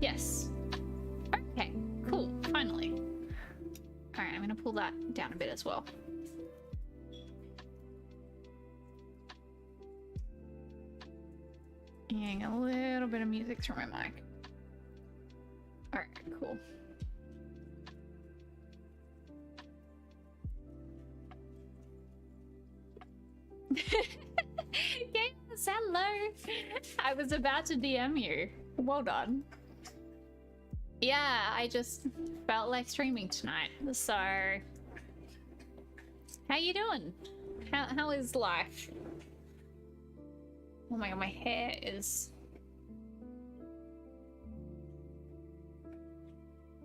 Yes. Okay, cool, finally. All right, I'm gonna pull that down a bit as well. Getting a little bit of music through my mic. All right, cool. Yes, hello. I was about to DM you. Well done. Yeah, I just felt like streaming tonight, so how you doing? How is life? Oh my god, my hair is...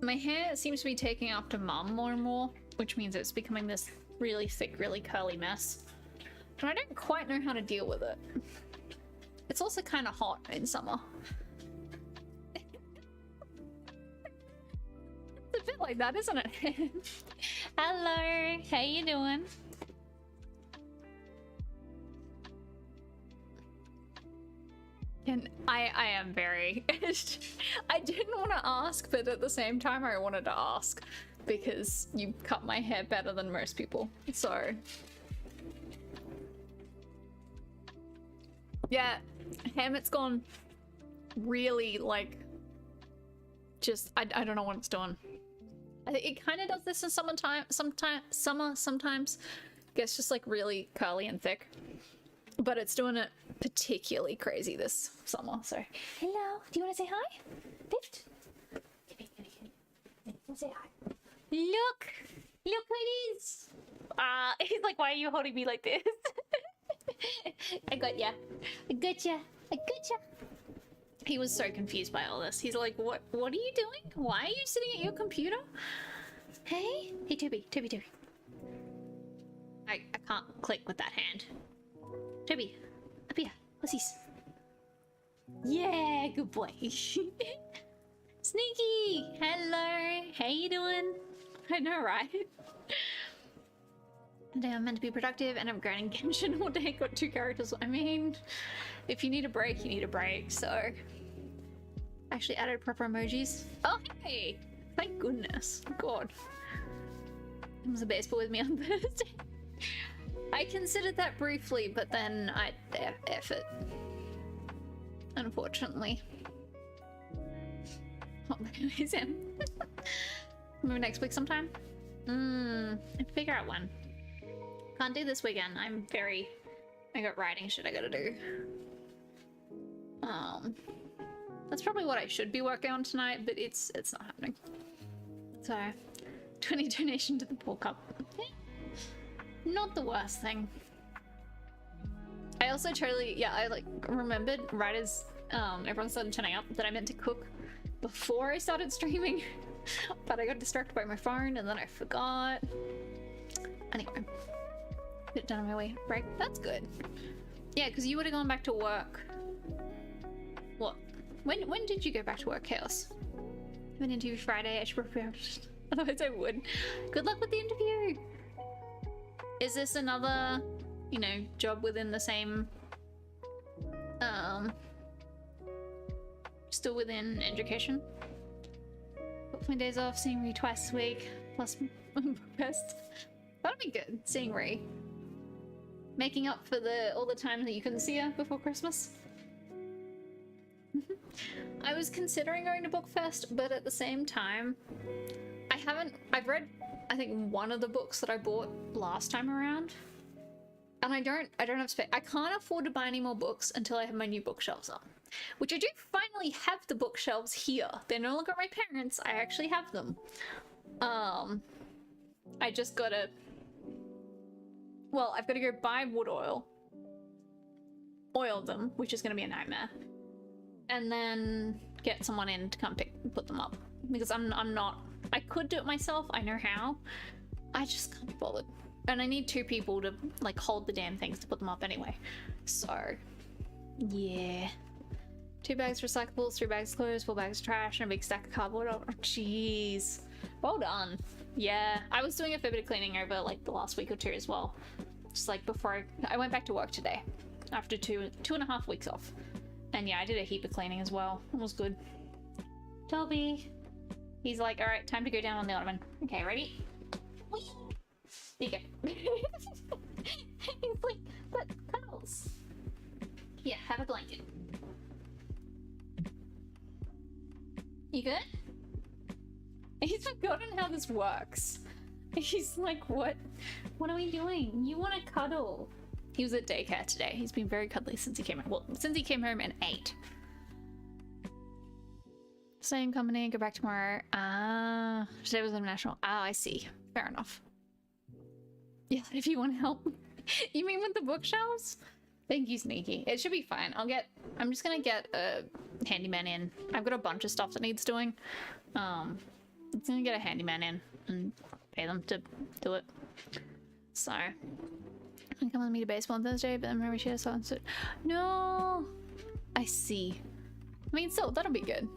My hair seems to be taking after mum more and more, which means it's becoming this really thick, really curly mess. And I don't quite know how to deal with it. It's also kind of hot in summer. It's a bit like that, isn't it? Hello, how you doing? And I am very... I didn't want to ask, but at the same time I wanted to ask because you cut my hair better than most people, so... Yeah, Hammett's gone really, like, just, I don't know what it's doing. It kind of does this in summer sometimes. Gets just like really curly and thick. But it's doing it particularly crazy this summer, so. Hello, do you want to say hi? Lift. Say hi. Look what it is. He's like, why are you holding me like this? I got ya. I got ya. I got ya. He was so confused by all this. He's like, what are you doing? Why are you sitting at your computer? Hey? Hey, Toby. I can't click with that hand. Toby, up here. What's this? Yeah, good boy. Sneaky! Hello! How you doing? I know, right? Today I'm meant to be productive and I'm grinding Genshin all day. Got 2 characters. I mean, if you need a break, you need a break, so... Actually added proper emojis. Oh, hey! Thank goodness. God. It was a baseball with me on Thursday. I considered that briefly, but then I F it. Unfortunately. Oh, is him. Maybe next week sometime? Figure out when. Can't do this weekend. I got writing shit I gotta do. That's probably what I should be working on tonight, but it's not happening. So, 20 donation to the Poor Cup. Not the worst thing. I also totally, yeah, I like remembered right as everyone started turning up that I meant to cook before I started streaming, but I got distracted by my phone and then I forgot. Anyway, get done on my way break. That's good. Yeah, because you would have gone back to work. What? When did you go back to work, Chaos? I have an interview Friday. I should prepare. Otherwise, I would. Good luck with the interview. Is this another, you know, job within the same, still within education? Book my days off, seeing Ree twice a week, plus best. That'll be good, seeing Ree. Making up for all the time that you couldn't see her before Christmas. I was considering going to Bookfest, but at the same time, I've read, I think, one of the books that I bought last time around. And I don't have space. I can't afford to buy any more books until I have my new bookshelves up. Which I do finally have the bookshelves here. They're no longer my parents', I actually have them. I just gotta... Well, I've gotta go buy wood oil them, which is gonna be a nightmare. And then get someone in to come put them up. Because I'm not... I could do it myself, I know how. I just can't be bothered. And I need 2 people to, like, hold the damn things to put them up anyway. So, yeah. 2 bags of recyclables, 3 bags of clothes, 4 bags of trash, and a big stack of cardboard. Oh, jeez. Well done. Yeah, I was doing a fair bit of cleaning over, like, the last week or 2 as well. Just, like, before I went back to work today. After 2.5 weeks off. And yeah, I did a heap of cleaning as well. It was good. Toby. He's like, alright, time to go down on the ottoman. Okay, ready? Whee! There you go. He's like, but cuddles. Yeah, have a blanket. You good? He's forgotten how this works. He's like, what? What are we doing? You want to cuddle. He was at daycare today. He's been very cuddly since he came home. Well, since he came home and ate. Same company, go back tomorrow. Ah, today was international. Ah, I see. Fair enough. Yeah, if you want to help. You mean with the bookshelves? Thank you, Sneaky. It should be fine. I'm just gonna get a handyman in. I've got a bunch of stuff that needs doing. I'm gonna get a handyman in and pay them to do it. So, I'm come with me to baseball on Thursday, but then remember she has on suit. No, I see. I mean, still, that'll be good.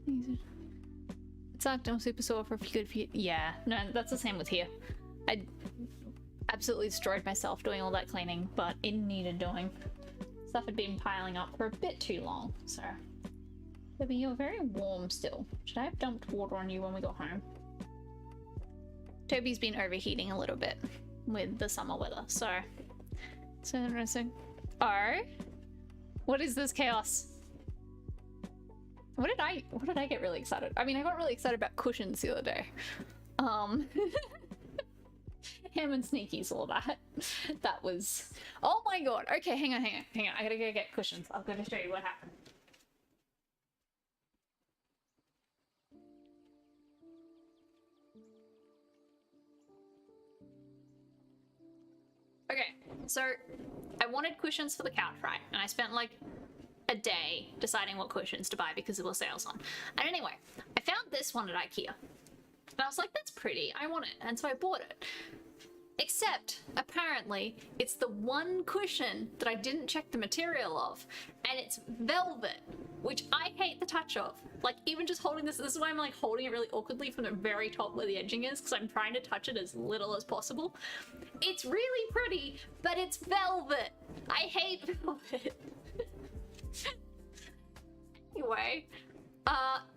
It sucked. I'm super sore for a good few. Yeah, no, that's the same with here. I absolutely destroyed myself doing all that cleaning, but it needed doing. Stuff had been piling up for a bit too long, so. But you're very warm still. Should I have dumped water on you when we got home? Toby's been overheating a little bit with the summer weather, so interesting. Oh, what is this chaos? What did I get really excited? I mean, I got really excited about cushions the other day. Ham and Sneakies, all that. That was, oh my god. Okay, hang on. I gotta go get cushions. I'll go to show you what happened. Okay, so I wanted cushions for the couch, right? And I spent like a day deciding what cushions to buy because there were sales on. And anyway, I found this one at IKEA. And I was like, that's pretty, I want it. And so I bought it. Except, apparently, it's the one cushion that I didn't check the material of. And it's velvet, which I hate the touch of. Like, even just holding this is why I'm like holding it really awkwardly from the very top where the edging is, because I'm trying to touch it as little as possible. It's really pretty, but it's velvet. I hate velvet. Anyway,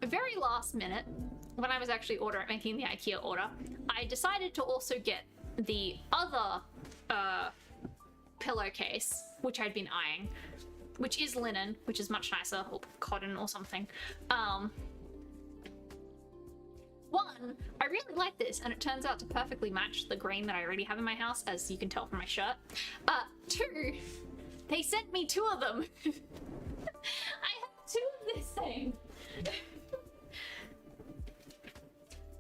very last minute, when I was actually making the IKEA order, I decided to also get the other pillowcase, which I'd been eyeing, which is linen, which is much nicer, or cotton or something. One, I really like this, and it turns out to perfectly match the green that I already have in my house, as you can tell from my shirt. 2, they sent me 2 of them. I have 2 of this thing.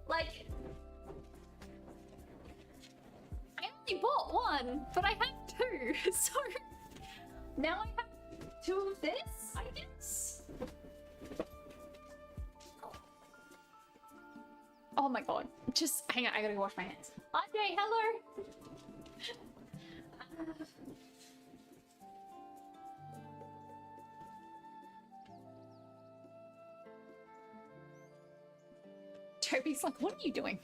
Like, already bought one, but I have two, so now I have two of this, I guess. Oh my god. Just hang on, I gotta wash my hands. Andre, hello! Toby's like, what are you doing?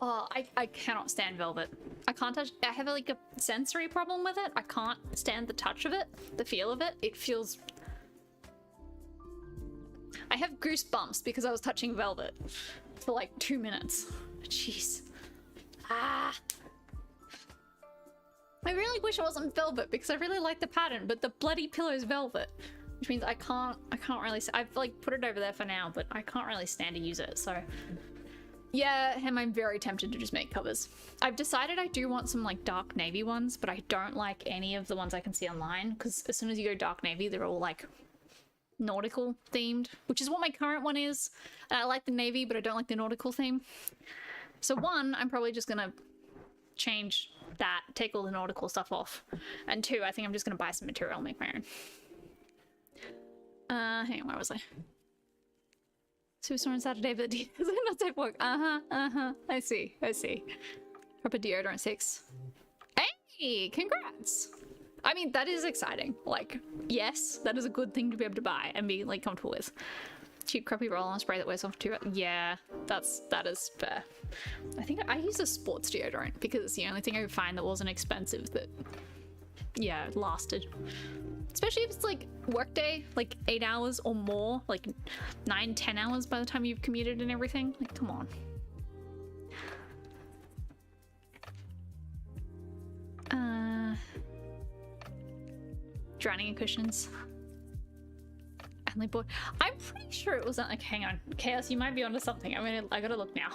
Oh, I cannot stand Velvet. I can't touch. I have like a sensory problem with it. I can't stand the touch of it, the feel of it. It feels. I have goosebumps because I was touching Velvet for like 2 minutes. Jeez. Ah. I really wish it wasn't Velvet because I really like the pattern, but the bloody pillow is Velvet, which means I can't really. I've like put it over there for now, but I can't really stand to use it. So. Yeah, and I'm very tempted to just make covers. I've decided I do want some like dark navy ones, but I don't like any of the ones I can see online because as soon as you go dark navy, they're all like nautical themed, which is what my current one is. And I like the navy, but I don't like the nautical theme. So one, I'm probably just gonna change that, take all the nautical stuff off. And two, I think I'm just gonna buy some material and make my own. Hang on, where was I? Superstore on Saturday, but not safe work. I see. Proper deodorant 6. Hey, congrats! I mean, that is exciting. Like, yes, that is a good thing to be able to buy and be like comfortable with. Cheap crappy roll-on spray that wears off too. Yeah, that is fair. I think I use a sports deodorant because it's the only thing I could find that wasn't expensive that, yeah, lasted. Especially if it's like workday, like 8 hours or more, like 9-10 hours by the time you've commuted and everything. Like, come on. Drowning in cushions. Only bought. I'm pretty sure it wasn't like. Hang on, Chaos, you might be onto something. I gotta look now.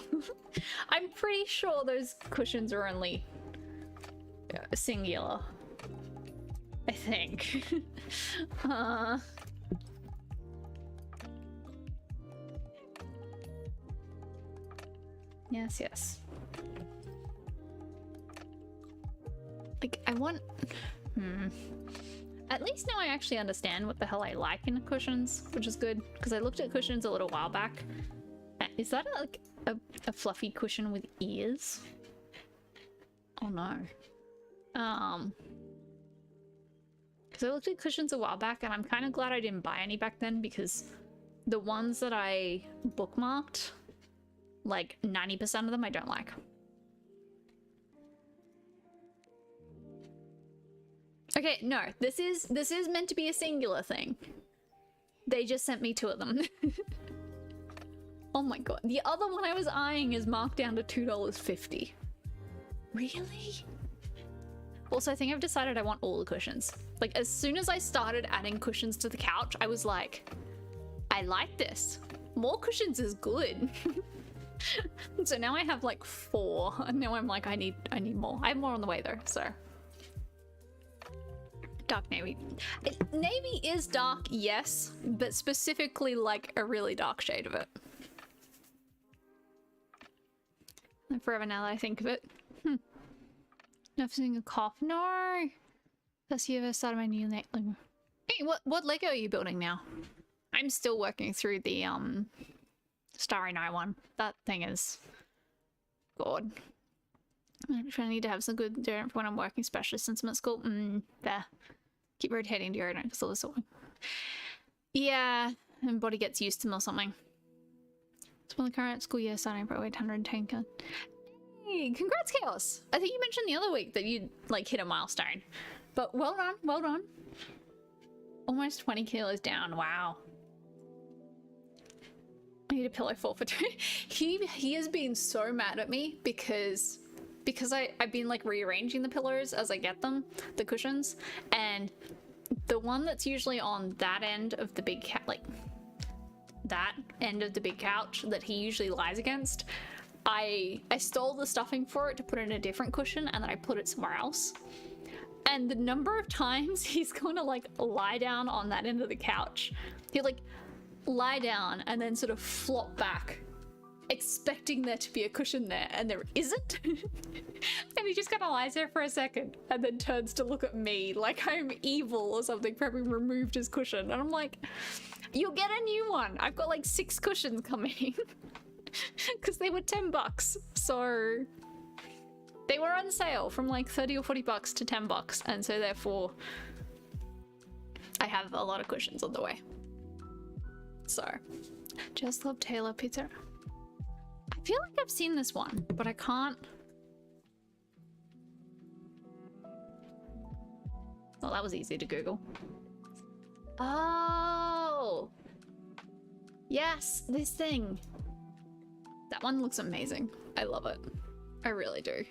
I'm pretty sure those cushions are only singular. I think. Yes. Like, I want... At least now I actually understand what the hell I like in cushions, which is good, because I looked at cushions a little while back. Is that like a fluffy cushion with ears? Oh no. Because I looked at cushions a while back, and I'm kind of glad I didn't buy any back then, because the ones that I bookmarked, like 90% of them I don't like. Okay, no, this is meant to be a singular thing. They just sent me two of them. Oh my god. The other one I was eyeing is marked down to $2.50. Really? Also, I think I've decided I want all the cushions. Like, as soon as I started adding cushions to the couch, I was like, I like this. More cushions is good. So now I have like 4, and now I'm like, I need more. I have more on the way though, so. Dark navy. Navy is dark, yes, but specifically like a really dark shade of it. And forever now that I think of it. Nothing a cough. No. That's the other side of my new neck. Hey, what Lego are you building now? I'm still working through the Starry Night one. That thing is god. I need to have some good deodorant for when I'm working specialist since I'm at school. There. Keep rotating deodorant because of the sort. Yeah, and body gets used to them or something. It's when the current school year starting probably 110. Hey, congrats, Chaos! I think you mentioned the other week that you'd like hit a milestone. But well done, well done. Almost 20 kilos down, wow. I need a pillow fall for 2. He has been so mad at me because I've been like rearranging the pillows as I get them, the cushions, and the one that's usually on that end of the big cat, like that end of the big couch that he usually lies against, I stole the stuffing for it to put in a different cushion, and then I put it somewhere else. And the number of times he's gonna like lie down on that end of the couch, he'll like lie down and then sort of flop back, expecting there to be a cushion there, and there isn't. And he just kind of lies there for a second and then turns to look at me like I'm evil or something for having removed his cushion. And I'm like, you'll get a new one. I've got like 6 cushions coming because they were $10. So they were on sale from like 30 or 40 bucks to $10. And so therefore I have a lot of cushions on the way. So just love Taylor Pizza. I feel like I've seen this one, but I can't. Well, that was easy to Google. Oh, yes, this thing. That one looks amazing. I love it. I really do.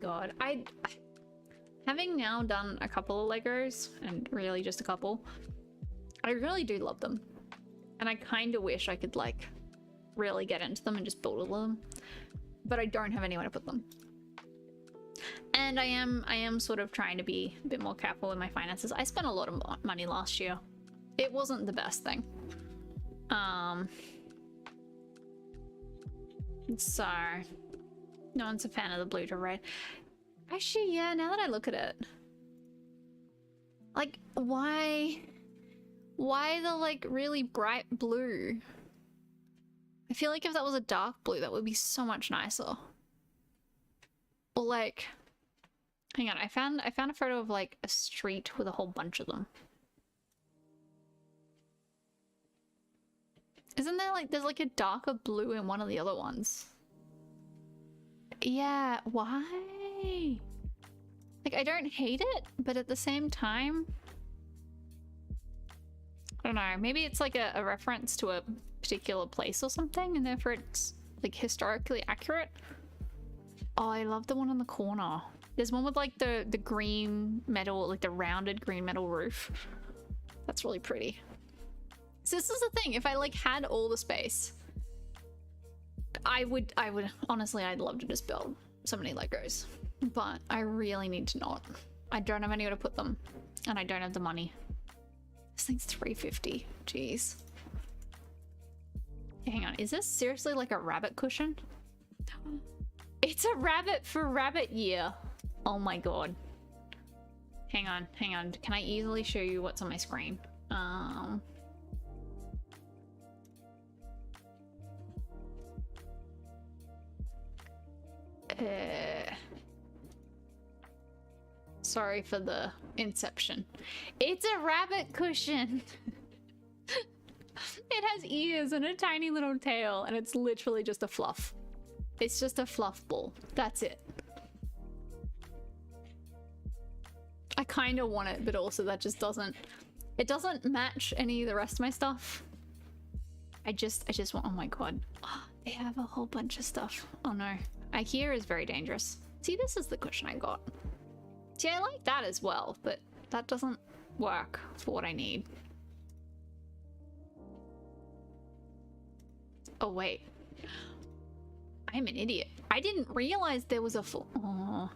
God, having now done a couple of Legos, and really just a couple, I really do love them. And I kind of wish I could like really get into them and just build all of them, but I don't have anywhere to put them. And I am sort of trying to be a bit more careful with my finances. I spent a lot of money last year. It wasn't the best thing. So no one's a fan of the blue to red. Actually, yeah, now that I look at it, like, why the like really bright blue? I feel like if that was a dark blue, that would be so much nicer. Or like, hang on, I found a photo of like a street with a whole bunch of them. Isn't there like, there's like a darker blue in one of the other ones? Yeah, why? Like, I don't hate it, but at the same time, I don't know, maybe it's like a reference to a particular place or something, and therefore it's like historically accurate. Oh, I love the one on the corner. There's one with like the green metal, like the rounded green metal roof. That's really pretty. So this is the thing, if I like had all the space, I would honestly, I'd love to just build so many Legos, but I really need to not. I don't have anywhere to put them, and I don't have the money. This thing's $350. Jeez. Hang on, is this seriously like a rabbit cushion? It's a rabbit for rabbit year. Oh my god. Hang on. Can I easily show you what's on my screen? Sorry for the inception. It's a rabbit cushion. It has ears and a tiny little tail, and it's literally just a fluff. It's just a fluff ball. That's it. I kind of want it, but also that just doesn't... It doesn't match any of the rest of my stuff. I just want... Oh my god. Oh, they have a whole bunch of stuff. Oh no. IKEA is very dangerous. See, this is the cushion I got. See, I like that as well, but that doesn't work for what I need. Oh wait. I'm an idiot. I didn't realize there was a full... Oh.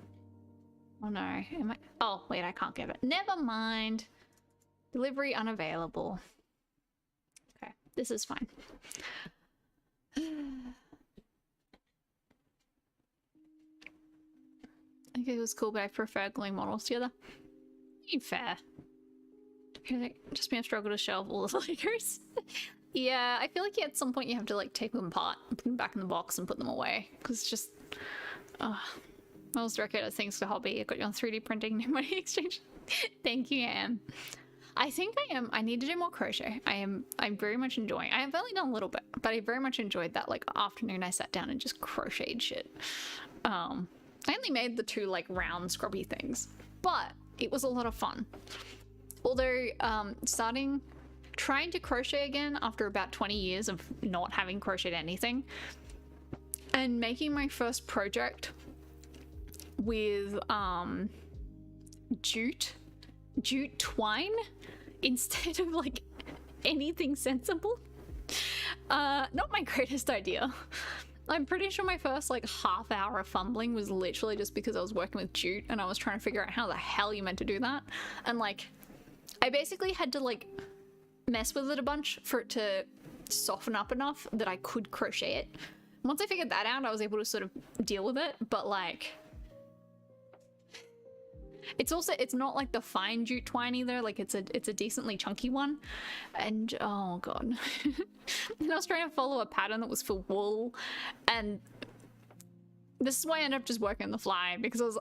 Oh no. Am I... Oh, wait, I can't get it. Never mind. Delivery unavailable. Okay, this is fine. I think it was cool, but I prefer gluing models together. Ain't fair. Just me a struggle to shelve all the Legos. Yeah, I feel like at some point you have to like take them apart, put them back in the box and put them away. Because it's just... Most record things for hobby. I got you on 3D printing, no money exchange. Thank you, Anne. I think I need to do more crochet. I'm very much enjoying. I have only done a little bit, but I very much enjoyed that like afternoon I sat down and just crocheted shit. I only made the 2 like round scrubby things, but it was a lot of fun. Although trying to crochet again after about 20 years of not having crocheted anything, and making my first project with jute twine instead of like anything sensible. Not my greatest idea. I'm pretty sure my first like half hour of fumbling was literally just because I was working with jute and I was trying to figure out how the hell you meant to do that. And like, I basically had to like mess with it a bunch for it to soften up enough that I could crochet it. Once I figured that out, I was able to sort of deal with it, but like it's not like the fine jute twine either, like it's a decently chunky one. And oh god. And I was trying to follow a pattern that was for wool, and this is why I ended up just working on the fly, because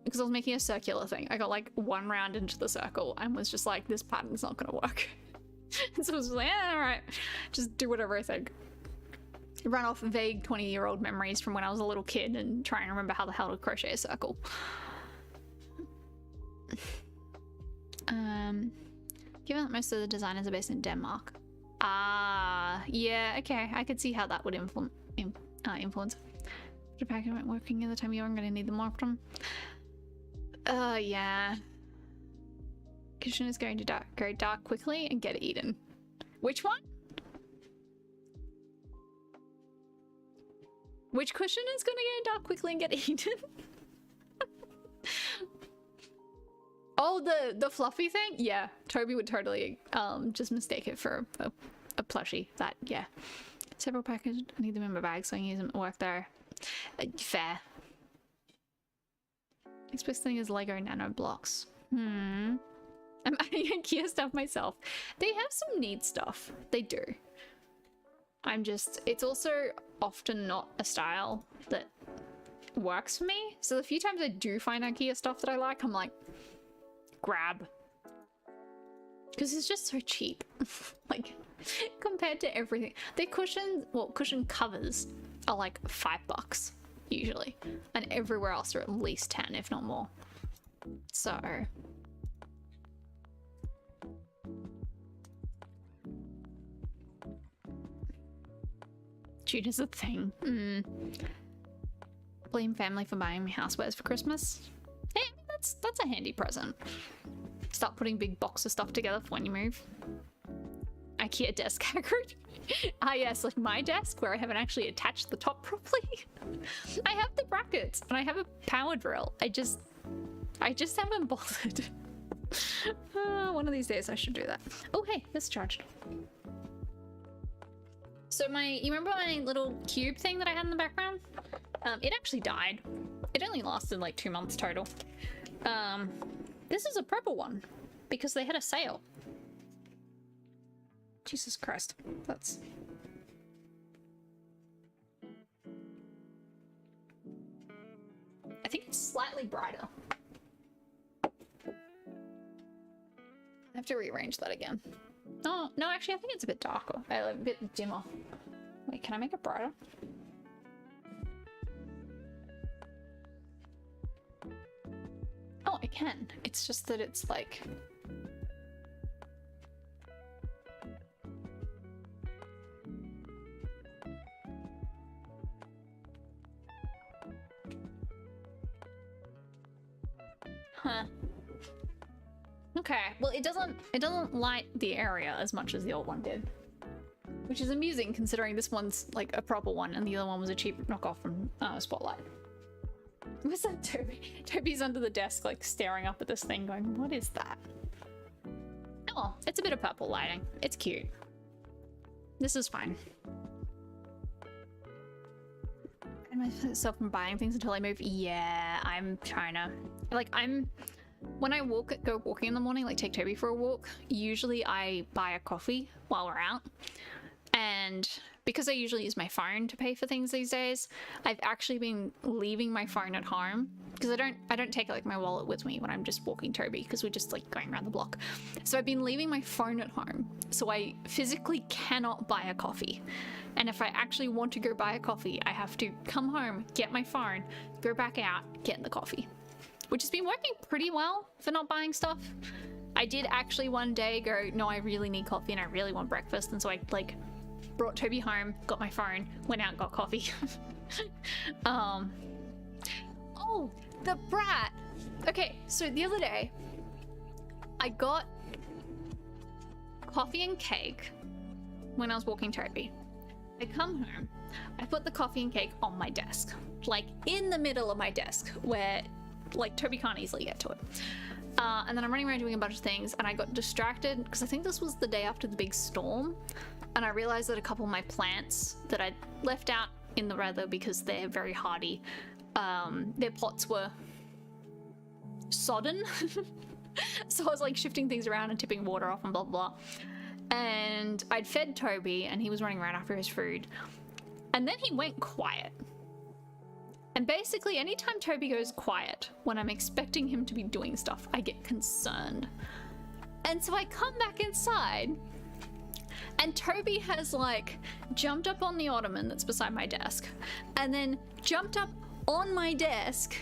because I was making a circular thing. I got like one round into the circle and was just like, this pattern's not gonna work. And so I was just like, all right, just do whatever I think. Run off vague 20-year-old memories from when I was a little kid and try and remember how the hell to crochet a circle. Given that most of the designers are based in Denmark. Yeah, okay, I could see how that would influence. The packet weren't working at the time. I'm gonna need them more often. Yeah. Kitchen is going to go dark quickly and get eaten. Which one? Which cushion is gonna get dark quickly and get eaten? Oh, the fluffy thing? Yeah, Toby would totally just mistake it for a plushie. That, yeah. Several packages. I need them in my bag so I can use them at work there. Fair. Next best thing is Lego Nano Blocks. I'm adding IKEA stuff myself. They have some neat stuff. They do. It's also often not a style that works for me. So the few times I do find IKEA stuff that I like, I'm like, grab. Because it's just so cheap. Like, compared to everything. Their cushions, well, cushion covers are like $5 usually. And everywhere else are at least 10, if not more. So... June is a thing. Blame family for buying me housewares for Christmas. Hey, I mean, that's a handy present. Start putting big box of stuff together for when you move. IKEA desk Hagrid. Ah yes, like my desk where I haven't actually attached the top properly. I have the brackets and I have a power drill. I just haven't bothered. One of these days I should do that. Oh hey, this charged. So you remember my little cube thing that I had in the background? It actually died. It only lasted like 2 months total. This is a purple one because they had a sale. Jesus Christ, that's... I think it's slightly brighter. I have to rearrange that again. Oh, no, actually, I think it's a bit darker. A bit dimmer. Wait, can I make it brighter? Oh, I can. It's just that it's like... Huh. Okay, well it doesn't light the area as much as the old one did. Which is amusing considering this one's like a proper one and the other one was a cheap knockoff from Spotlight. What's that, Toby? Toby's under the desk like staring up at this thing going, what is that? Oh, it's a bit of purple lighting. It's cute. This is fine. I myself from buying things until I move. Yeah, I'm trying to... Like, when I go walking in the morning, like take Toby for a walk, usually I buy a coffee while we're out. And because I usually use my phone to pay for things these days, I've actually been leaving my phone at home because I don't take like my wallet with me when I'm just walking Toby because we're just like going around the block. So I've been leaving my phone at home. So I physically cannot buy a coffee. And if I actually want to go buy a coffee, I have to come home, get my phone, go back out, get the coffee. Which has been working pretty well for not buying stuff. I did actually one day go, no, I really need coffee and I really want breakfast. And so I like brought Toby home, got my phone, went out, got coffee. Oh, the brat. Okay, so the other day I got coffee and cake when I was walking Toby. I come home, I put the coffee and cake on my desk, like in the middle of my desk where like Toby can't easily get to it. And then I'm running around doing a bunch of things, and I got distracted because I think this was the day after the big storm, and I realized that a couple of my plants that I'd left out in the weather because they're very hardy, their pots were sodden. So I was like shifting things around and tipping water off and blah blah blah. And I'd fed Toby and he was running around after his food, and then he went quiet. And basically anytime Toby goes quiet when I'm expecting him to be doing stuff, I get concerned. And so I come back inside and Toby has like jumped up on the ottoman that's beside my desk, and then jumped up on my desk,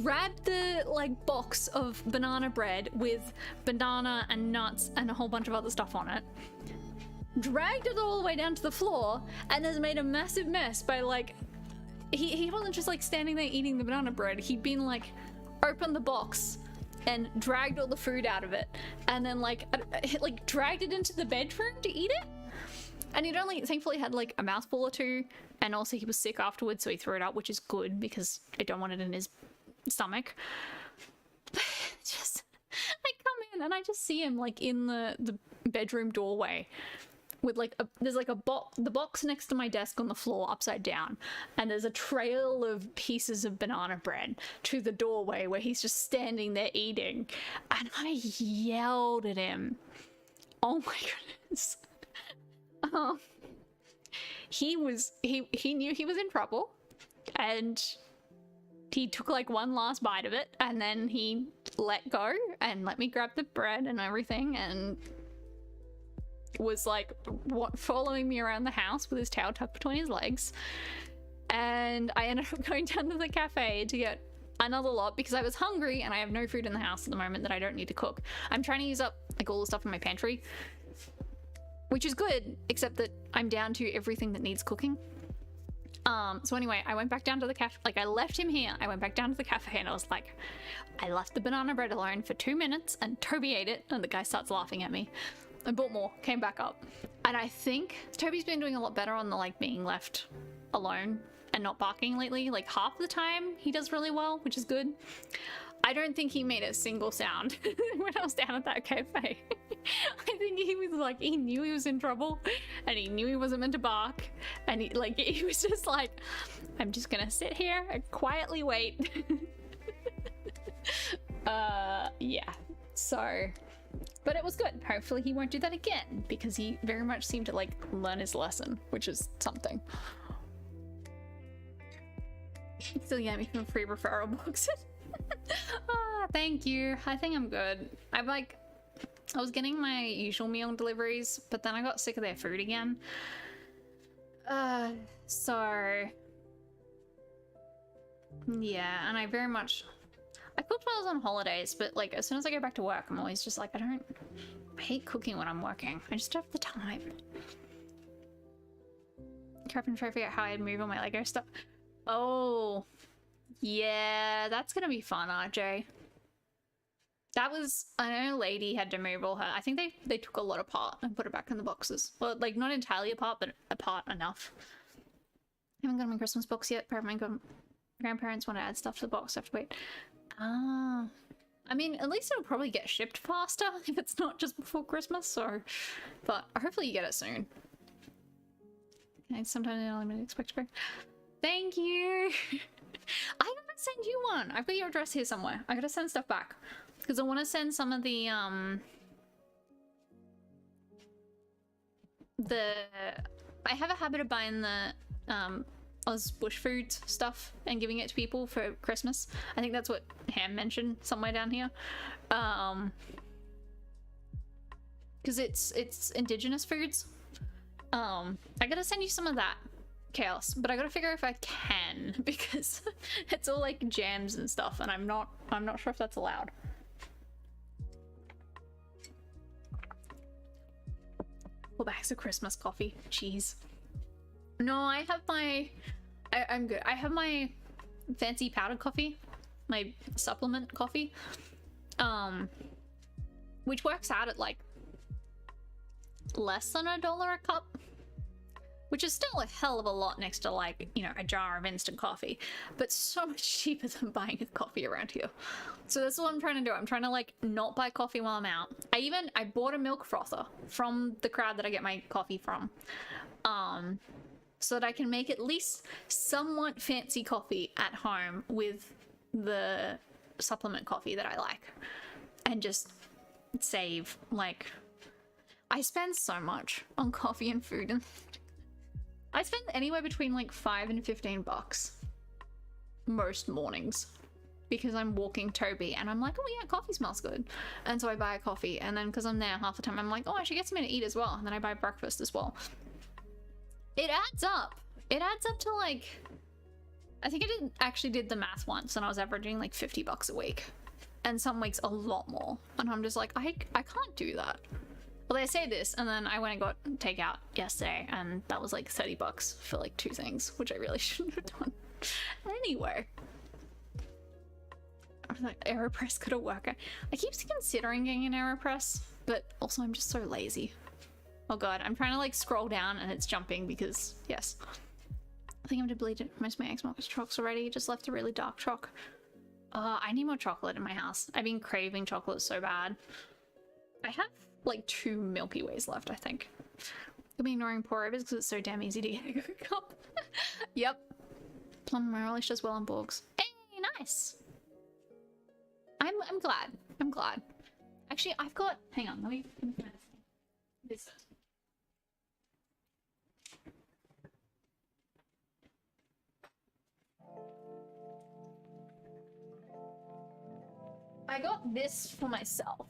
grabbed the like box of banana bread with banana and nuts and a whole bunch of other stuff on it, dragged it all the way down to the floor, and has made a massive mess by like, he wasn't just like standing there eating the banana bread, he'd been like opened the box and dragged all the food out of it, and then like dragged it into the bedroom to eat it. And he'd only thankfully had like a mouthful or two, and also he was sick afterwards, so he threw it out, which is good because I don't want it in his stomach. Just, I come in and I just see him like in the bedroom doorway with like there's like the box next to my desk on the floor upside down, and there's a trail of pieces of banana bread to the doorway where he's just standing there eating, and I yelled at him. Oh my goodness. He knew he was in trouble, and he took like one last bite of it, and then he let go and let me grab the bread and everything, and was like following me around the house with his tail tucked between his legs. And I ended up going down to the cafe to get another lot because I was hungry and I have no food in the house at the moment that I don't need to cook. I'm trying to use up like all the stuff in my pantry, which is good, except that I'm down to everything that needs cooking. So anyway, I went back down to the cafe, like I left him here, I went back down to the cafe and I was like, I left the banana bread alone for 2 minutes and Toby ate it, and the guy starts laughing at me. I bought more, came back up. And I think Toby's been doing a lot better on the like being left alone and not barking lately. Like half the time he does really well, which is good. I don't think he made a single sound when I was down at that cafe. I think he was like, he knew he was in trouble and he knew he wasn't meant to bark, and he was just like, I'm just gonna sit here and quietly wait. Yeah, so, but it was good. Hopefully he won't do that again, because he very much seemed to like learn his lesson, which is something. Still get me some free referral boxes. Thank you. I think I'm good. I was getting my usual meal deliveries, but then I got sick of their food again. So yeah, and I cooked while I was on holidays, but like as soon as I go back to work, I'm always just like, I hate cooking when I'm working. I just don't have the time. Trying to figure out how I'd move all my Lego stuff. Oh, yeah, that's gonna be fun, RJ. That was, I know Lady had to move all her, I think they took a lot apart and put it back in the boxes. Well, like not entirely apart, but apart enough. I haven't got my Christmas box yet. Apparently my grandparents want to add stuff to the box, so I have to wait. Ah, I mean, at least it'll probably get shipped faster if it's not just before Christmas, so, but hopefully you get it soon. Okay, sometimes I don't expect to go. Thank you. I gotta send you one. I've got your address here somewhere. I gotta send stuff back because I want to send some of the I have a habit of buying the Oz Bush Foods stuff and giving it to people for Christmas. I think that's what Ham mentioned somewhere down here. Because it's indigenous foods. I gotta send you some of that, Chaos, but I gotta figure if I can, because it's all like jams and stuff, and I'm not sure if that's allowed. 4 bags of Christmas coffee. Jeez. No, I have my I'm good. I have my fancy powdered coffee, my supplement coffee, which works out at like less than $1 a cup. which is still a hell of a lot next to, like, you know, a jar of instant coffee, but so much cheaper than buying a coffee around here. So that's what I'm trying to do. I'm trying to, like, not buy coffee while I'm out. I bought a milk frother from the crowd that I get my coffee from, so that I can make at least somewhat fancy coffee at home with the supplement coffee that I like, and just save, like, I spend so much on coffee and food, and I spend anywhere between like $5 and $15 most mornings because I'm walking Toby and I'm like, oh yeah, coffee smells good. And so I buy a coffee, and then because I'm there half the time, I'm like, oh, I should get something to eat as well. And then I buy breakfast as well. It adds up. It adds up to, like, I think I actually did the math once, and I was averaging like $50 a week. And some weeks a lot more. And I'm just like, I can't do that. Well, I say this, and then I went and got takeout yesterday, and that was like $30 for like 2 things, which I really shouldn't have done. Anyway, I was like, AeroPress could have worked. I keep considering getting an AeroPress, but also I'm just so lazy. Oh god, I'm trying to like scroll down and it's jumping because, yes. I think I'm depleted most of my ex-market chocolates already. Just left a really dark choc. I need more chocolate in my house. I've been craving chocolate so bad. I have like 2 Milky Ways left, I think. I'll be ignoring pour-overs because it's so damn easy to get a good cup. Yep. Plum Marilish does well on Borgs. Hey, nice. I'm glad. I'm glad. Actually, I've got, hang on, let me this. I got this for myself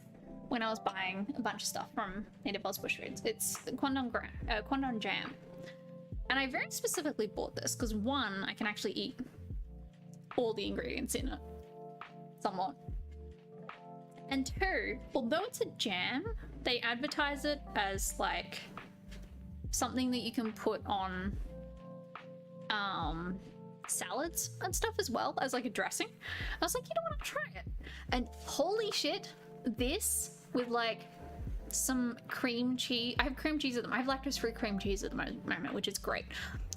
when I was buying a bunch of stuff from Native Oz Bush Foods. It's the Quandong Jam. And I very specifically bought this because 1, I can actually eat all the ingredients in it. Somewhat. And 2, although it's a jam, they advertise it as like something that you can put on salads and stuff as well as like a dressing. I was like, you know what, I'll try it. And holy shit, this with like some cream cheese. I have cream cheese at the moment. I have lactose-free cream cheese at the moment, which is great.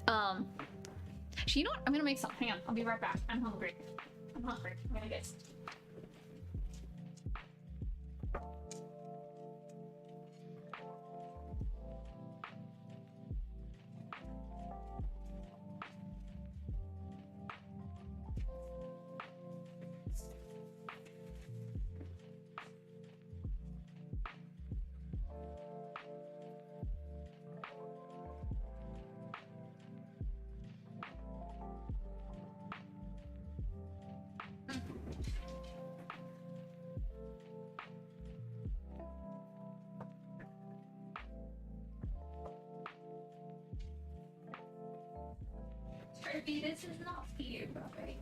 Actually, you know what? I'm gonna make some. Hang on, I'll be right back. I'm hungry. I'm gonna get some. This is not for you, Bobby.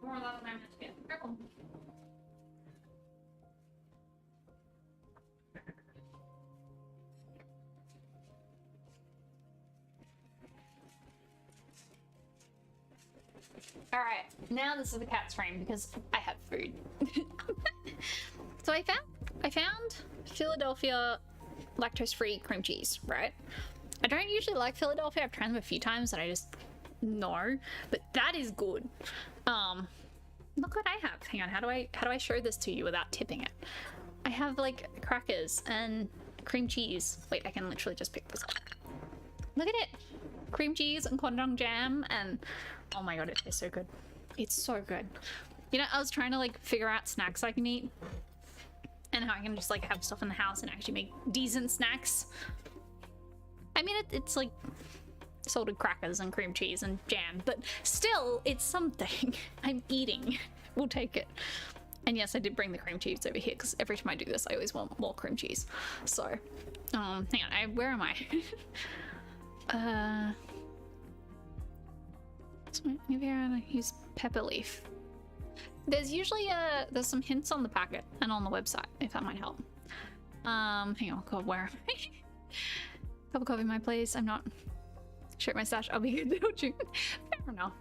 More than I meant to get. Careful. All right, now this is the cat's frame because I have food. So I found Philadelphia lactose-free cream cheese, right? I don't usually like Philadelphia. I've tried them a few times and I just no, but that is good. Look what I have. Hang on, how do I show this to you without tipping it? I have like crackers and cream cheese. Wait, I can literally just pick this up. Look at it. Cream cheese and Quandong jam, and oh my god, it tastes so good. It's so good. You know, I was trying to like figure out snacks I can eat and how I can just like have stuff in the house and actually make decent snacks. I mean, it's like salted crackers and cream cheese and jam, but still, it's something. I'm eating. We'll take it. And yes, I did bring the cream cheese over here because every time I do this, I always want more cream cheese. So, hang on, where am I? So maybe I use pepper leaf. There's usually there's some hints on the packet and on the website if that might help. Hang on, God, where am I? Cup of coffee in my place. I'm not. Check my stash. I'll be good, don't you? Fair enough.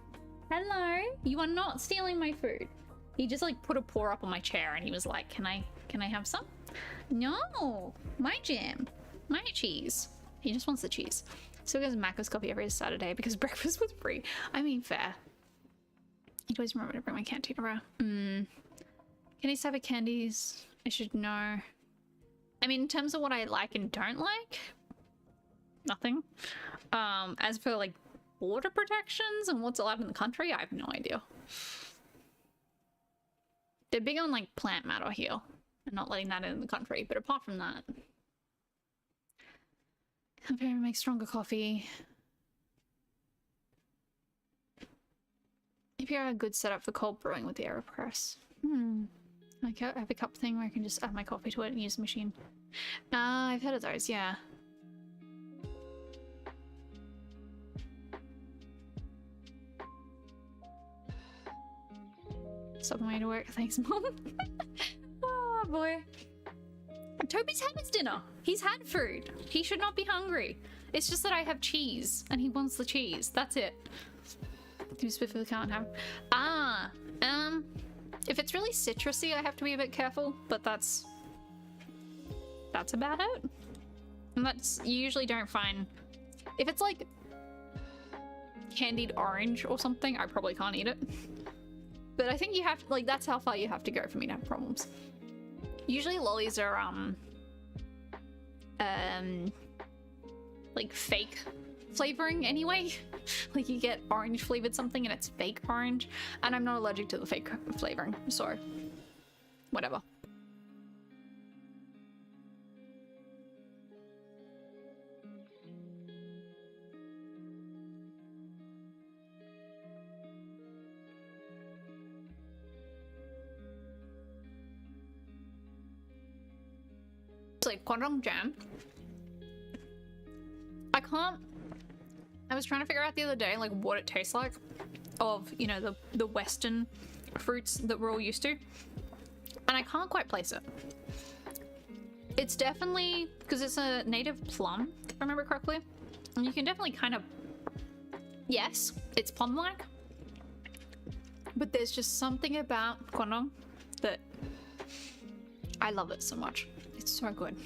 Hello. You are not stealing my food. He just like put a paw up on my chair and he was like, can I have some? No, my jam, my cheese. He just wants the cheese. So he goes Macca's coffee every Saturday because breakfast was free. I mean, fair. I'd always remember to bring my canteen around. Can he have a candies? I should know. I mean, in terms of what I like and don't like, nothing. As for like border protections and what's allowed in the country, I have no idea. They're big on like plant matter here and not letting that in the country, but apart from that, compare and make stronger coffee. If you're a good setup for cold brewing with the AeroPress. Like I have a cup thing where I can just add my coffee to it and use the machine. I've heard of those, yeah. Stop my way to work. Thanks, Mom. Oh boy. Toby's had his dinner. He's had food. He should not be hungry. It's just that I have cheese and he wants the cheese. That's it. You specifically can't have. If it's really citrusy, I have to be a bit careful, but that's about it. And that's, you usually don't find, if it's like candied orange or something, I probably can't eat it. But I think you have to, like, that's how far you have to go for me to have problems. Usually lollies are, like fake flavoring anyway. Like you get orange flavored something and it's fake orange. And I'm not allergic to the fake flavoring, so whatever. Like Guangdong jam. I was trying to figure out the other day like what it tastes like of, you know, the Western fruits that we're all used to, and I can't quite place it. It's definitely because it's a native plum, if I remember correctly, and you can definitely kind of, yes, it's plum-like, but there's just something about Guangdong that I love it so much. It's so good.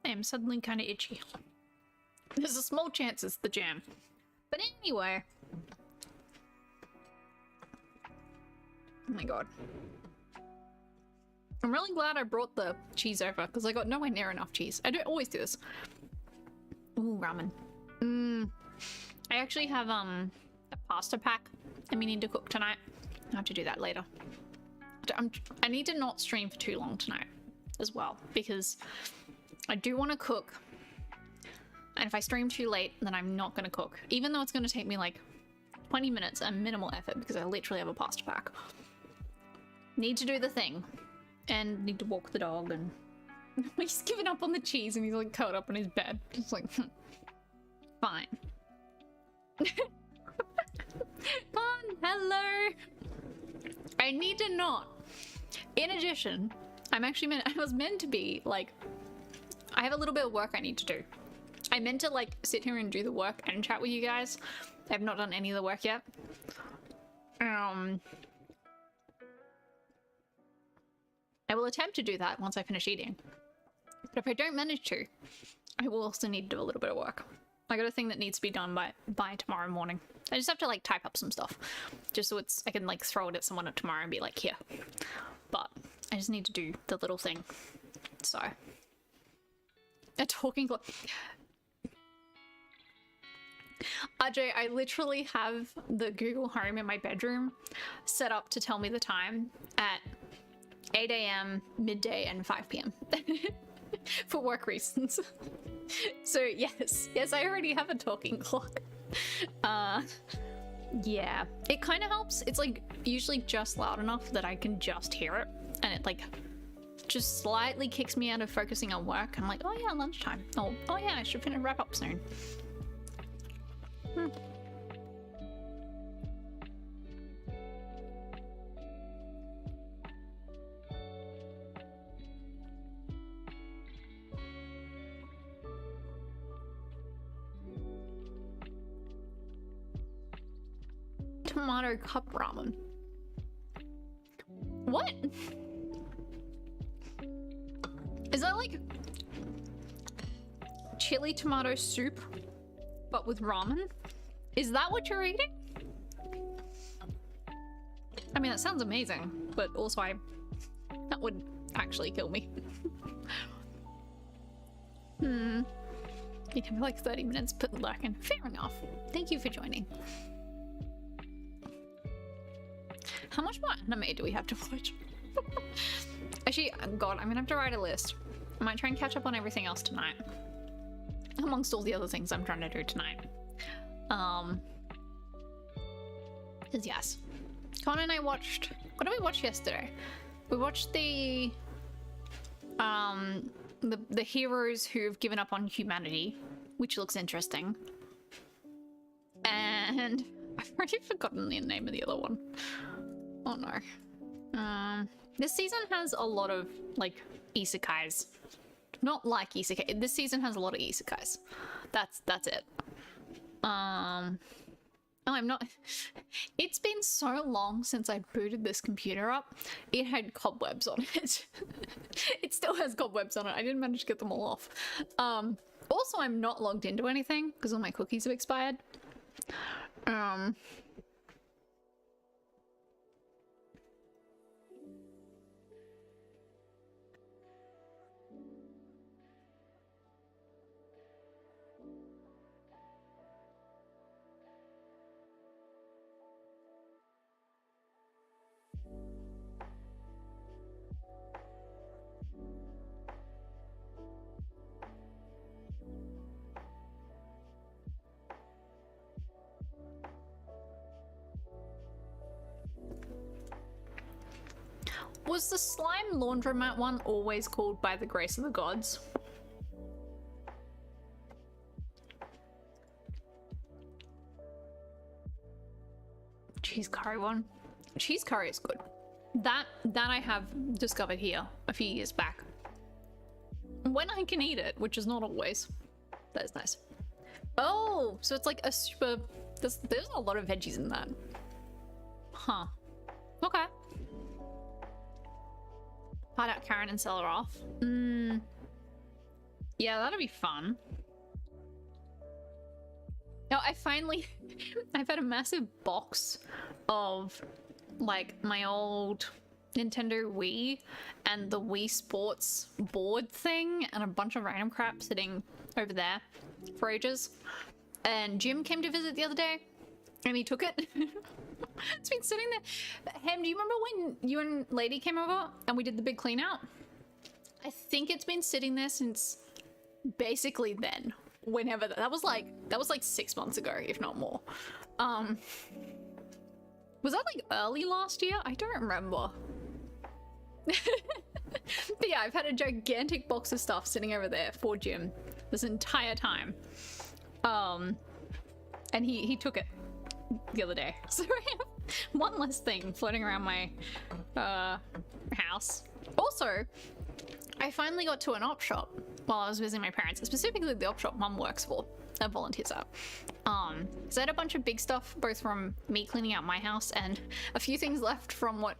I am suddenly kind of itchy. There's a small chance it's the jam. But anyway. Oh my god. I'm really glad I brought the cheese over because I got nowhere near enough cheese. I don't always do this. Ooh, ramen. I actually have a pasta pack I'm meaning to cook tonight. I have to do that later. I need to not stream for too long tonight as well because I do want to cook, and if I stream too late, then I'm not going to cook, even though it's going to take me like 20 minutes and minimal effort because I literally have a pasta pack. Need to do the thing, and need to walk the dog, and he's given up on the cheese, and he's like curled up in his bed, just like, fine. Hello. I need to not. In addition, I was meant to be like, I have a little bit of work I need to do. I meant to like sit here and do the work and chat with you guys. I have not done any of the work yet. I will attempt to do that once I finish eating. But if I don't manage to, I will also need to do a little bit of work. I got a thing that needs to be done by tomorrow morning. I just have to like type up some stuff, just so I can like throw it at someone tomorrow and be like, here. But I just need to do the little thing. So a talking clock. Ajay, I literally have the Google Home in my bedroom set up to tell me the time at 8 a.m., midday, and 5 p.m. for work reasons. So yes, I already have a talking clock. Yeah, it kind of helps. It's like usually just loud enough that I can just hear it, and it like just slightly kicks me out of focusing on work. I'm like, oh yeah, lunchtime. Oh yeah, I should finish wrap up soon. Tomato cup ramen. What? Is that like chili tomato soup, but with ramen? Is that what you're eating? I mean, that sounds amazing, but also that would actually kill me. You can be like 30 minutes, put lurking. Fair enough. Thank you for joining. How much more anime do we have to watch? Actually, God, I'm gonna have to write a list. I might try and catch up on everything else tonight, amongst all the other things I'm trying to do tonight. Cause yes, Con and I watched, what did we watch yesterday? We watched the heroes who've given up on humanity, which looks interesting. And I've already forgotten the name of the other one. Oh no. This season has a lot of like isekais. Not like isekai. This season has a lot of isekais. That's it. Oh, I'm not. It's been so long since I booted this computer up. It had cobwebs on it. It still has cobwebs on it. I didn't manage to get them all off. Also, I'm not logged into anything because all my cookies have expired. Was the slime laundromat one always called By the Grace of the Gods? Cheese curry one. Cheese curry is good. That I have discovered here a few years back. When I can eat it, which is not always. That is nice. Oh, so it's like a super... There's a lot of veggies in that. Huh. Okay. Part out Karen and sell her off. Yeah, that'll be fun. No, I finally... I've had a massive box of like my old Nintendo Wii and the Wii Sports board thing and a bunch of random crap sitting over there for ages. And Jim came to visit the other day and he took it. It's been sitting there. Ham, do you remember when you and Lady came over and we did the big clean out? I think it's been sitting there since basically then. Whenever that was like 6 months ago, if not more. Was that like early last year? I don't remember. But yeah, I've had a gigantic box of stuff sitting over there for Jim this entire time. And he took it the other day. So I have one less thing floating around my house. Also, I finally got to an op shop while I was visiting my parents, specifically the op shop Mum works for. volunteers at. So I had a bunch of big stuff, both from me cleaning out my house and a few things left from what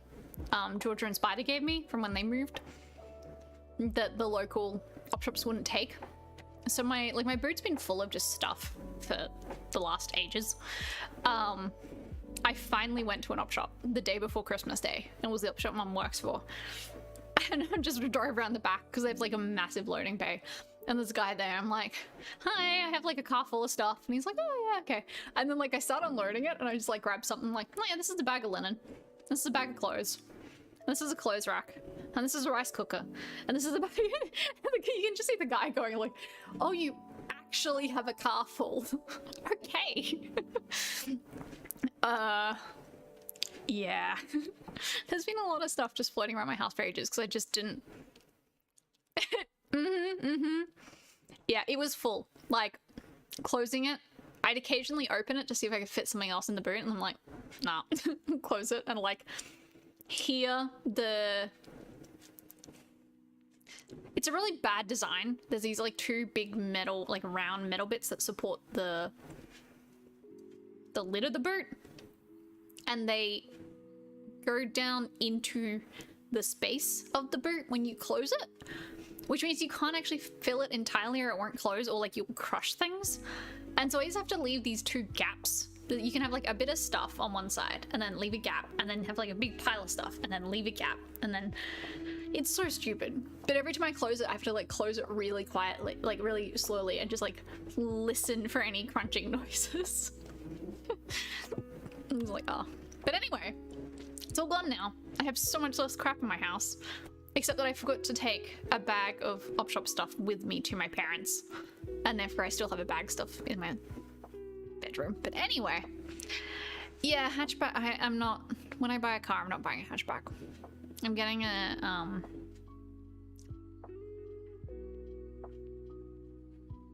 Georgia and Spider gave me from when they moved that the local op shops wouldn't take. So my boot's been full of just stuff for the last ages. I finally went to an op shop the day before Christmas Day, and it was the op shop Mum works for. And I just drove around the back because they have like a massive loading bay. And there's a guy there. I'm like, hi, I have like a car full of stuff. And he's like, oh yeah, okay. And then like I start unloading it and I just like grab something like, oh yeah, this is a bag of linen. This is a bag of clothes. This is a clothes rack. And this is a rice cooker. And this is a bag. You can just see the guy going like, oh, you actually have a car full. Okay. Yeah. There's been a lot of stuff just floating around my house for ages because I just didn't. Yeah, it was full. Like, closing it, I'd occasionally open it to see if I could fit something else in the boot, and I'm like, nah. Close it, and like, here, it's a really bad design. There's these like two big metal, like round metal bits that support the lid of the boot, and they go down into the space of the boot when you close it, which means you can't actually fill it entirely or it won't close, or like you'll crush things. And so I just have to leave these two gaps. You can have like a bit of stuff on one side and then leave a gap, and then have like a big pile of stuff and then leave a gap, and then it's so stupid. But every time I close it, I have to like close it really quietly, like really slowly, and just like listen for any crunching noises. I was like, oh. But anyway, it's all gone now. I have so much less crap in my house. Except that I forgot to take a bag of op shop stuff with me to my parents. And therefore I still have a bag stuff in my bedroom. But anyway. Yeah, hatchback. I'm not... When I buy a car, I'm not buying a hatchback. I'm getting a...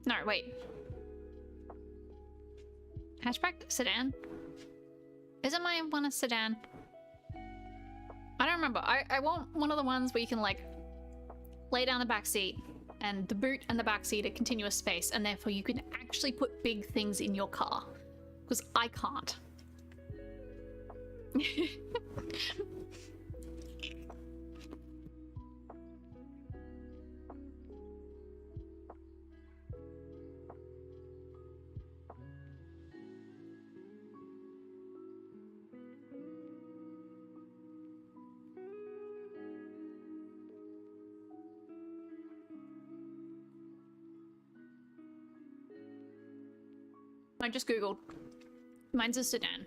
No, wait. Hatchback? Sedan? Isn't my one a sedan? I don't remember. I want one of the ones where you can like lay down the back seat and the boot and the back seat are continuous space, and therefore you can actually put big things in your car, because I can't. I just googled. Mine's a sedan.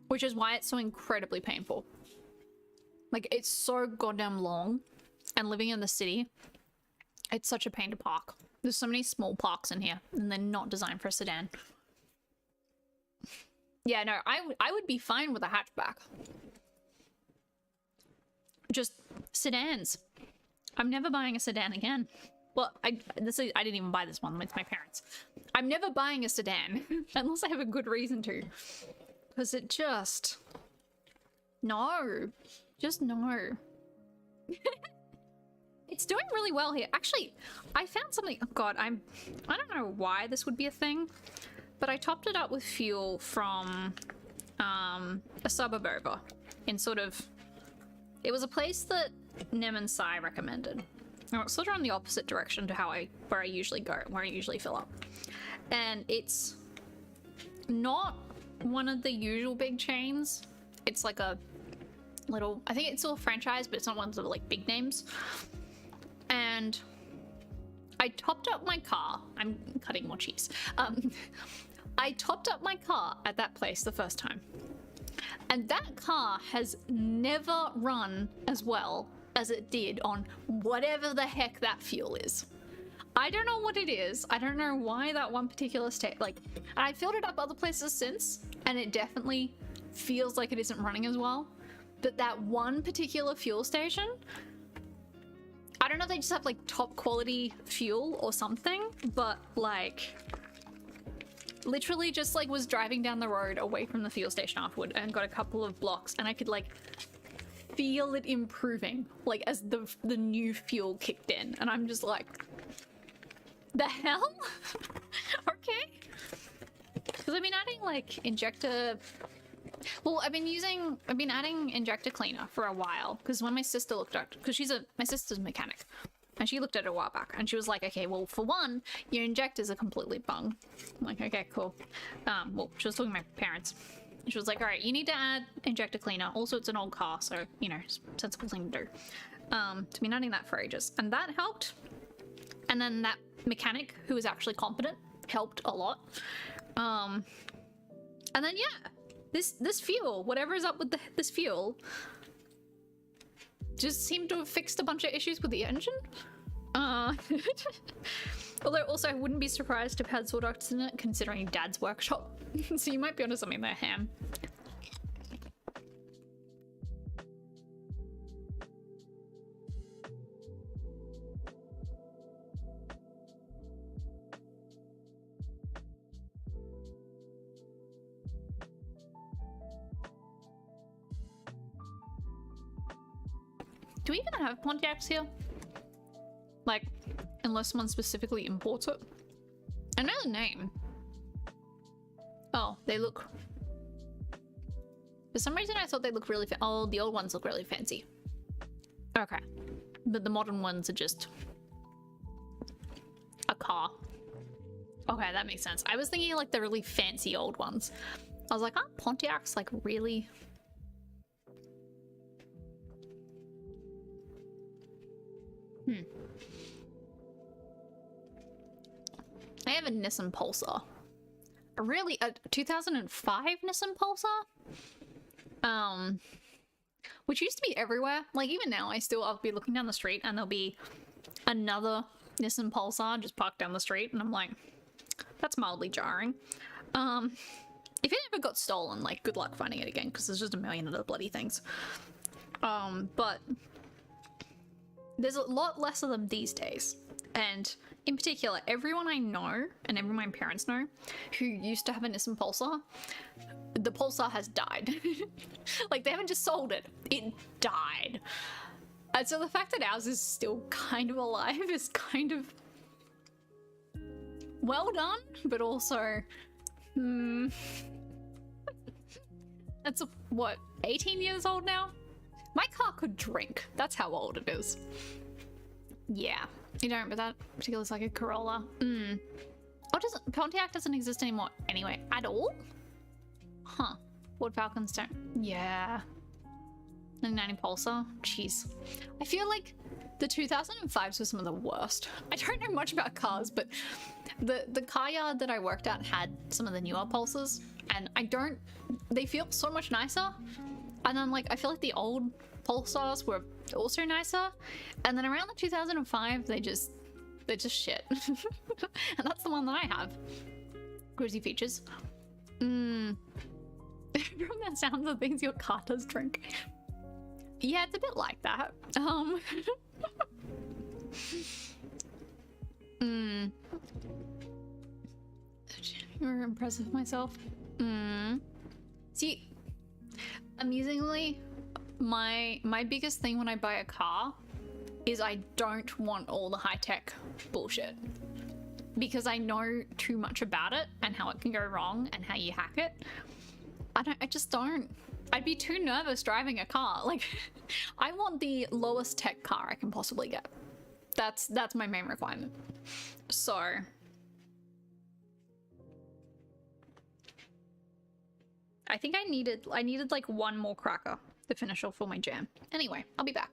Which is why it's so incredibly painful. Like, it's so goddamn long. And living in the city, it's such a pain to park. There's so many small parks in here, and they're not designed for a sedan. Yeah, no, I would be fine with a hatchback. Just sedans. I'm never buying a sedan again. Well, I didn't even buy this one. It's my parents. I'm never buying a sedan unless I have a good reason to. Because it just... No. Just no. It's doing really well here. Actually, I found something... Oh god, I don't know why this would be a thing. But I topped it up with fuel from a suburb over. In sort of... It was a place that Nim and Sai recommended. It's sort of on the opposite direction to where I usually go, where I usually fill up. And it's not one of the usual big chains. It's like a little, I think it's still a franchise, but it's not one of the like big names. And I topped up my car. I'm cutting more cheese. I topped up my car at that place the first time. And that car has never run as well as it did on whatever the heck that fuel is. I don't know what it is. I don't know why that one particular state, like, I filled it up other places since, and it definitely feels like it isn't running as well. But that one particular fuel station, I don't know if they just have like top quality fuel or something, but like, literally just like was driving down the road away from the fuel station afterward and got a couple of blocks, and I could like feel it improving, like as the new fuel kicked in, and I'm just like, the hell? Because I've been adding like injector. Well, I've been adding injector cleaner for a while. Because when my sister looked at, because my sister's a mechanic, and she looked at it a while back, and she was like, okay, well, for one, your injectors are completely bung. I'm like, okay, cool. Well, she was talking to my parents. She was like, all right, you need to add injector cleaner. Also, it's an old car, so, you know, sensible thing to do. To be adding that for ages. And that helped. And then that mechanic, who was actually competent, helped a lot. And then, yeah, this fuel, whatever is up with this fuel, just seemed to have fixed a bunch of issues with the engine. Although also I wouldn't be surprised if it had sawdust in it, considering Dad's workshop. So you might be onto something there, Ham. Do we even have Pontiacs here? Like, unless someone specifically imports it? I know the name. Oh, they look... For some reason I thought they looked really oh, the old ones look really fancy. Okay. But the modern ones are just... a car. Okay, that makes sense. I was thinking like the really fancy old ones. I was like, aren't Pontiacs like really... I have a Nissan Pulsar. A 2005 Nissan Pulsar? Which used to be everywhere. Like, even now, I'll be looking down the street and there'll be another Nissan Pulsar just parked down the street, and I'm like, that's mildly jarring. If it ever got stolen, like, good luck finding it again, because there's just a million of the bloody things. But there's a lot less of them these days. And in particular, everyone I know, and everyone my parents know, who used to have a Nissan Pulsar, the Pulsar has died. Like, they haven't just sold it, it died. And so the fact that ours is still kind of alive is kind of well done, but also, that's what, 18 years old now? My car could drink. That's how old it is. Yeah. You don't, but that particularly is like a Corolla. Oh, Pontiac doesn't exist anymore anyway, at all? Huh. Ford Falcons don't. Yeah. 1990 Pulsar? Jeez. I feel like the 2005s were some of the worst. I don't know much about cars, but the car yard that I worked at had some of the newer Pulsars, and they feel so much nicer. And then, like, I feel like the old Pulsars were also nicer, and then around the 2005 they're just shit. And that's the one that I have. Cruisy features. From the sounds of things your car does drink. Yeah, it's a bit like that. You're impressed with myself. See, amusingly, my biggest thing when I buy a car is I don't want all the high-tech bullshit, because I know too much about it and how it can go wrong and how you hack it. I just don't. I'd be too nervous driving a car. Like, I want the lowest tech car I can possibly get. That's my main requirement. So I think I needed like one more cracker to finish off all my jam. Anyway, I'll be back.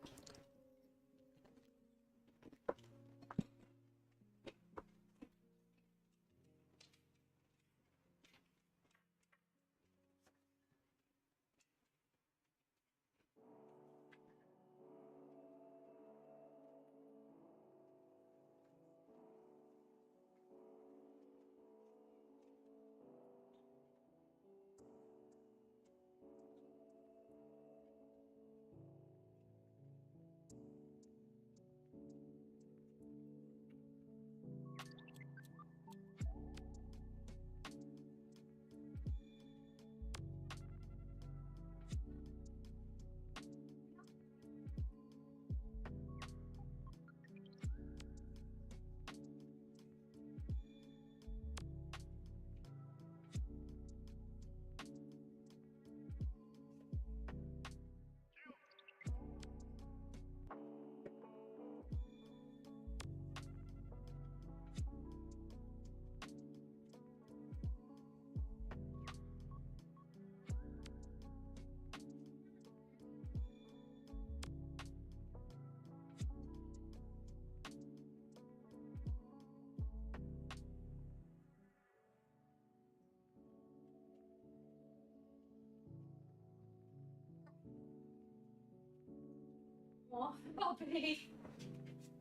Oh, Bobby.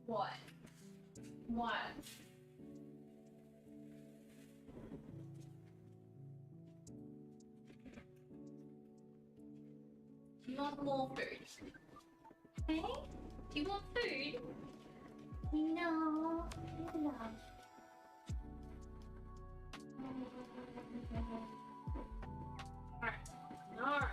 What? What? You want more food? Hey? Do you want food? No. No. Alright. Alright.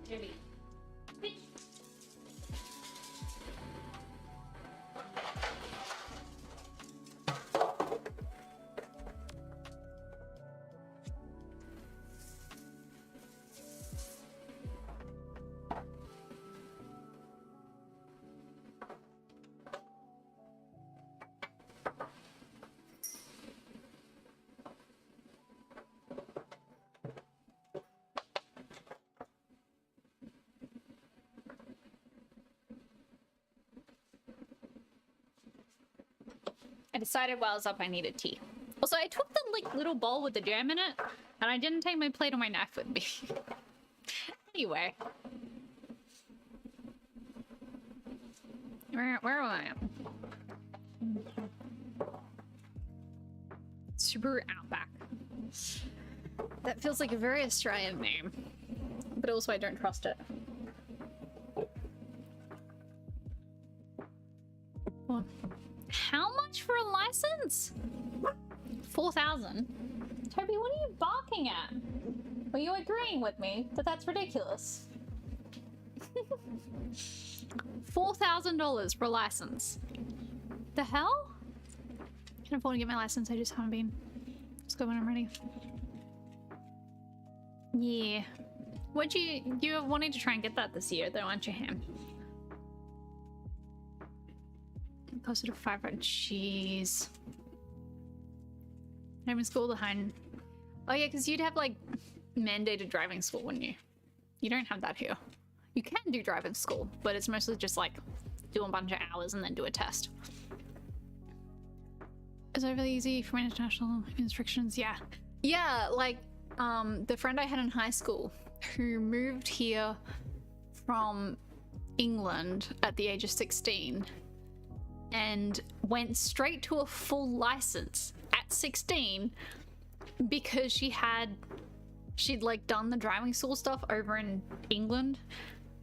Jimmy. I decided while I was up I needed tea. Also, I took the like little bowl with the jam in it, and I didn't take my plate or my knife with me. Anyway. Where am I? Subaru Outback. That feels like a very Australian name. But also I don't trust it. Well, how much for a license? 4,000. Toby, what are you barking at? Are you agreeing with me that that's ridiculous? $4,000 for a license. The hell? I can afford to get my license, I just haven't been. Just go when I'm ready. Yeah. You were wanting to try and get that this year though, aren't you, Ham? Closer to 500. Jeez. I'm in school behind. Oh yeah, because you'd have like mandated driving school, wouldn't you? You don't have that here. You can do driving school, but it's mostly just like do a bunch of hours and then do a test. It's overly easy for international restrictions. Yeah. Yeah, like the friend I had in high school who moved here from England at the age of 16 and went straight to a full license at 16 because she'd like done the driving school stuff over in England,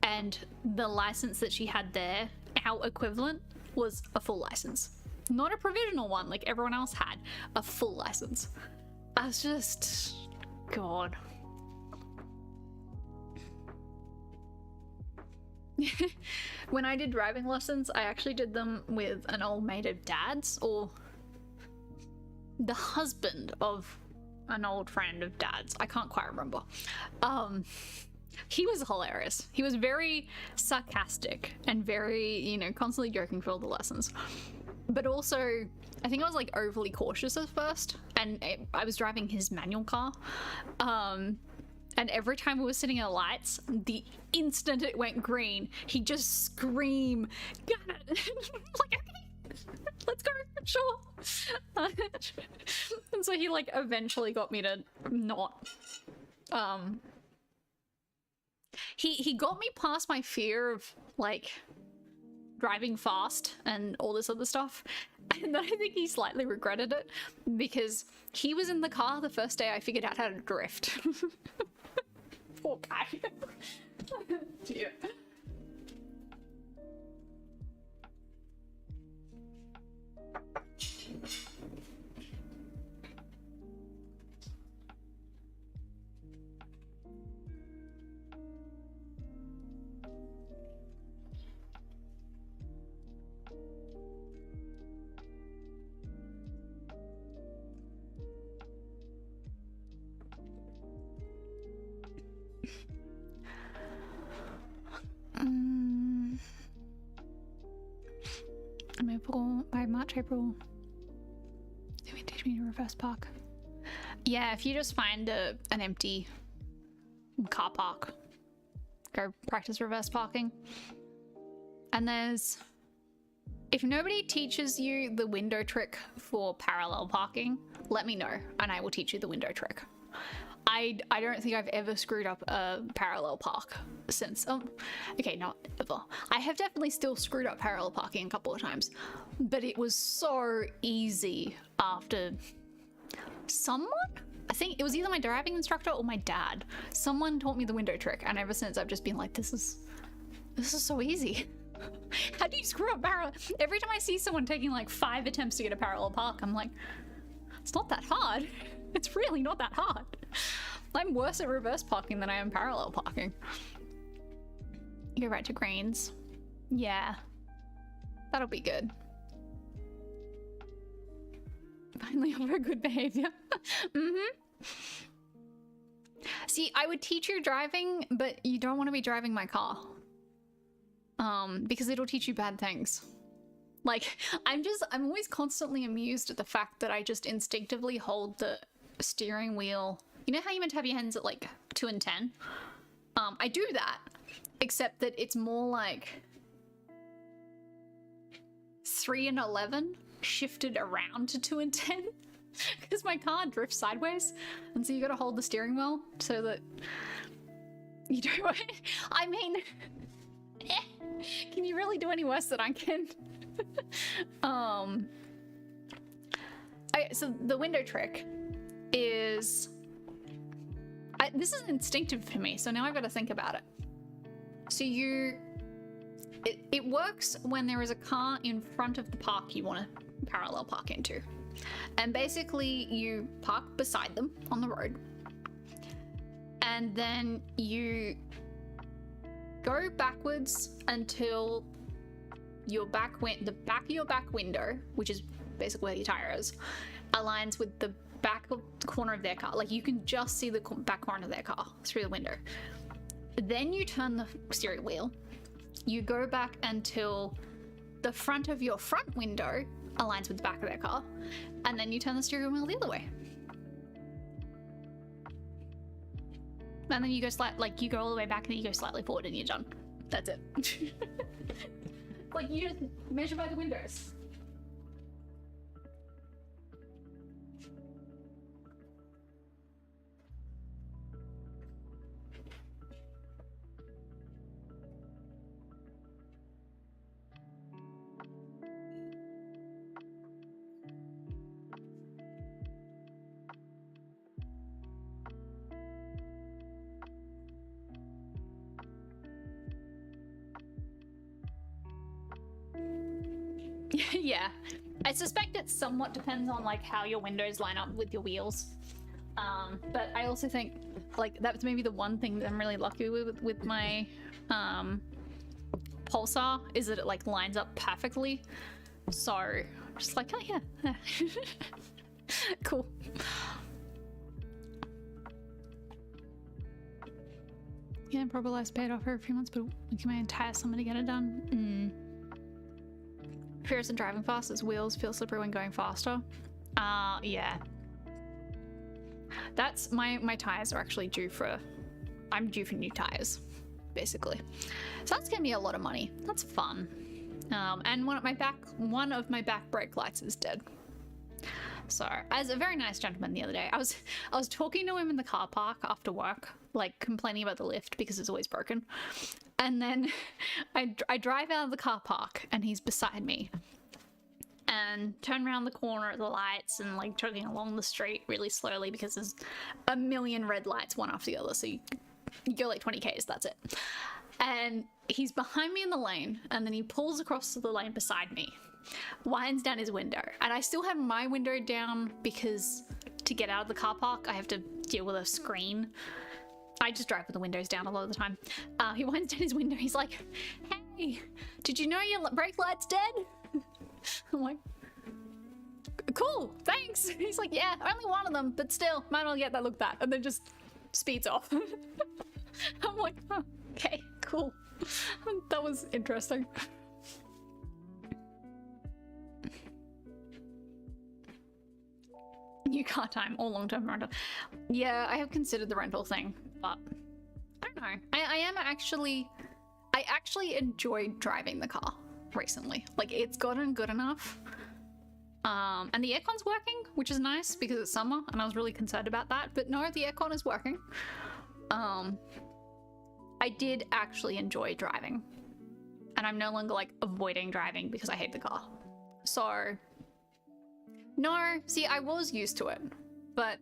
and the license that she had there, our equivalent, was a full license. Not a provisional one like everyone else had, a full license. I was just... God. When I did driving lessons, I actually did them with an old mate of Dad's, or the husband of an old friend of Dad's. I can't quite remember. He was hilarious. He was very sarcastic and very, you know, constantly joking for all the lessons. But also, I think I was like overly cautious at first, and I was driving his manual car. And every time we were sitting at lights, the instant it went green, he'd just scream, "Get it!" Like, okay, let's go, sure. And so he like eventually got me to not. He got me past my fear of like driving fast and all this other stuff. And then I think he slightly regretted it because he was in the car the first day I figured out how to drift. Poor guy. Dear. By March, April. They may teach me to reverse park. Yeah, if you just find an empty car park, go practice reverse parking. And there's, if nobody teaches you the window trick for parallel parking, let me know and I will teach you the window trick. I don't think I've ever screwed up a parallel park since, okay, not ever. I have definitely still screwed up parallel parking a couple of times, but it was so easy after someone, I think it was either my driving instructor or my dad. Someone taught me the window trick, and ever since I've just been like, this is so easy. How do you screw up parallel? Every time I see someone taking like 5 attempts to get a parallel park, I'm like, it's not that hard. It's really not that hard. I'm worse at reverse parking than I am parallel parking. Go right to greens. Yeah, that'll be good. Finally over good behavior. See, I would teach you driving, but you don't want to be driving my car. Because it'll teach you bad things. Like, I'm always constantly amused at the fact that I just instinctively hold the steering wheel. You know how you meant to have your hands at like 2 and 10? I do that, except that it's more like 3 and 11 shifted around to 2 and 10 because my car drifts sideways, and so you gotta hold the steering wheel so that you don't. I mean, can you really do any worse than I can? So the window trick is, this is instinctive for me, so now I've got to think about it. So it works when there is a car in front of the park you want to parallel park into. And basically you park beside them on the road, and then you go backwards until the back of your back window, which is basically where your tire is, aligns with the back corner of their car. Like, you can just see the back corner of their car through the window. Then you turn the steering wheel. You go back until the front of your front window aligns with the back of their car, and then you turn the steering wheel the other way. And then you go you go all the way back, and then you go slightly forward, and you're done. That's it. Like, you just measure by the windows. Yeah, I suspect it somewhat depends on like how your windows line up with your wheels. But I also think like that's maybe the one thing that I'm really lucky with my Pulsar, is that it like lines up perfectly. So just like, oh yeah. Cool. Yeah, probably less paid off for a few months, but like my entire summer to get it done. Fear isn't driving fast, its wheels feel slippery when going faster. Yeah. That's my tires are actually due for, I'm due for new tires, basically. So that's gonna be a lot of money. That's fun. And one of my back brake lights is dead. So, as a very nice gentleman the other day, I was talking to him in the car park after work, like complaining about the lift because it's always broken. And then I drive out of the car park and he's beside me, and turn around the corner at the lights and like jogging along the street really slowly because there's a million red lights one after the other. So you go like 20 Ks, that's it. And he's behind me in the lane, and then he pulls across to the lane beside me, winds down his window, and I still have my window down because to get out of the car park I have to deal with a screen. I just drive with the windows down a lot of the time. He winds down his window, he's like, hey, did you know your brake light's dead? I'm like, cool, thanks. He's like, yeah, only one of them, but still, might not get that looked at, and then just speeds off. I'm like, oh, okay, cool. That was interesting. New car time or long-term rental. Yeah, I have considered the rental thing, but I don't know. I actually enjoyed driving the car recently. Like, it's gotten good enough. And the aircon's working, which is nice because it's summer and I was really concerned about that. But no, the aircon is working. I did actually enjoy driving. And I'm no longer like avoiding driving because I hate the car. So, no, see, I was used to it. But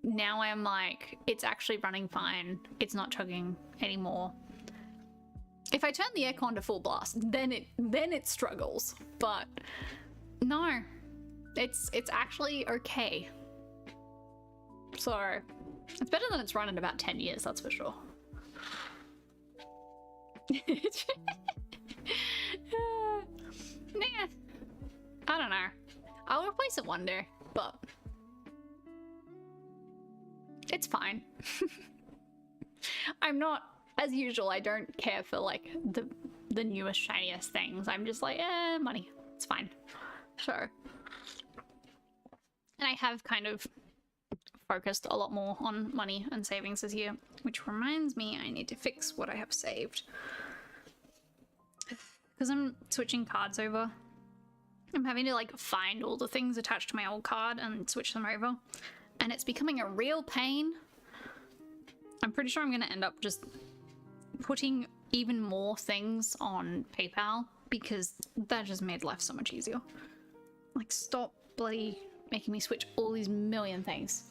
now I'm like, it's actually running fine. It's not chugging anymore. If I turn the aircon to full blast, then it struggles. But no, it's actually okay. So it's better than it's run in about 10 years, that's for sure. Nah, I don't know. I'll replace it one day, but it's fine. I'm not, as usual, I don't care for like the newest, shiniest things. I'm just like, money. It's fine. Sure. And I have kind of focused a lot more on money and savings this year, which reminds me I need to fix what I have saved. Because I'm switching cards over. I'm having to like find all the things attached to my old card and switch them over. And it's becoming a real pain. I'm pretty sure I'm going to end up just putting even more things on PayPal because that just made life so much easier. Like, stop bloody making me switch all these million things.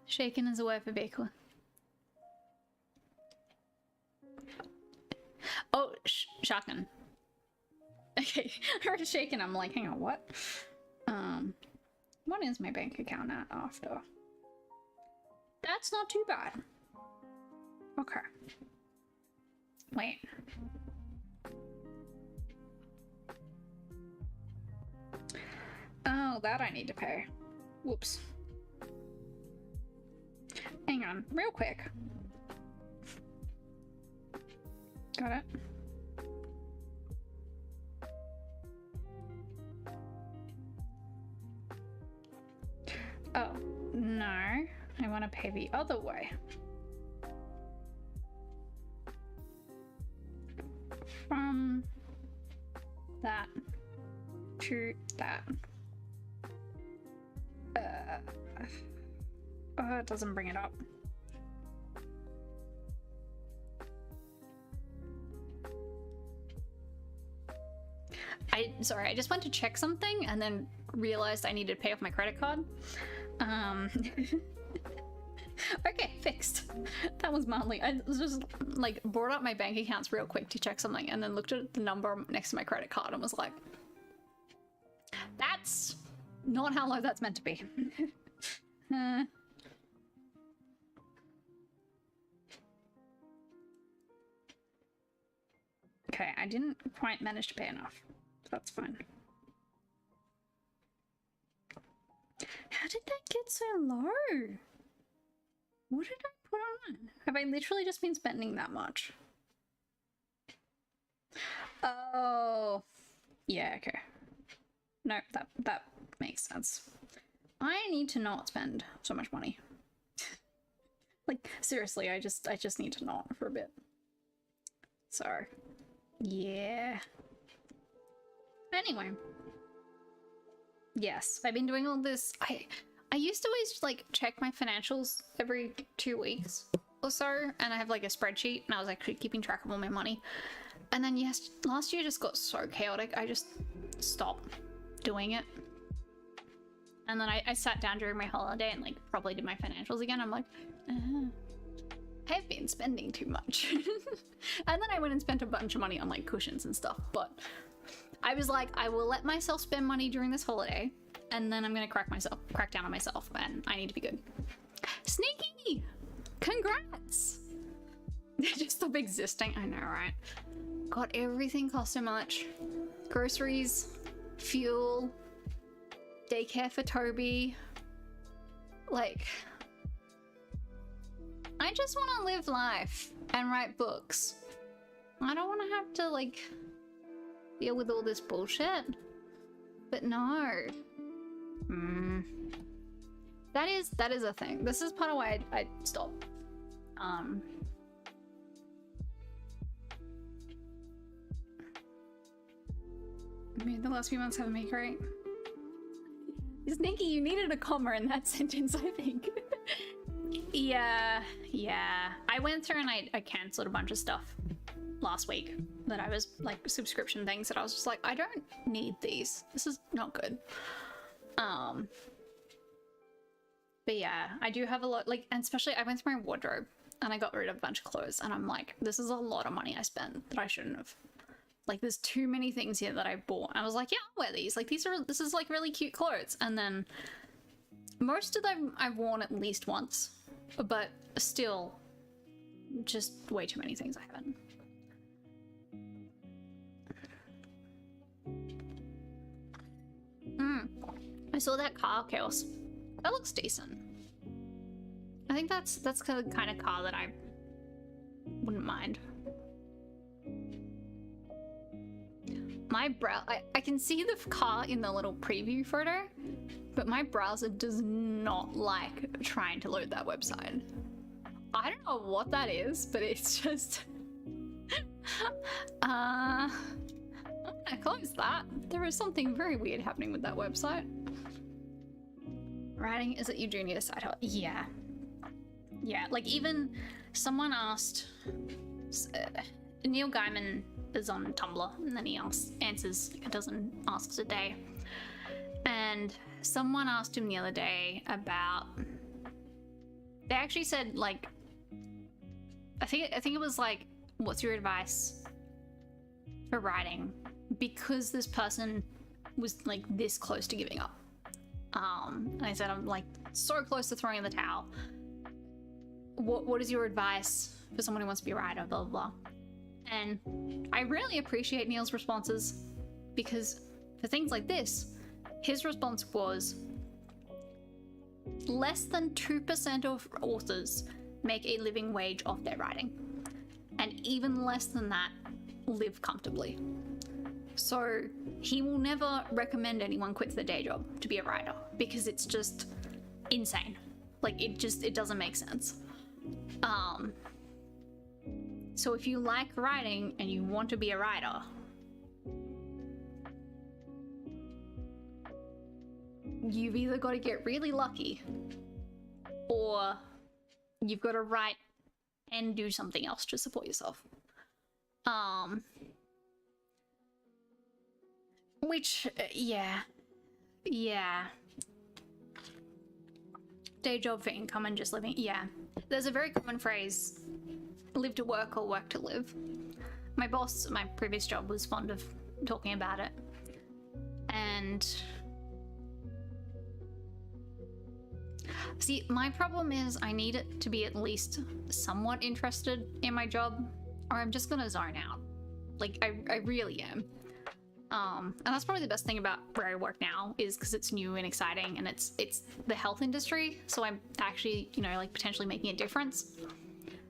Shaken is a word for vehicle. Oh, Shaken. Okay, I heard shaken. I'm like, hang on, what? What is my bank account at after? That's not too bad. Okay. Wait. Oh, that I need to pay. Whoops. Hang on, real quick. Got it. Oh, no. I want to pay the other way. From that to that. It doesn't bring it up. Sorry, I just went to check something and then realized I needed to pay off my credit card. Okay, fixed. That was mildly. I was just like brought up my bank accounts real quick to check something and then looked at the number next to my credit card and was like, that's not how low that's meant to be. Okay, I didn't quite manage to pay enough. That's fine. How did that get so low? What did I put on? Have I literally just been spending that much? Oh, yeah, okay. No, that makes sense. I need to not spend so much money. Like, seriously, I just need to not for a bit. So, yeah. Anyway. Yes, I've been doing all this. I used to always like check my financials every 2 weeks or so, and I have like a spreadsheet and I was actually keeping track of all my money. And then yes, last year just got so chaotic, I just stopped doing it. And then I sat down during my holiday and like probably did my financials again. I'm like, I've been spending too much. And then I went and spent a bunch of money on like cushions and stuff, but I was like, I will let myself spend money during this holiday, and then I'm gonna crack down on myself, and I need to be good. Sneaky! Congrats! Just stop existing. I know, right? God, everything costs so much. Groceries, fuel, daycare for Toby. Like, I just want to live life and write books. I don't want to have to, like, deal with all this bullshit. But no. That is a thing. This is part of why I stopped I mean, the last few months haven't been great. Nikki, you needed a comma in that sentence, I think. Yeah. I went through and I cancelled a bunch of stuff last week that I was like subscription things that I was just like, I don't need these. This is not good. But yeah, I do have a lot, like, and especially I went through my wardrobe and I got rid of a bunch of clothes and I'm like, this is a lot of money I spent that I shouldn't have. Like, there's too many things here that I bought. And I was like, yeah, I'll wear these. Like, this is like really cute clothes. And then most of them I've worn at least once, but still just way too many things I haven't. I saw that car, Chaos. That looks decent. I think that's the kind of car that I wouldn't mind. My I can see the car in the little preview photo, but my browser does not like trying to load that website. I don't know what that is, but it's just... I'm gonna close that. There is something very weird happening with that website. Writing is that you do need a side hustle. Yeah. Yeah, like even someone asked... Neil Gaiman is on Tumblr, and then he answers like a dozen asks a day. And someone asked him the other day about... They actually said, like... I think it was like, what's your advice for writing? Because this person was like this close to giving up. And I said, I'm like so close to throwing in the towel. What is your advice for someone who wants to be a writer, blah, blah, blah. And I really appreciate Neil's responses, because for things like this, his response was, less than 2% of authors make a living wage off their writing. And even less than that live comfortably. So he will never recommend anyone quit their day job to be a writer, because it's just insane. Like, it doesn't make sense. So if you like writing and you want to be a writer, you've either got to get really lucky, or you've got to write and do something else to support yourself. Which, yeah. Day job for income and just living, yeah. There's a very common phrase, live to work or work to live. My boss at my previous job was fond of talking about it. And see, my problem is I need it to be at least somewhat interested in my job, or I'm just gonna zone out. Like, I really am. And that's probably the best thing about where I work now, is because it's new and exciting, and it's the health industry, so I'm actually, you know, like potentially making a difference,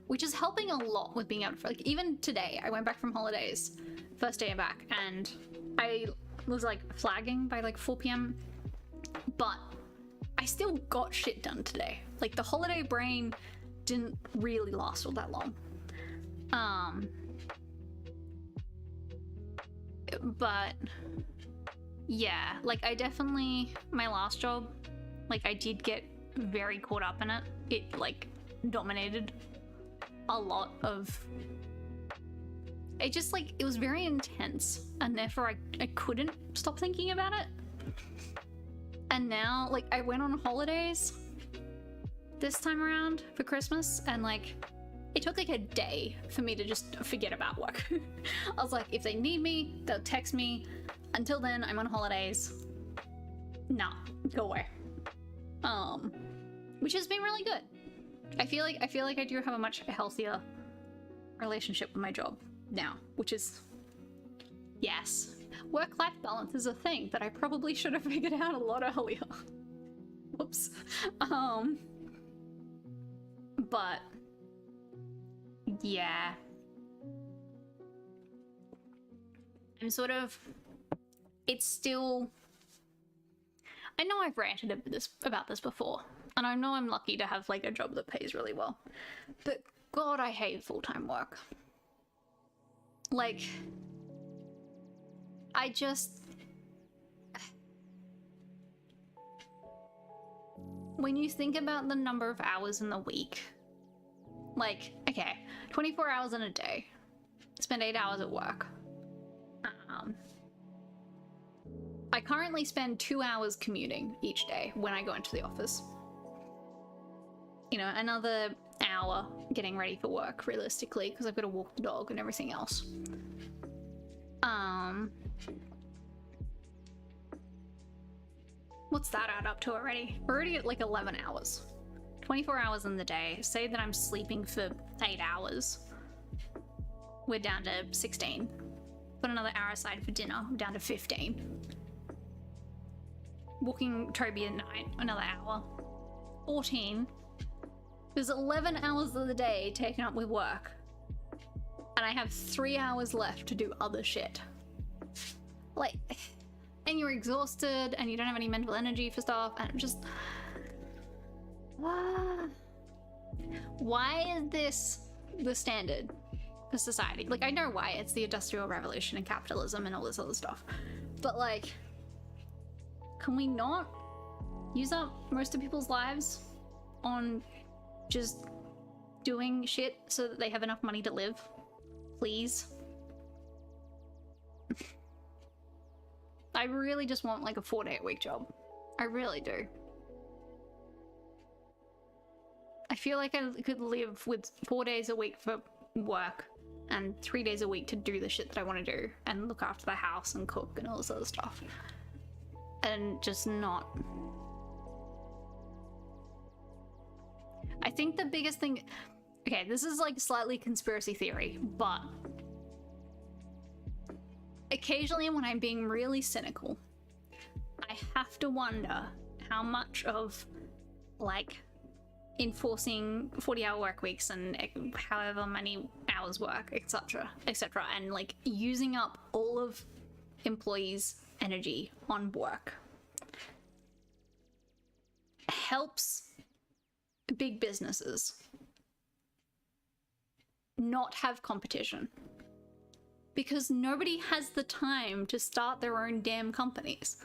which is helping a lot with being able to, like, even today, I went back from holidays, first day back, and I was like flagging by like 4 p.m, but I still got shit done today. Like, the holiday brain didn't really last all that long. But yeah, like, I definitely, my last job, like, I did get very caught up in it. It like dominated a lot of, it just like, it was very intense, and therefore I couldn't stop thinking about it. And now, like, I went on holidays this time around for Christmas, and like, it took like a day for me to just forget about work. I was like, if they need me, they'll text me. Until then, I'm on holidays. Nah, go away. Which has been really good. I feel like I do have a much healthier relationship with my job now, which is, yes. Work-life balance is a thing that I probably should have figured out a lot earlier. Whoops. But yeah, I'm sort of, it's still, I know I've ranted about this before, and I know I'm lucky to have like a job that pays really well, but God, I hate full-time work. Like, I just, when you think about the number of hours in the week, like, okay, 24 hours in a day, spend 8 hours at work. I currently spend 2 hours commuting each day when I go into the office. You know, another hour getting ready for work, realistically, because I've got to walk the dog and everything else. What's that add up to already? We're already at like 11 hours. 24 hours in the day. Say that I'm sleeping for 8 hours. We're down to 16. Put another hour aside for dinner. We're down to 15. Walking Toby at night, another hour. 14. There's 11 hours of the day taken up with work. And I have 3 hours left to do other shit. Like, and you're exhausted and you don't have any mental energy for stuff, and I'm just... Why is this the standard for society? Like, I know why. It's the Industrial Revolution and capitalism and all this other stuff. But, like, can we not use up most of people's lives on just doing shit so that they have enough money to live? Please? I really just want, like, a 4-day-a-week job. I really do. I feel like I could live with 4 days a week for work and 3 days a week to do the shit that I want to do and look after the house and cook and all this other stuff. And just not. I think the biggest thing... Okay, this is like slightly conspiracy theory, but occasionally when I'm being really cynical, I have to wonder how much of, like, enforcing 40-hour work weeks and however many hours work, etc., etc., and like using up all of employees' energy on work helps big businesses not have competition, because nobody has the time to start their own damn companies.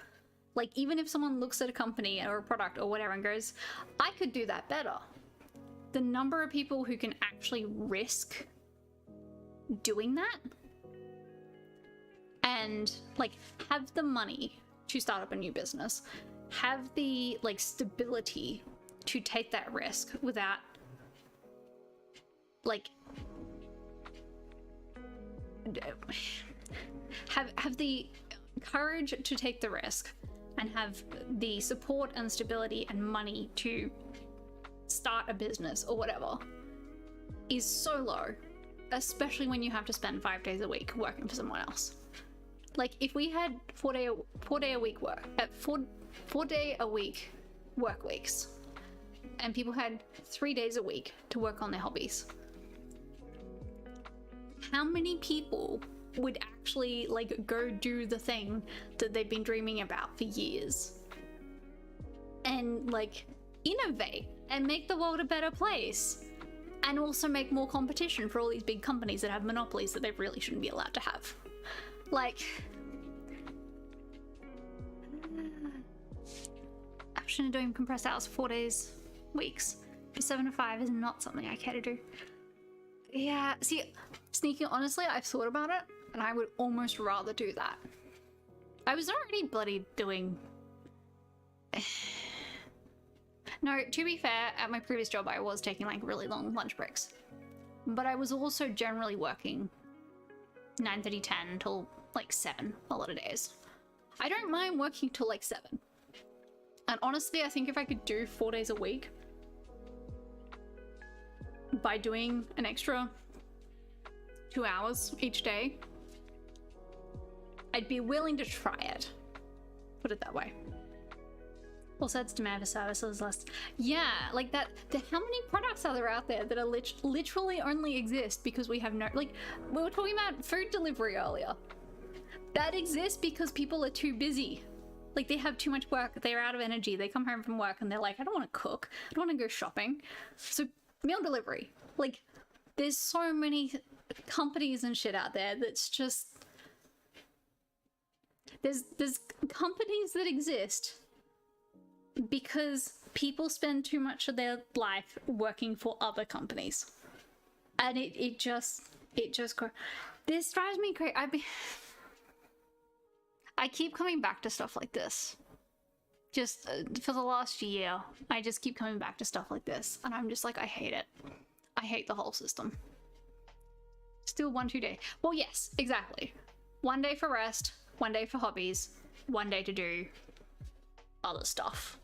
Like, even if someone looks at a company or a product or whatever and goes, I could do that better, the number of people who can actually risk doing that and, like, have the money to start up a new business, have the, like, stability to take that risk without, like, have the courage to take the risk and have the support and stability and money to start a business or whatever is so low, especially when you have to spend 5 days a week working for someone else. Like, if we had 4 day a week work at 4 day a week work weeks, and people had 3 days a week to work on their hobbies, how many people would actually, like, go do the thing that they've been dreaming about for years and, like, innovate and make the world a better place, and also make more competition for all these big companies that have monopolies that they really shouldn't be allowed to have? Like, option of doing compressed hours 4 days weeks for 7 to 5 is not something I care to do. Yeah, see, sneaking, honestly, I've thought about it, and I would almost rather do that. I was already bloody doing... No, to be fair, at my previous job, I was taking, like, really long lunch breaks. But I was also generally working 9:30, 10 until, like, 7 a lot of days. I don't mind working till, like, 7. And honestly, I think if I could do 4 days a week by doing an extra 2 hours each day, I'd be willing to try it. Put it that way. Also, it's demand for services list. Yeah, like that. How many products are there out there that are literally only exist because we have no... Like, we were talking about food delivery earlier. That exists because people are too busy. Like, they have too much work, they're out of energy, they come home from work and they're like, I don't want to cook, I don't want to go shopping. So, meal delivery. Like, there's so many companies and shit out there that's just... There's companies that exist because people spend too much of their life working for other companies, and it just this drives me crazy. I keep coming back to stuff like this. Just for the last year, I just keep coming back to stuff like this, and I'm just like, I hate it. I hate the whole system. Still 1-2 day. Well, yes, exactly. 1 day for rest, 1 day for hobbies, 1 day to do other stuff.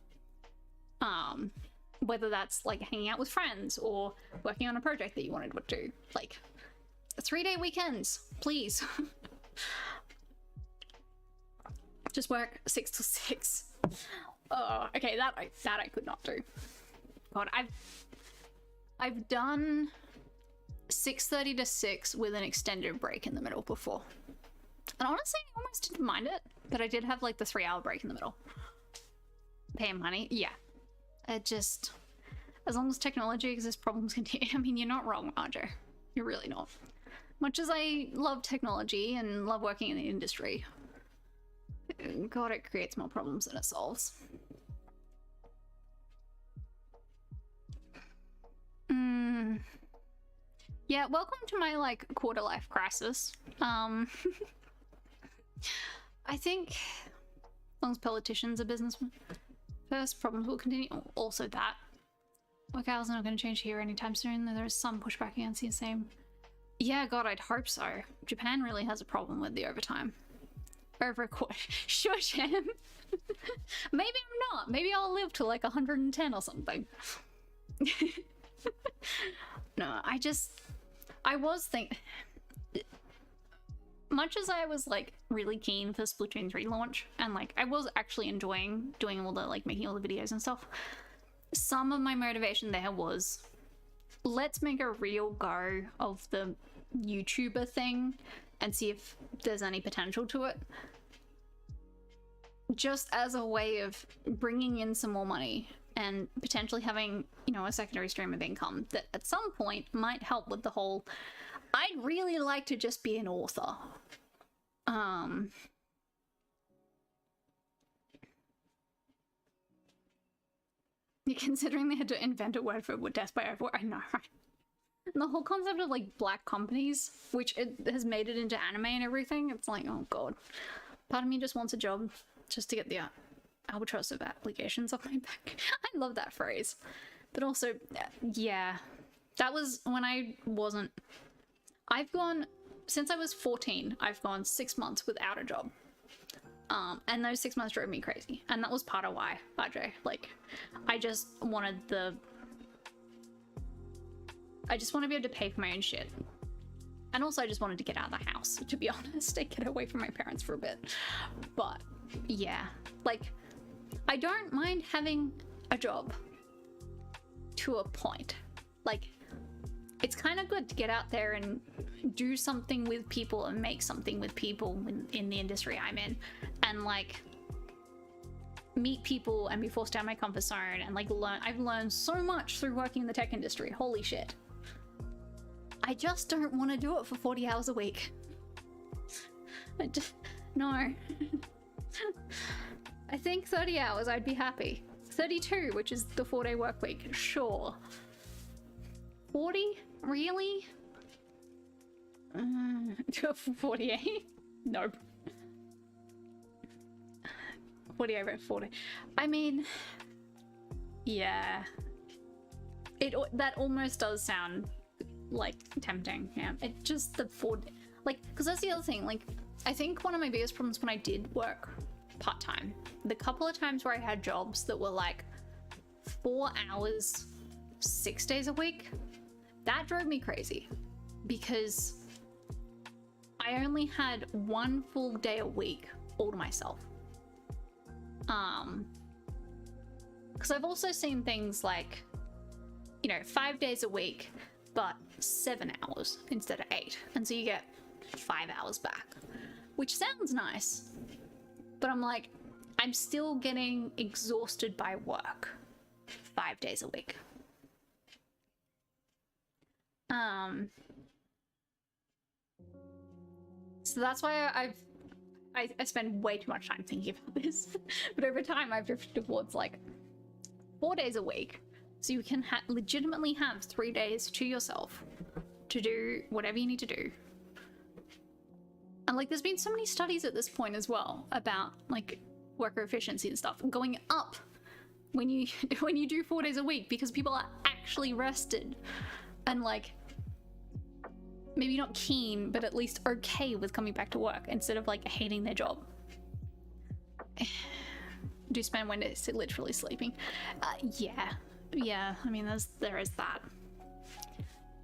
Whether that's like hanging out with friends or working on a project that you wanted to do. Like 3-day weekends, please. Just work 6 to 6. Oh, okay, that I could not do. God, I've done 6:30 to 6 with an extended break in the middle before. And honestly, I almost didn't mind it, but I did have like the 3-hour break in the middle. Paying money, yeah. It just, as long as technology exists, problems continue. I mean, you're not wrong, RJ. You're really not. Much as I love technology and love working in the industry, God, it creates more problems than it solves. Yeah, welcome to my, like, quarter life crisis. I think, as long as politicians are businessmen, first, problems will continue. Also that. Work hours are not going to change here anytime soon, though there is some pushback against the same. Yeah, God, I'd hope so. Japan really has a problem with the overtime. Over a quarter. Sure, Shem. Maybe I'm not. Maybe I'll live to like 110 or something. No, I was thinking, much as I was like really keen for Splatoon 3 launch, and like I was actually enjoying doing all the like making all the videos and stuff, some of my motivation there was, let's make a real go of the YouTuber thing and see if there's any potential to it. Just as a way of bringing in some more money and potentially having, you know, a secondary stream of income that at some point might help with the whole, I'd really like to just be an author. Considering they had to invent a word for death by overwork, I know, right? And the whole concept of like black companies, which it has made it into anime and everything, it's like, oh god. Part of me just wants a job just to get the albatross of applications off my back. I love that phrase. But also, yeah, that was when I wasn't... I've gone, since I was 14, I've gone 6 months without a job. And those 6 months drove me crazy. And that was part of why, RJ. Like, I just wanted the... I just want to be able to pay for my own shit. And also I just wanted to get out of the house, to be honest, and get away from my parents for a bit. But yeah, like, I don't mind having a job to a point. Like, it's kind of good to get out there and do something with people and make something with people in the industry I'm in, and like meet people and be forced out of my comfort zone and like learn. I've learned so much through working in the tech industry. Holy shit. I just don't want to do it for 40 hours a week. No. I think 30 hours I'd be happy. 32, which is the 4-day work week, sure. 40? Really? 48? Nope. 40 over 40. I mean, yeah. That almost does sound like tempting, yeah. It just, the 4, like, because that's the other thing, like, I think one of my biggest problems when I did work part-time, the couple of times where I had jobs that were like 4 hours, 6 days a week, that drove me crazy because I only had 1 full day a week all to myself. Because I've also seen things like, you know, 5 days a week, but 7 hours instead of 8. And so you get 5 hours back, which sounds nice, but I'm like, I'm still getting exhausted by work 5 days a week. So that's why I spend way too much time thinking about this. But over time I've drifted towards like, 4 days a week, so you can legitimately have 3 days to yourself to do whatever you need to do. And like, there's been so many studies at this point as well about like worker efficiency and stuff going up when you when you do 4 days a week, because people are actually rested and like maybe not keen, but at least okay with coming back to work instead of like hating their job. Do spend Wednesdays literally sleeping. Yeah, I mean there is that,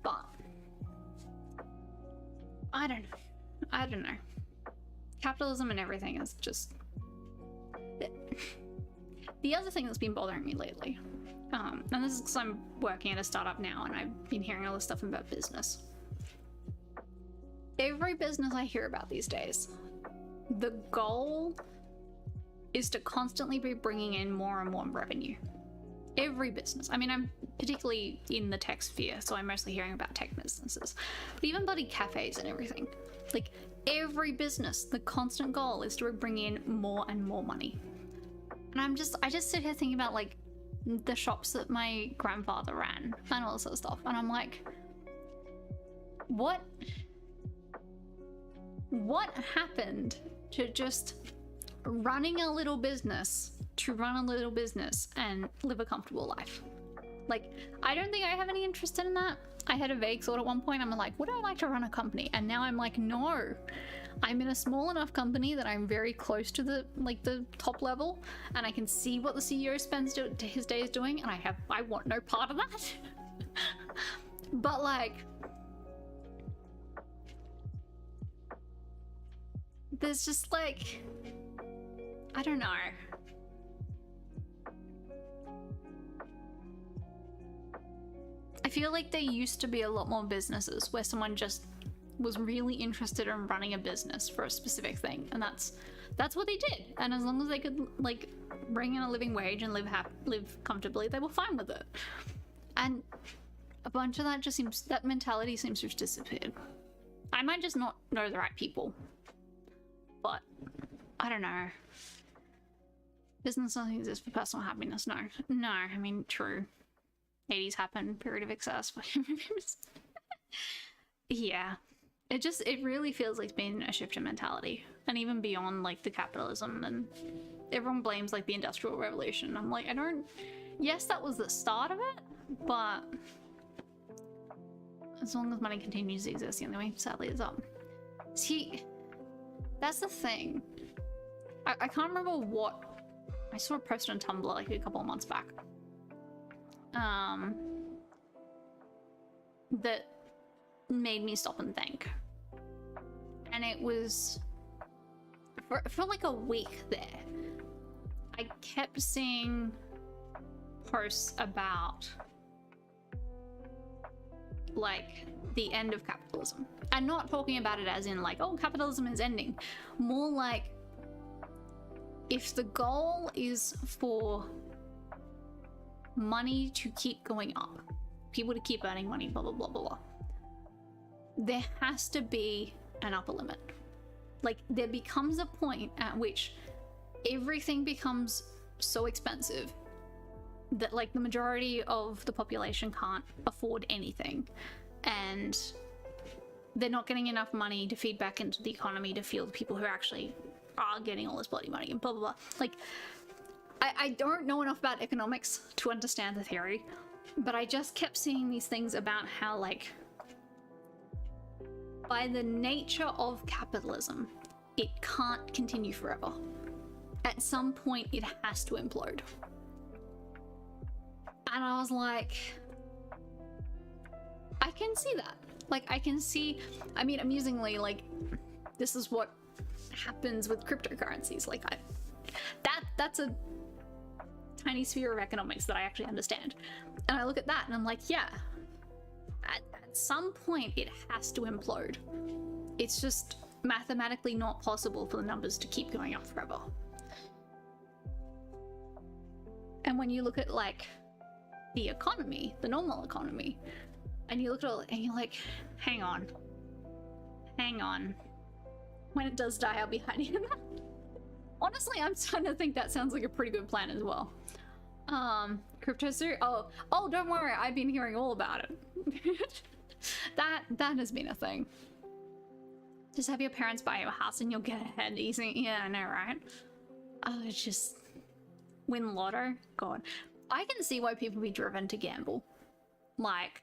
but I don't know. Capitalism and everything is just the other thing that's been bothering me lately, and this is because I'm working at a startup now and I've been hearing all this stuff about business. Every business I hear about these days, the goal is to constantly be bringing in more and more revenue. Every business. I mean, I'm particularly in the tech sphere, so I'm mostly hearing about tech businesses. But even bloody cafes and everything. Like, every business, the constant goal is to bring in more and more money. And I just sit here thinking about, like, the shops that my grandfather ran and all this sort of stuff. And I'm like, what happened to just running a little business to run a little business and live a comfortable life? Like, I don't think I have any interest in that. I had a vague thought at one point. I'm like, would I like to run a company? And now I'm like, no. I'm in a small enough company that I'm very close to the top level, and I can see what the CEO spends his days doing, and I want no part of that. But like, there's just like, I don't know. I feel like there used to be a lot more businesses where someone just was really interested in running a business for a specific thing, and that's what they did. And as long as they could like bring in a living wage and live comfortably, they were fine with it. And a bunch of that mentality seems to have disappeared. I might just not know the right people, but I don't know. Business doesn't exist for personal happiness. No, I mean, true. 80s happened, period of excess. Yeah, it really feels like it's been a shift in mentality, and even beyond like the capitalism, and everyone blames like the Industrial Revolution. I'm like, yes, that was the start of it, but as long as money continues to exist, the only way sadly is up. See, that's the thing. I can't remember what I saw a post on Tumblr like a couple of months back. That made me stop and think. And it was for like a week there, I kept seeing posts about like the end of capitalism, and not talking about it as in like, oh, capitalism is ending, more like, if the goal is for money to keep going up, people to keep earning money, blah blah blah blah blah, there has to be an upper limit. Like, there becomes a point at which everything becomes so expensive that like the majority of the population can't afford anything, and they're not getting enough money to feed back into the economy to fuel the people who actually are getting all this bloody money and blah blah blah. Like, I don't know enough about economics to understand the theory, but I just kept seeing these things about how, like, by the nature of capitalism, it can't continue forever. At some point, it has to implode. And I was like, I can see that. Like, I can see, I mean, amusingly, like, this is what happens with cryptocurrencies. Like, that's a tiny sphere of economics that I actually understand. And I look at that and I'm like, yeah, at some point it has to implode. It's just mathematically not possible for the numbers to keep going up forever. And when you look at like the economy, the normal economy, and you look at it and you're like, hang on. When it does die, I'll be hiding in that. Honestly, I'm starting to think that sounds like a pretty good plan as well. crypto suit? Oh, don't worry, I've been hearing all about it. that has been a thing. Just have your parents buy you a house and you'll get ahead easy. Yeah, I know, right? Oh, it's just win lotto. God, I can see why people be driven to gamble. Like,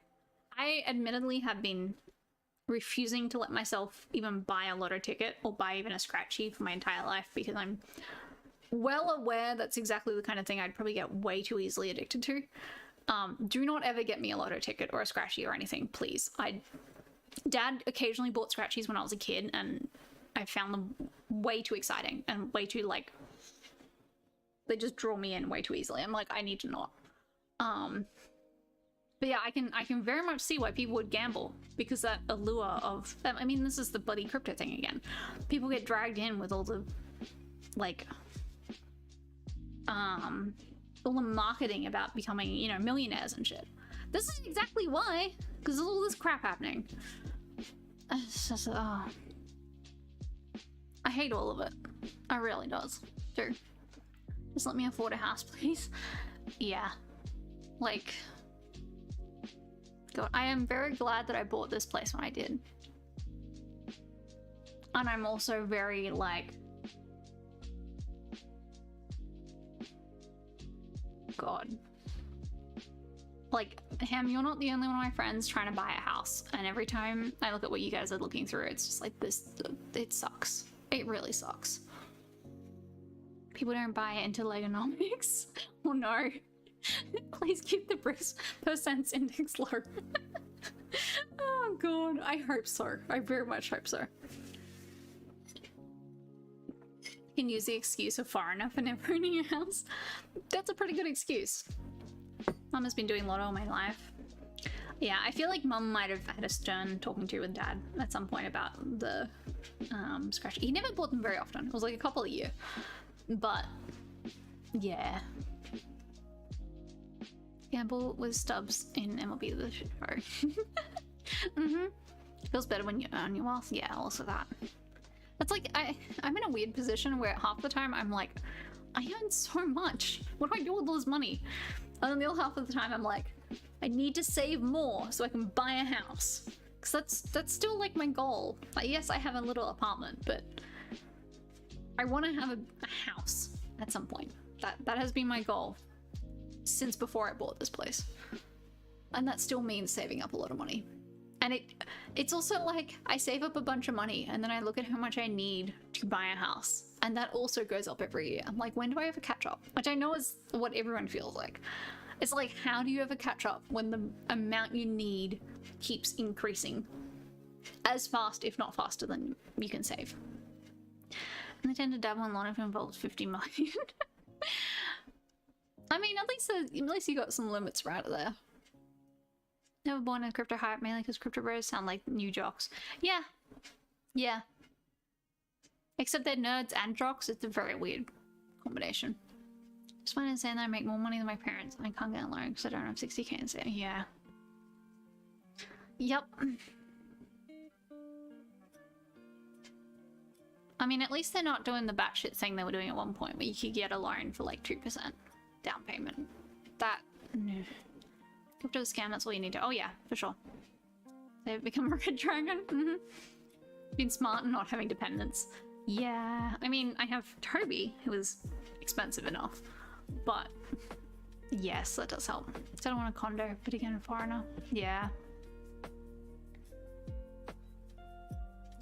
I admittedly have been refusing to let myself even buy a lotto ticket or buy even a scratchy for my entire life because I'm well aware that's exactly the kind of thing I'd probably get way too easily addicted to. Do not ever get me a lotto ticket or a scratchy or anything, please. Dad occasionally bought scratchies when I was a kid and I found them way too exciting and way too, like, they just draw me in way too easily. I'm like, I need to not. But yeah, I can very much see why people would gamble because that allure of, I mean, this is the bloody crypto thing again. People get dragged in with all the, like, all the marketing about becoming, you know, millionaires and shit. This is exactly why, because there's all this crap happening. It's just, I hate all of it. I really does. Dude, just let me afford a house, please. Yeah. Like, God, I am very glad that I bought this place when I did. And I'm also very, like, God. Like, Ham, you're not the only one of my friends trying to buy a house. And every time I look at what you guys are looking through, it's just like this, it sucks. It really sucks. People don't buy into Legonomics. Oh no. Please keep the percents index low. Oh God, I hope so. I very much hope so. You can use the excuse of foreigner for never owning a house. That's a pretty good excuse. Mum has been doing lotto all my life. Yeah, I feel like Mum might have had a stern talking to with Dad at some point about the scratch. He never bought them very often. It was like a couple a year. But yeah. Gamble with Stubbs in MLB The Show. Mm-hmm. Feels better when you earn your wealth. Yeah, also that. That's like, I'm in a weird position where half the time I'm like, I earn so much. What do I do with all this money? And then the other half of the time I'm like, I need to save more so I can buy a house. Because that's still like my goal. Like, yes, I have a little apartment, but I want to have a house at some point. That has been my goal since before I bought this place. And that still means saving up a lot of money. And it's also like I save up a bunch of money and then I look at how much I need to buy a house. And that also goes up every year. I'm like, when do I ever catch up? Which I know is what everyone feels like. It's like, how do you ever catch up when the amount you need keeps increasing as fast, if not faster, than you can save? And they tend to dabble in a lot if it involves 50 million. I mean, at least you got some limits right there. Never born in crypto hype, mainly because crypto bros sound like new jocks. Yeah. Yeah. Except they're nerds and jocks. It's a very weird combination. Just find it insane that I make more money than my parents. I can't get a loan because I don't have 60k in savings. Yeah. Yep. I mean, at least they're not doing the batshit thing they were doing at one point where you could get a loan for like 2% down payment. That... no. Crypto scam, that's all you need to... Oh yeah, for sure. They've become a red dragon. Mm-hmm. Been smart and not having dependents. Yeah, I mean, I have Toby, who is expensive enough, but yes, that does help. I don't want a condo, but again, foreigner. Yeah.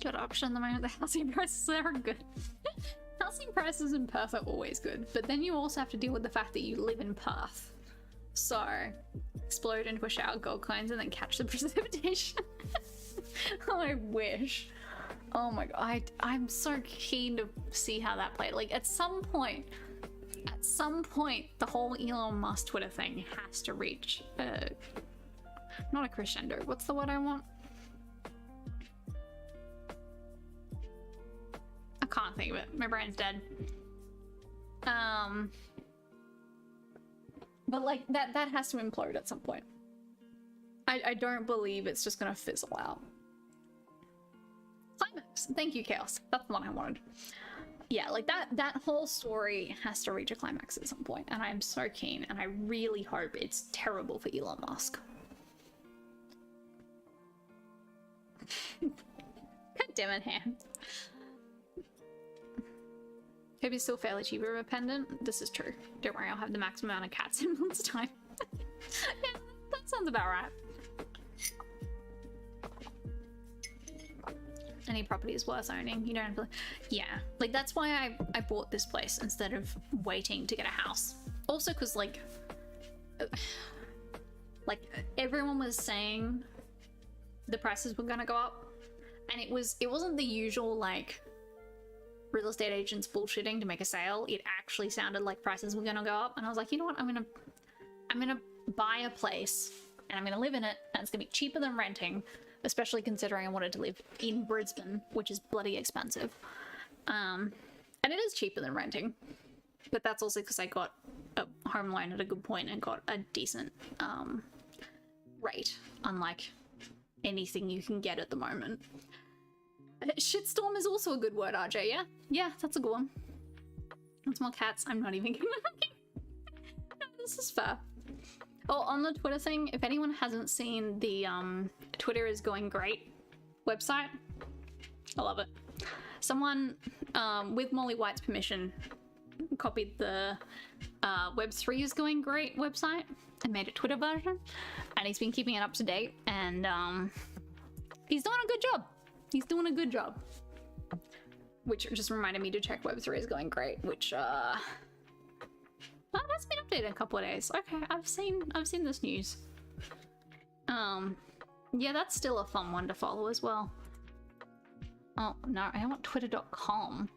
Good option at the moment. The housing prices are good. Housing prices in Perth are always good, but then you also have to deal with the fact that you live in Perth. So, explode into a shower of gold coins and then catch the precipitation. Oh, I wish. Oh my god, I'm so keen to see how that played. Like, at some point, the whole Elon Musk Twitter thing has to reach not a crescendo. What's the word I want? I can't think of it. My brain's dead. But like that has to implode at some point. I don't believe it's just gonna fizzle out. Climax. Thank you, Chaos. That's the one I wanted. yeah, like that whole story has to reach a climax at some point, and I'm so keen, and I really hope it's terrible for Elon Musk. God damn it, Ham. Hope it's still fairly cheap of a pendant. This is true. Don't worry, I'll have the maximum amount of cats in month's time. Yeah, that sounds about right. Any property is worth owning. You don't have to. Yeah, like that's why I bought this place instead of waiting to get a house. Also, because like everyone was saying the prices were gonna go up, and it wasn't the usual like real estate agents bullshitting to make a sale. It actually sounded like prices were gonna go up, and I was like, you know what? I'm gonna buy a place and I'm gonna live in it, and it's gonna be cheaper than renting. Especially considering I wanted to live in Brisbane, which is bloody expensive. And it is cheaper than renting. But that's also because I got a home loan at a good point and got a decent rate, unlike anything you can get at the moment. Shitstorm is also a good word, RJ, yeah? Yeah, that's a good one. Want some more cats? I'm not even gonna... No, this is fair. Oh, on the Twitter thing, if anyone hasn't seen the Twitter is going great website, I love it. Someone, with Molly White's permission, copied the Web3 is going great website and made a Twitter version, and he's been keeping it up to date, and he's doing a good job. He's doing a good job. Which just reminded me to check Web3 is going great, which oh, that's been updated a couple of days. Okay, I've seen this news. Yeah, that's still a fun one to follow as well. Oh, no, I want twitter.com.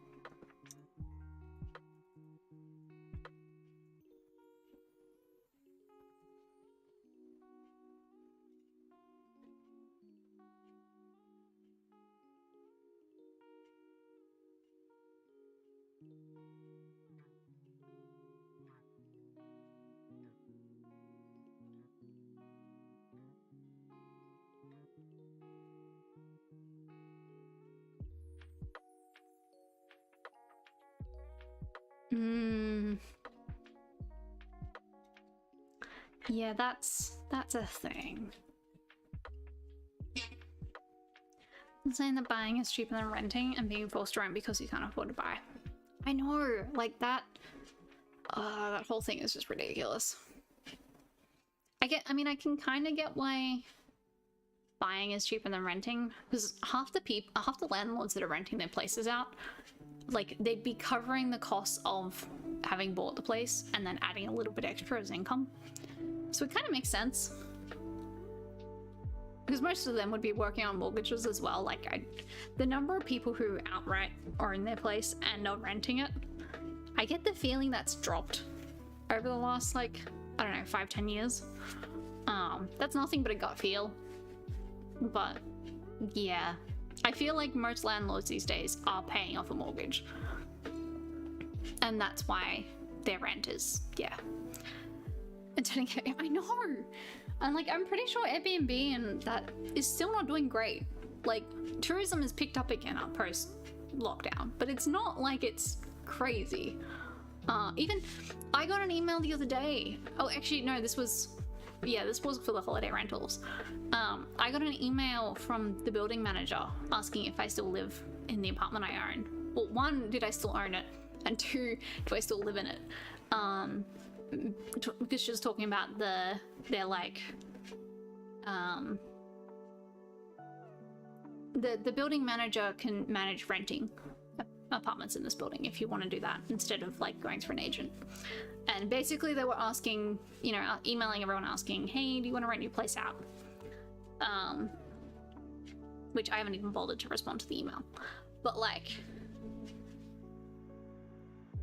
Yeah, that's a thing. I'm saying that buying is cheaper than renting and being forced to rent because you can't afford to buy. I know, like that whole thing is just ridiculous. I mean, I can kind of get why buying is cheaper than renting, because half the landlords that are renting their places out, like, they'd be covering the costs of having bought the place and then adding a little bit extra as income. So it kind of makes sense. Because most of them would be working on mortgages as well. Like, the number of people who outright own their place and are renting it, I get the feeling that's dropped over the last, like, I don't know, 5-10 years. That's nothing but a gut feel. But, yeah. I feel like most landlords these days are paying off a mortgage. And that's why their rent is, yeah. And I know! And like, I'm pretty sure Airbnb and that is still not doing great. Like, tourism has picked up again up post-lockdown, but it's not like it's crazy. Even, I got an email the other day. Oh, actually, no, this was for the holiday rentals. I got an email from the building manager asking if I still live in the apartment I own. Well, one, did I still own it? And two, do I still live in it? Because she was talking about their like, the building manager can manage renting apartments in this building if you want to do that instead of like going through an agent. And basically they were asking, you know, emailing everyone asking, hey, do you want to rent your place out? Which I haven't even bothered to respond to the email. But like,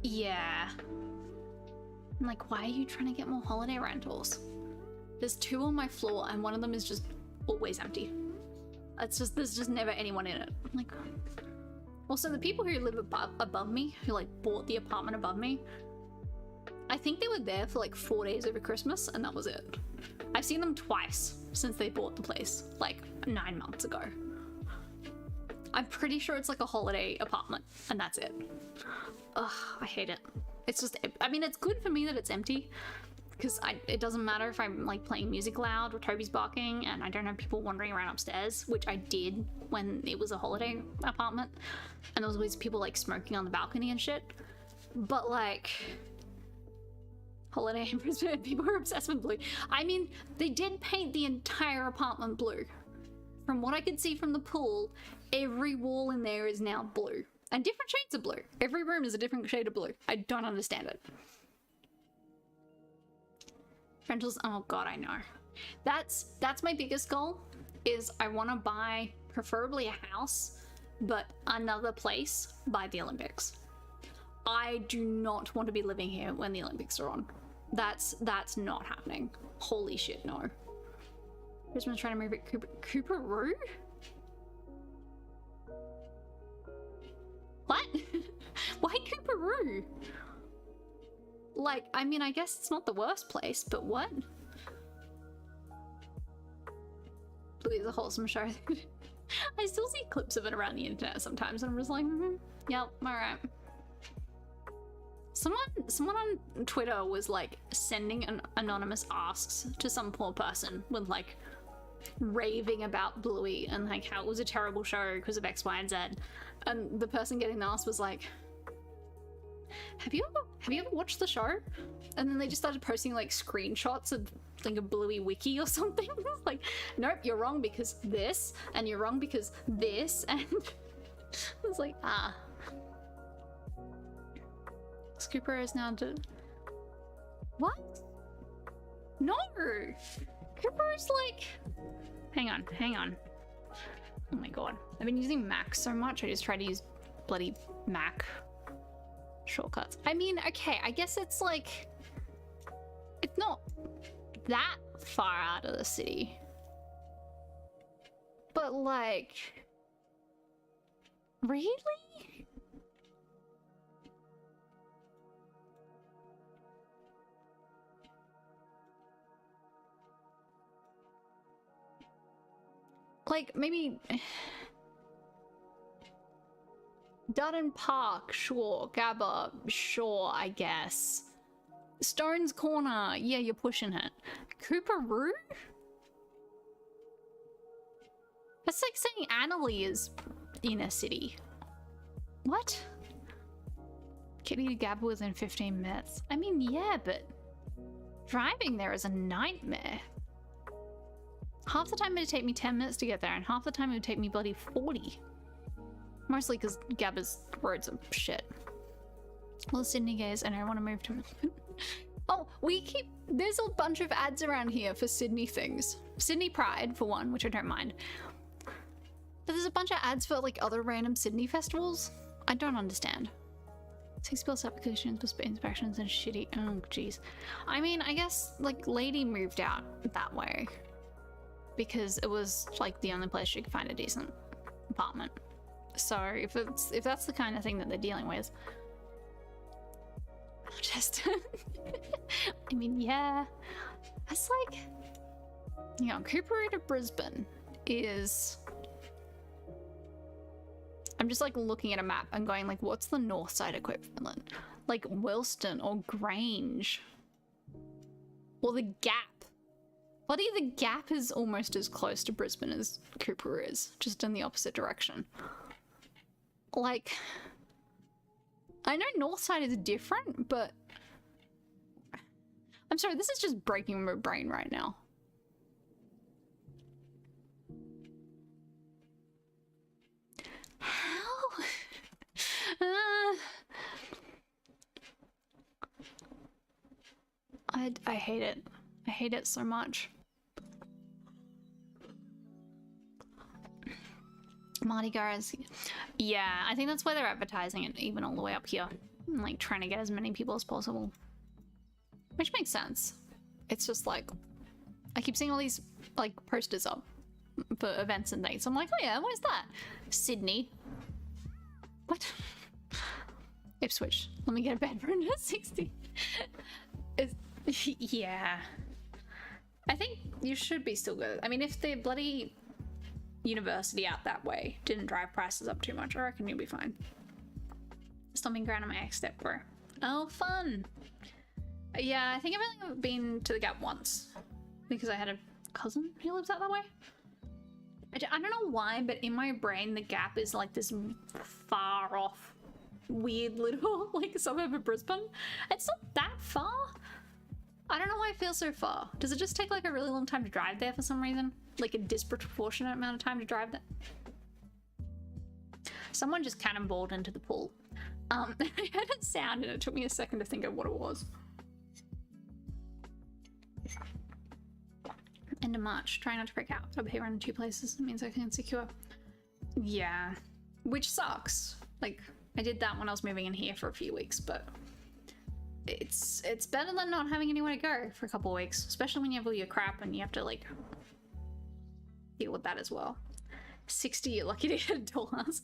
yeah. I'm like, why are you trying to get more holiday rentals? There's 2 on my floor and one of them is just always empty. It's just, there's just never anyone in it. I'm like, also the people who live above me, who like bought the apartment above me, I think they were there for like 4 days over Christmas and that was it. I've seen them twice since they bought the place, like 9 months ago. I'm pretty sure it's like a holiday apartment, and that's it. Ugh, I hate it. It's just, I mean, it's good for me that it's empty, because it doesn't matter if I'm like playing music loud or Toby's barking and I don't have people wandering around upstairs, which I did when it was a holiday apartment, and there was always people like smoking on the balcony and shit. But like, holiday in Brisbane, people are obsessed with blue. I mean, they did paint the entire apartment blue. From what I could see from the pool, every wall in there is now blue. And different shades of blue. Every room is a different shade of blue. I don't understand it. Rentals, oh god, I know. That's my biggest goal, is I want to buy preferably a house, but another place by the Olympics. I do not want to be living here when the Olympics are on. That's not happening. Holy shit, no. Brisbane's trying to move it. Cooperoo? What? Why Cooperoo? Like, I mean, I guess it's not the worst place, but what? Bluey is a wholesome show. I still see clips of it around the internet sometimes, and I'm just like, yep, alright. Someone on Twitter was like sending an anonymous asks to some poor person with like raving about Bluey and like how it was a terrible show because of X, Y, and Z. And the person getting the ask was like, have you ever watched the show? And then they just started posting like screenshots of like a Bluey wiki or something. Like, nope, you're wrong because this, and you're wrong because this, and I was like, ah. Scooper is now what? No! Cooper is like... Hang on. Oh my god. I've been using Mac so much, I just try to use bloody Mac shortcuts. I mean, okay, I guess it's like... It's not that far out of the city. But like... Really? Like, maybe... Dutton Park, sure. Gabba, sure, I guess. Stone's Corner, yeah, you're pushing it. Cooperoo? That's like saying Annalee is in a city. What? Kitty to Gabba within 15 minutes. I mean, yeah, but driving there is a nightmare. Half the time it would take me 10 minutes to get there, and half the time it would take me bloody 40. Mostly because Gabba's roads are shit. Well, Sydney gays, and I want to move to... Oh, there's a bunch of ads around here for Sydney things. Sydney Pride, for one, which I don't mind. But there's a bunch of ads for, like, other random Sydney festivals. I don't understand. 6 bills applications, but inspections and shitty... Oh, jeez. I mean, I guess, like, Lady moved out that way. Because it was, like, the only place she could find a decent apartment. So, if that's the kind of thing that they're dealing with... Just... I mean, yeah. That's like... You know, Cooperoo to Brisbane is... I'm just, like, looking at a map and going, like, what's the north side equivalent? Like, Wilston or Grange? Or the Gap? Bloody the Gap is almost as close to Brisbane as Cooperoo is, just in the opposite direction. Like, I know Northside is different, but I'm sorry, this is just breaking my brain right now. How? I hate it. I hate it so much. Mardi Gras, yeah, I think that's why they're advertising it even all the way up here. And, like, trying to get as many people as possible. Which makes sense. It's just like, I keep seeing all these, like, posters up for events and dates. I'm like, oh yeah, where's that? Sydney. What? Ipswich. Let me get a bed for under 60. Yeah. I think you should be still good. I mean, if the bloody university out that way didn't drive prices up too much, I reckon you'll be fine. Stomping ground on my ex step, bro. Oh, fun. Yeah, I think I've only been to the Gap once because I had a cousin who lives out that way. I don't know why, but in my brain, the Gap is like this far off, weird little like suburb of Brisbane. It's not that far. I don't know why it feels so far. Does it just take like a really long time to drive there for some reason? Like a disproportionate amount of time to drive there? Someone just cannonballed into the pool. I heard a sound and it took me a second to think of what it was. End of March. Try not to break out. I'll be around 2 places. It means I can secure. Yeah. Which sucks. Like, I did that when I was moving in here for a few weeks, but it's better than not having anywhere to go for a couple of weeks, especially when you have all your crap and you have to like deal with that as well. 60, you're lucky to get a dollhouse.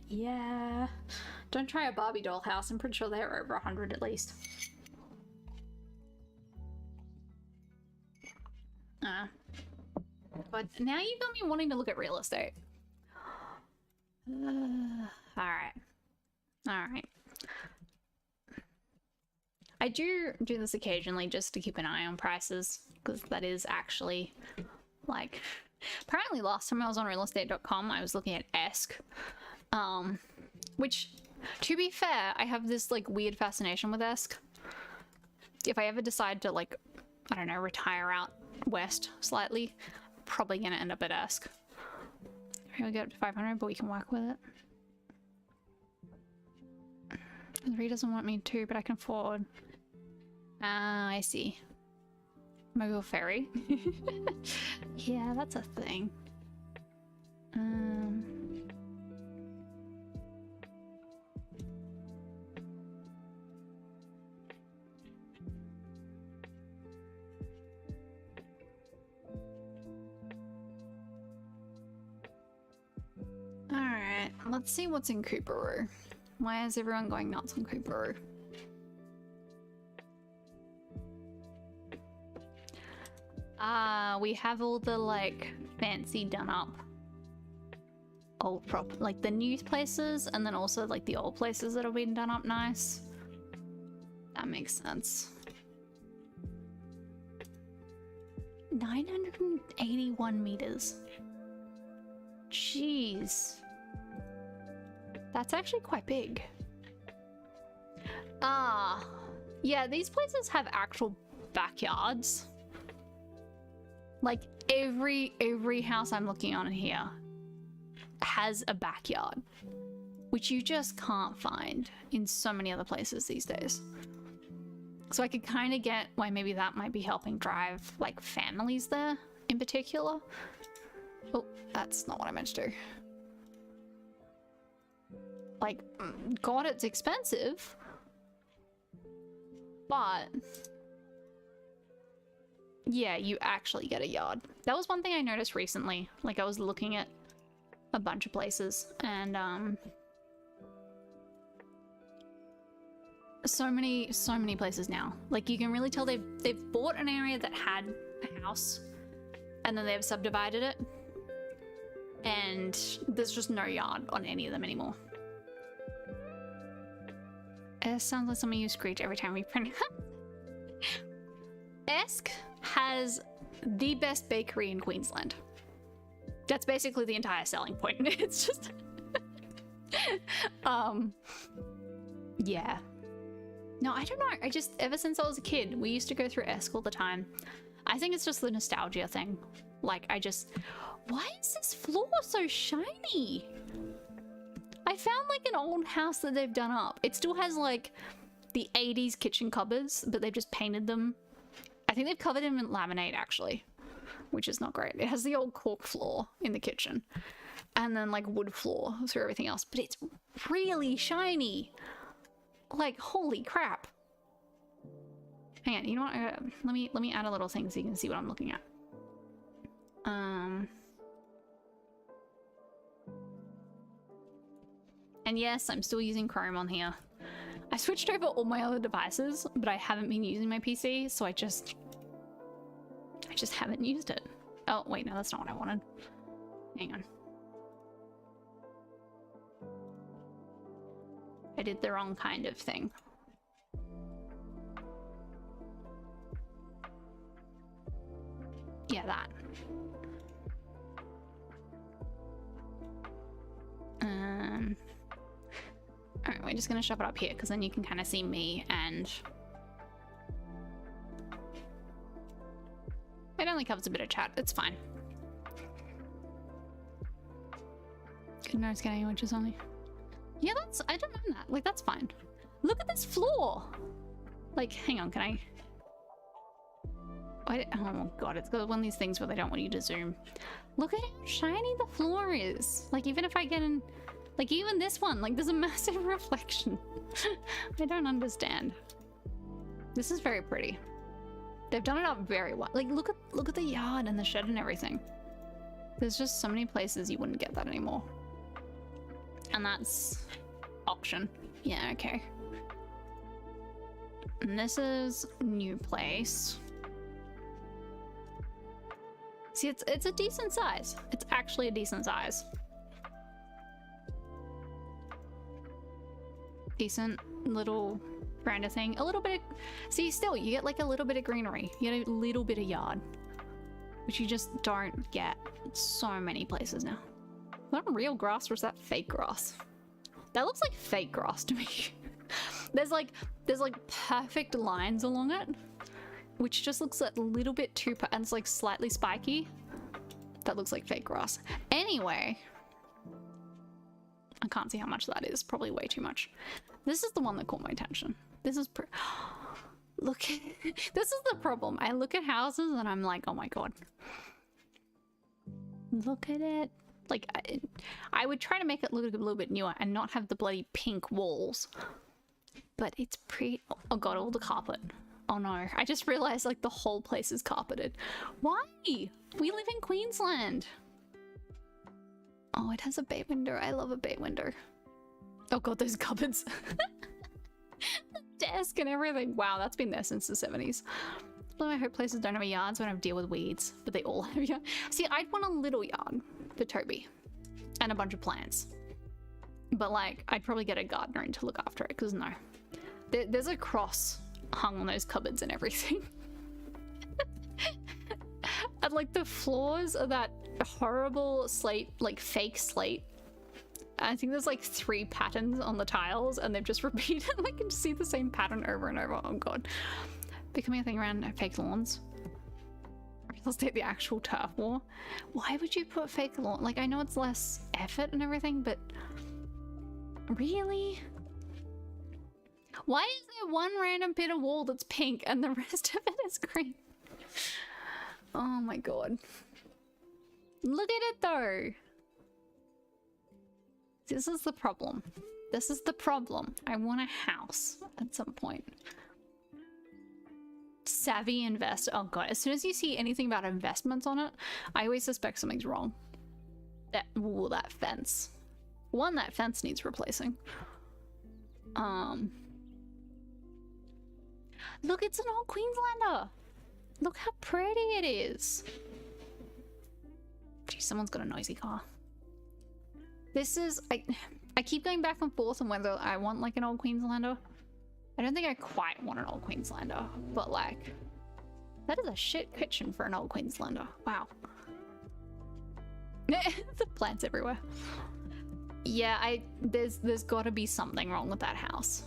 Yeah. Don't try a Barbie dollhouse. I'm pretty sure they're over 100 at least. But now you got me wanting to look at real estate. Alright. I do this occasionally just to keep an eye on prices, because that is actually like, apparently last time I was on realestate.com I was looking at Esk, which, to be fair, I have this like weird fascination with Esk. If I ever decide to like, I don't know, retire out west slightly, probably gonna end up at Esk. Here we go up to 500, but we can work with it. The Ree doesn't want me to, but I can afford. Ah, I see. Mobile ferry. Yeah, that's a thing. Alright, let's see what's in Kooparoo. Why is everyone going nuts on Kooparoo? We have all the like fancy done up old like the new places, and then also like the old places that have been done up nice. That makes sense. 981 meters. Jeez. That's actually quite big. Yeah, these places have actual backyards. Like every house I'm looking on here has a backyard, which you just can't find in so many other places these days. So I could kind of get why maybe that might be helping drive like families there in particular. Oh, that's not what I meant to do. Like, God, it's expensive, but yeah, you actually get a yard. That was one thing I noticed recently. Like, I was looking at a bunch of places, and so many places now. Like, you can really tell they've bought an area that had a house, and then they've subdivided it, and there's just no yard on any of them anymore. It sounds like something you screech every time we print it. Esk has the best bakery in Queensland. That's basically the entire selling point. It's just yeah. No, I don't know. I just, ever since I was a kid, we used to go through Esk all the time. I think it's just the nostalgia thing. Like, why is this floor so shiny? I found like an old house that they've done up. It still has like the 80s kitchen cupboards, but they've just painted them. I think they've covered them in laminate actually, which is not great. It has the old cork floor in the kitchen and then like wood floor through everything else, but it's really shiny. Like, holy crap. Hang on, you know what? Let me add a little thing so you can see what I'm looking at. And yes, I'm still using Chrome on here. I switched over all my other devices, but I haven't been using my PC, so I just haven't used it. Oh, wait, no, that's not what I wanted. Hang on. I did the wrong kind of thing. Yeah, that. Alright, we're just gonna shove it up here because then you can kind of see me and it only covers a bit of chat. It's fine. Good nose getting inches only. Yeah, that's, I don't know that. Like, that's fine. Look at this floor. Like, hang on, can I? Oh god, it's got one of these things where they don't want you to zoom. Look at how shiny the floor is. Like, even if I get in, like, even this one, like, there's a massive reflection. I don't understand. This is very pretty. They've done it up very well. Like, look at the yard and the shed and everything. There's just so many places you wouldn't get that anymore. And that's auction. Yeah, okay. And this is new place. See, it's a decent size. It's actually a decent size. Decent little veranda thing. A little bit of, see, still, you get like a little bit of greenery. You get a little bit of yard. Which you just don't get so many places now. Is that real grass or is that fake grass? That looks like fake grass to me. There's like perfect lines along it, which just looks a little bit too, and it's like slightly spiky. That looks like fake grass. Anyway, I can't see how much that is. Probably way too much. This is the one that caught my attention. This is look at this is the problem. I look at houses and I'm like, oh my god. Look at it. Like, I would try to make it look a little bit newer and not have the bloody pink walls. But it's pretty. Oh god, all the carpet. Oh no, I just realized like the whole place is carpeted. Why? We live in Queensland. Oh, it has a bay window. I love a bay window. Oh god, those cupboards. The desk and everything. Wow, that's been there since the 70s. Well, I hope places don't have a yard so I don't have to deal with weeds, but they all have yard. See, I'd want a little yard for Toby and a bunch of plants. But like, I'd probably get a gardener in to look after it because no. There's a cross hung on those cupboards and everything. And like the floors are that horrible slate, like fake slate. I think there's like 3 patterns on the tiles and they've just repeated. I can just see the same pattern over and over. Oh god. Becoming a thing around fake lawns. Real estate, the actual turf war. Why would you put fake lawn? Like, I know it's less effort and everything, but really? Why is there one random bit of wall that's pink and the rest of it is green? Oh my god. Look at it though. This is the problem. This is the problem. I want a house at some point. Savvy investor. Oh god, as soon as you see anything about investments on it, I always suspect something's wrong. That fence. One, that fence needs replacing. Look, it's an old Queenslander. Look how pretty it is. Gee, someone's got a noisy car. This is, I keep going back and forth on whether I want like an old Queenslander. I don't think I quite want an old Queenslander, but like, that is a shit kitchen for an old Queenslander. Wow. The plants everywhere. Yeah, there's gotta be something wrong with that house.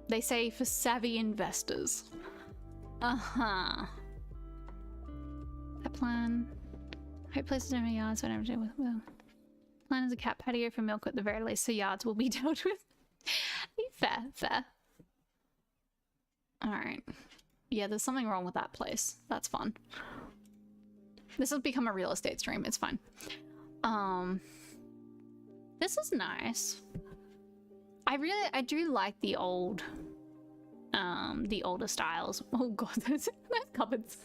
They say for savvy investors. Uh-huh. That plan. Hope places don't have yards, so I never deal with. Well, plan is a cat patio for milk at the very least, so yards will be dealt with. Fair, fair. Alright. Yeah, there's something wrong with that place. That's fun. This has become a real estate stream. It's fine. This is nice. I do like the old, the older styles. Oh god, those cupboards.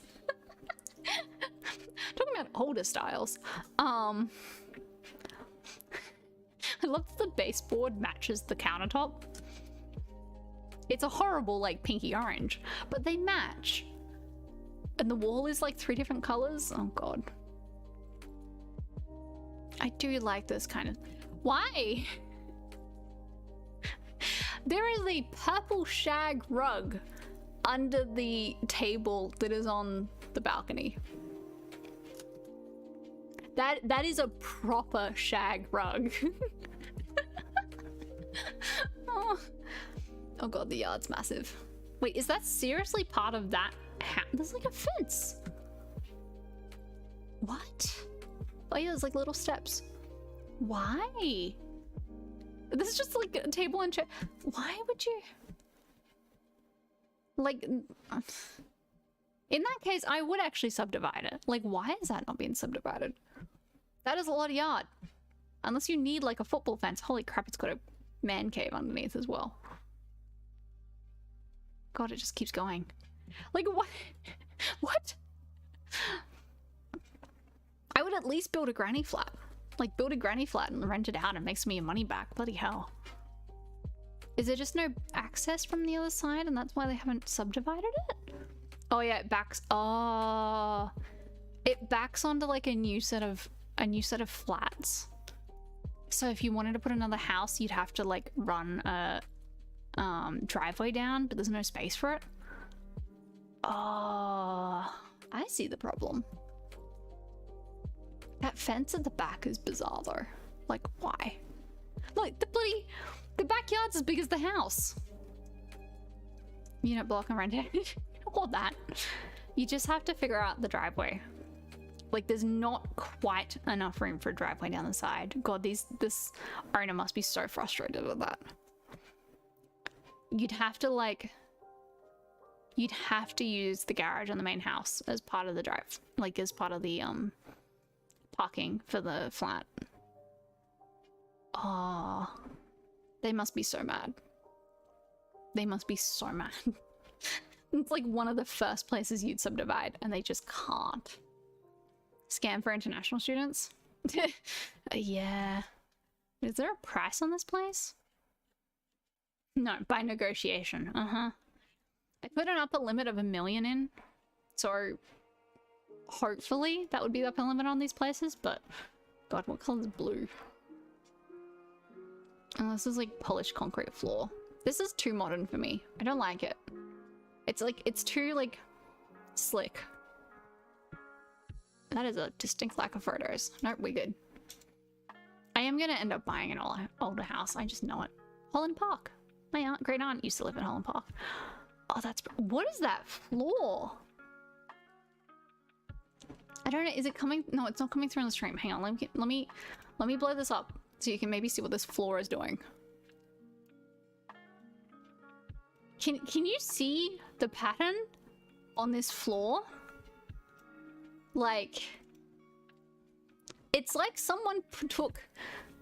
Talking about older styles. I love that the baseboard matches the countertop. It's a horrible like pinky orange, but they match. And the wall is like 3 different colors. Oh god. I do like this kind of... Why? There is a purple shag rug under the table that is on the balcony. That is a proper shag rug. Oh. Oh god, the yard's massive. Wait, is that seriously part of that house? There's like a fence. What? Oh yeah, there's like little steps. Why? This is just like a table and chair. Why would you? Like, in that case, I would actually subdivide it. Like, why is that not being subdivided? That is a lot of yard. Unless you need like a football fence. Holy crap, it's got a man cave underneath as well. God, it just keeps going. Like, what? What? I would at least build a granny flat. Like, build a granny flat and rent it out and make some of your money back. Bloody hell. Is there just no access from the other side and that's why they haven't subdivided it? Oh yeah, it backs... Oh... It backs onto like a new set of flats. So if you wanted to put another house, you'd have to like run a driveway down, but there's no space for it. Oh, I see the problem. That fence at the back is bizarre though. Like, why? Look, the backyard's as big as the house. Unit block and rent it. All that. You just have to figure out the driveway. Like, there's not quite enough room for a driveway down the side. God, this owner must be so frustrated with that. You'd have to use the garage on the main house as part of the drive, like as part of the parking for the flat. Oh, they must be so mad. They must be so mad. It's like one of the first places you'd subdivide and they just can't. Scam for international students? Yeah. Is there a price on this place? No, by negotiation. I put an upper limit of $1 million in, so hopefully that would be the upper limit on these places, but god, what color is blue? Oh, this is like polished concrete floor. This is too modern for me. I don't like it. It's like, it's too like slick. That is a distinct lack of photos. Nope, we're good. I am gonna end up buying an older house. I just know it. Holland Park. My great aunt used to live in Holland Park. Oh, that's... What is that floor? I don't know. Is it coming? No, it's not coming through on the stream. Hang on. Let me blow this up so you can maybe see what this floor is doing. Can you see the pattern on this floor? Like, it's like someone took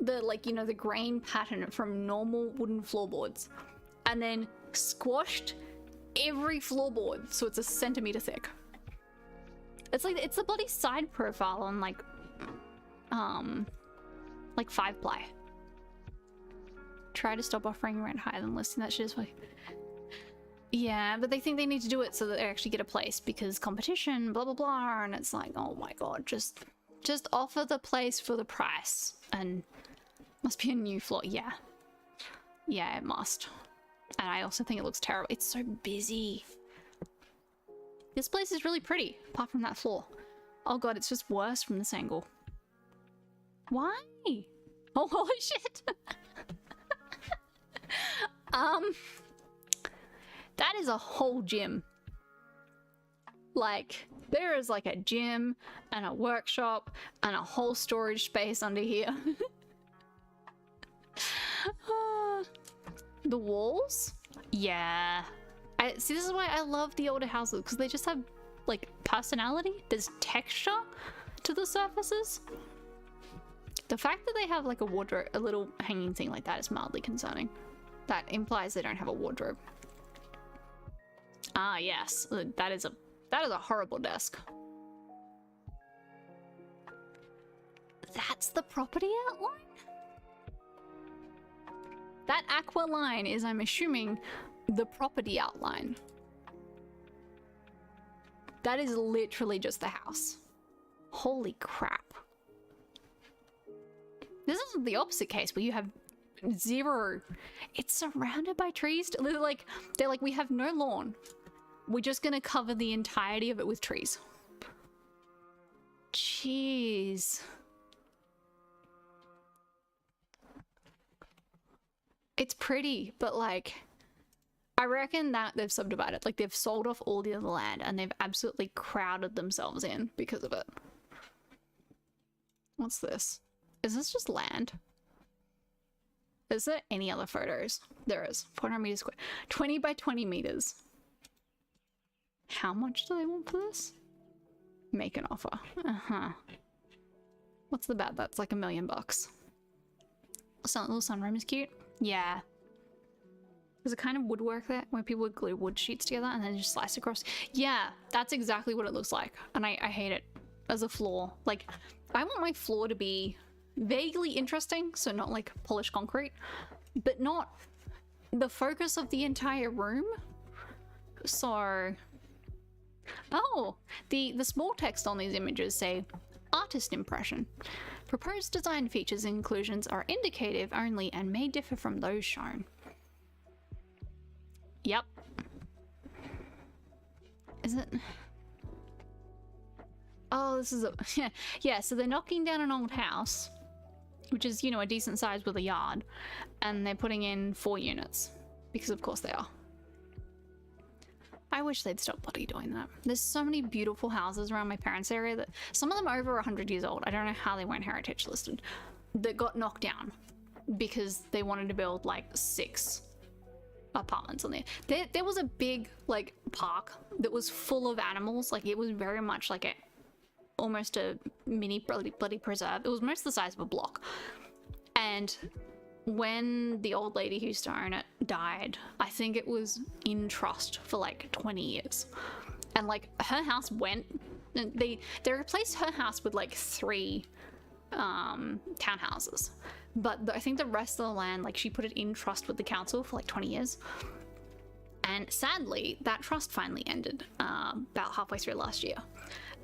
the, like, you know, the grain pattern from normal wooden floorboards and then squashed every floorboard so it's a centimeter thick. It's like, it's a bloody side profile on like 5-ply. Try to stop offering rent higher than listing. That shit is like... Yeah, but they think they need to do it so that they actually get a place because competition, blah, blah, blah. And it's like, oh my god, just offer the place for the price. And must be a new floor. Yeah. Yeah, it must. And I also think it looks terrible. It's so busy. This place is really pretty, apart from that floor. Oh god, it's just worse from this angle. Why? Oh, holy shit. That is a whole gym. Like, there is like a gym and a workshop and a whole storage space under here. The walls? Yeah. See, this is why I love the older houses, because they just have, like, personality. There's texture to the surfaces. The fact that they have, like, a wardrobe, a little hanging thing like that is mildly concerning. That implies they don't have a wardrobe. Ah, yes. That is a horrible desk. That's the property outline? That aqua line is, I'm assuming, the property outline. That is literally just the house. Holy crap. This is the opposite case where you have zero. It's surrounded by trees. They're like, we have no lawn. We're just gonna cover the entirety of it with trees. Jeez. It's pretty, but like, I reckon that they've subdivided. Like, they've sold off all the other land and they've absolutely crowded themselves in because of it. What's this? Is this just land? Is there any other photos? There is. 400 meters square. 20 by 20 meters. How much do they want for this? Make an offer. Uh-huh. What's the bet? That's like $1 million. Little sunroom is cute. Yeah. There's a kind of woodwork there where people would glue wood sheets together and then just slice across. Yeah, that's exactly what it looks like. And I hate it as a floor. Like, I want my floor to be vaguely interesting, so not like polished concrete, but not the focus of the entire room. So, oh, the small text on these images say artist impression. Proposed design features and inclusions are indicative only and may differ from those shown. Yep. Is it? Oh, this is a yeah, so they're knocking down an old house, which is, you know, a decent size with a yard, and they're putting in 4 units because of course they are. I wish they'd stop bloody doing that. There's so many beautiful houses around my parents' area that some of them are over 100 years old. I don't know how they weren't heritage listed, that got knocked down because they wanted to build like 6 apartments on there. There was a big like park that was full of animals. Like, it was very much like almost a mini bloody preserve. It was most the size of a block. And when the old lady who used to own it died, I think it was in trust for like 20 years. And like, her house went, they replaced her house with like 3 townhouses. But I think the rest of the land, like, she put it in trust with the council for like 20 years. And sadly, that trust finally ended about halfway through last year.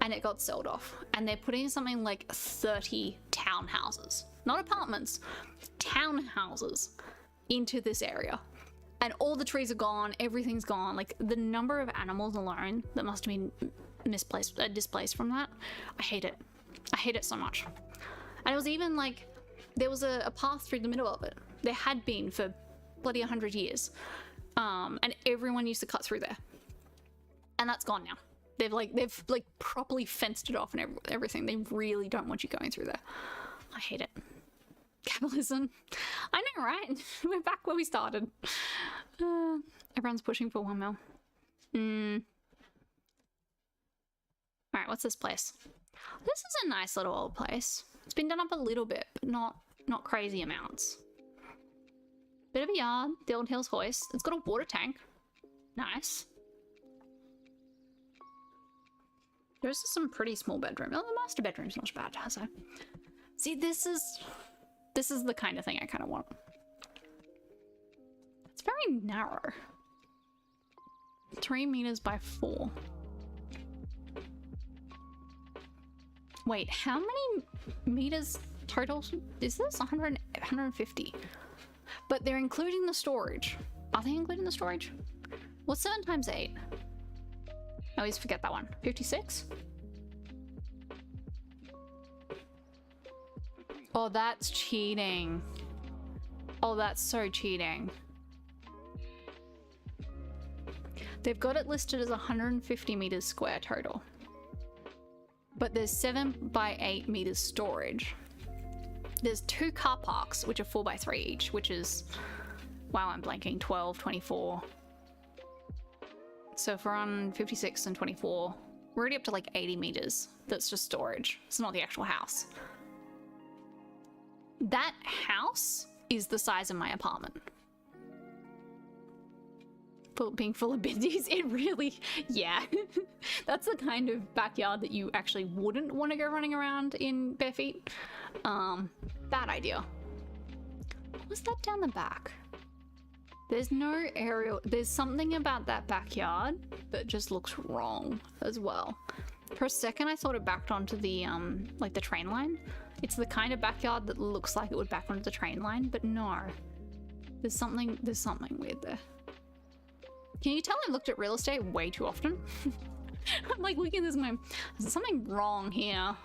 And it got sold off. And they're putting something like 30 townhouses, not apartments, townhouses, into this area. And all the trees are gone, everything's gone. Like, the number of animals alone that must have been displaced from that, I hate it. I hate it so much. And it was even like, there was a path through the middle of it. There had been for bloody 100 years. And everyone used to cut through there. And that's gone now. They've properly fenced it off and everything. They really don't want you going through there. I hate it. Capitalism. I know, right? We're back where we started. Everyone's pushing for 1 mil. Alright, what's this place? This is a nice little old place. It's been done up a little bit, but not crazy amounts. Bit of a yard, the old Hills Hoist. It's got a water tank. Nice. There's some pretty small bedroom. Oh, the master bedroom's not bad, has it? See, this is the kind of thing I kind of want. It's very narrow. 3 meters by 4. Wait, how many meters total is this? 150. But they're including the storage. Are they including the storage? What's 7 times 8? I always forget that one. 56? Oh, that's cheating. Oh, that's so cheating. They've got it listed as 150 meters square total. But there's 7 by 8 meters storage. There's 2 car parks, which are 4 by 3 each, which is, wow, I'm blanking, 12, 24. So if we're on 56 and 24, we're already up to like 80 meters. That's just storage. It's not the actual house. That house is the size of my apartment. Being full of biddies, it really, yeah. That's the kind of backyard that you actually wouldn't want to go running around in bare feet. Bad idea. What was that down the back? There's no aerial, there's something about that backyard that just looks wrong as well. For a second I thought it backed onto the, like the train line, It's the kind of backyard that looks like it would back onto the train line, but no. There's something weird there. Can you tell I looked at real estate way too often? I'm like looking at this and going, there's something wrong here.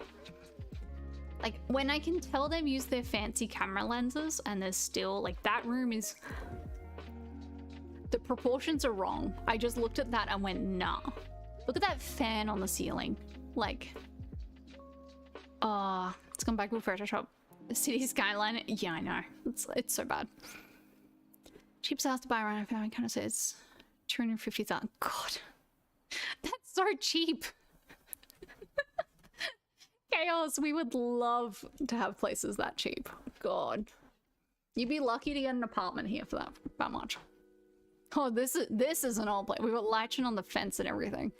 Like when I can tell they've used their fancy camera lenses and there's still like that room is, the proportions are wrong. I just looked at that and went, nah. Look at that fan on the ceiling. Like, let's come back to Photoshop. The city skyline. Yeah, I know. It's so bad. Cheap house to buy around. I kind of says 250,000. God, that's so cheap. Chaos. We would love to have places that cheap. God, you'd be lucky to get an apartment here for that much. Oh, this is an old place. We got lighting on the fence and everything.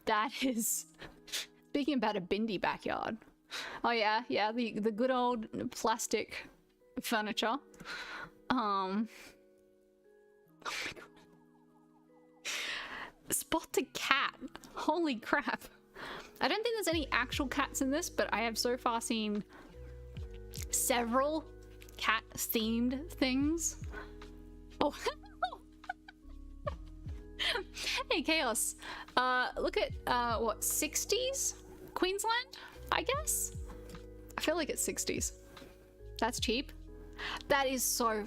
That is, speaking about a Bindi backyard. Oh yeah, the good old plastic furniture. Oh my god. Spotted cat. Holy crap. I don't think there's any actual cats in this, but I have so far seen several cat themed things. Oh. Hey Chaos, look at what, 60s Queensland, I guess. I feel like it's 60s. That's cheap. That is so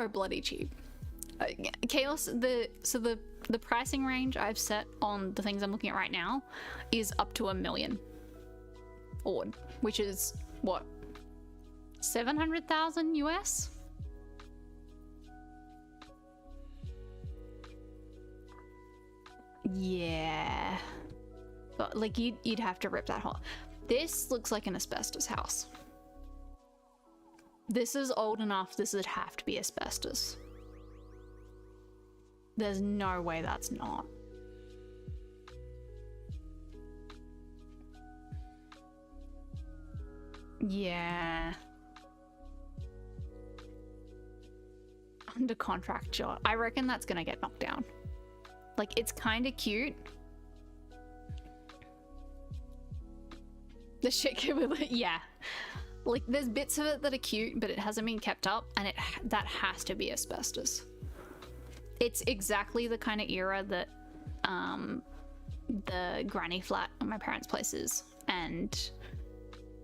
bloody cheap. Chaos, the pricing range I've set on the things I'm looking at right now is up to $1 million AUD, which is what, 700,000 US. Yeah, but like you'd have to rip that whole. This looks like an asbestos house. This is old enough. This would have to be asbestos. There's no way that's not. Yeah. Under contract job. I reckon that's gonna get knocked down. Like, it's kind of cute. The shit yeah. Like, there's bits of it that are cute, but it hasn't been kept up, and that has to be asbestos. It's exactly the kind of era that the granny flat at my parents' place is, and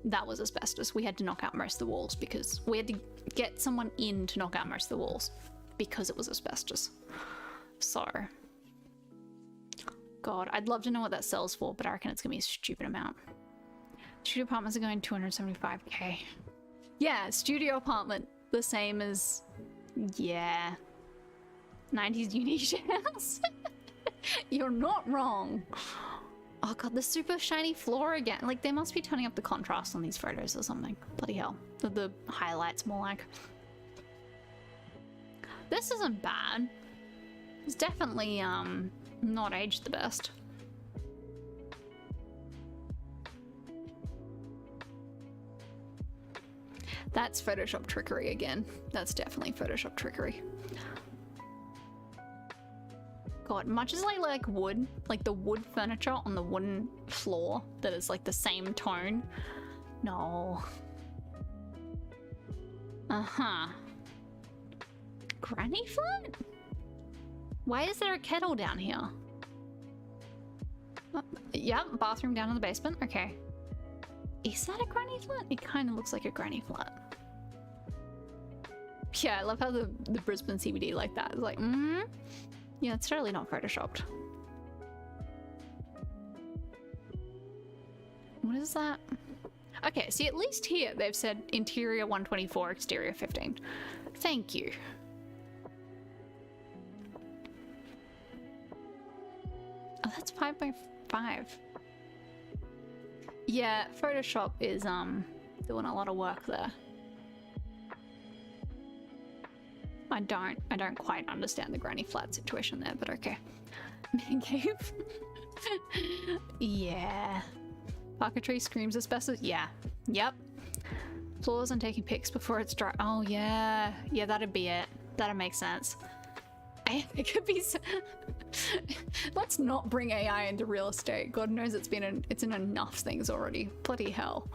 that was asbestos. We had to knock out most of the walls because we had to get someone in to knock out most of the walls because it was asbestos. So, God, I'd love to know what that sells for, but I reckon it's gonna be a stupid amount. Studio apartments are going 275k. Yeah, studio apartment, the same as, yeah, 90s uni house. You're not wrong. Oh god, the super shiny floor again. Like, they must be turning up the contrast on these photos or something. Bloody hell. The highlights more like. This isn't bad. It's definitely, not aged the best. That's Photoshop trickery again. That's definitely Photoshop trickery. God, much as I like wood, like the wood furniture on the wooden floor that is like the same tone. No. Uh-huh. Granny flat? Why is there a kettle down here? Yeah, bathroom down in the basement. Okay. Is that a granny flat? It kind of looks like a granny flat. Yeah, I love how the Brisbane CBD like that. It's like, yeah, it's totally not photoshopped. What is that? Okay, see, at least here they've said interior 124, exterior 15. Thank you. Oh, that's 5 by 5. Yeah, Photoshop is doing a lot of work there. I don't quite understand the granny flat situation there, but okay. Man cave. Yeah. Parquetry screams asbestos. Yeah. Yep. Floors and taking pics before it's dry. Oh yeah. Yeah, that'd be it. That'd make sense. I It could be. Let's not bring AI into real estate. God knows it's in enough things already. Bloody hell.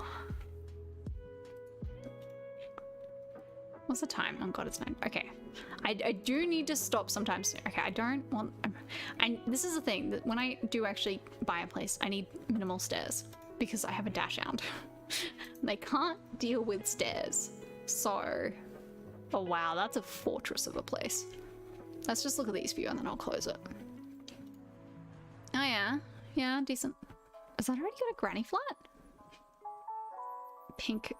What's the time? Oh god, it's 9. Okay. I do need to stop sometimes. Okay, I don't want... And this is the thing, that when I do actually buy a place, I need minimal stairs. Because I have a dash hound. They can't deal with stairs. So... Oh wow, that's a fortress of a place. Let's just look at these few and then I'll close it. Oh yeah. Yeah, decent. Is that already got a granny flat? Pink.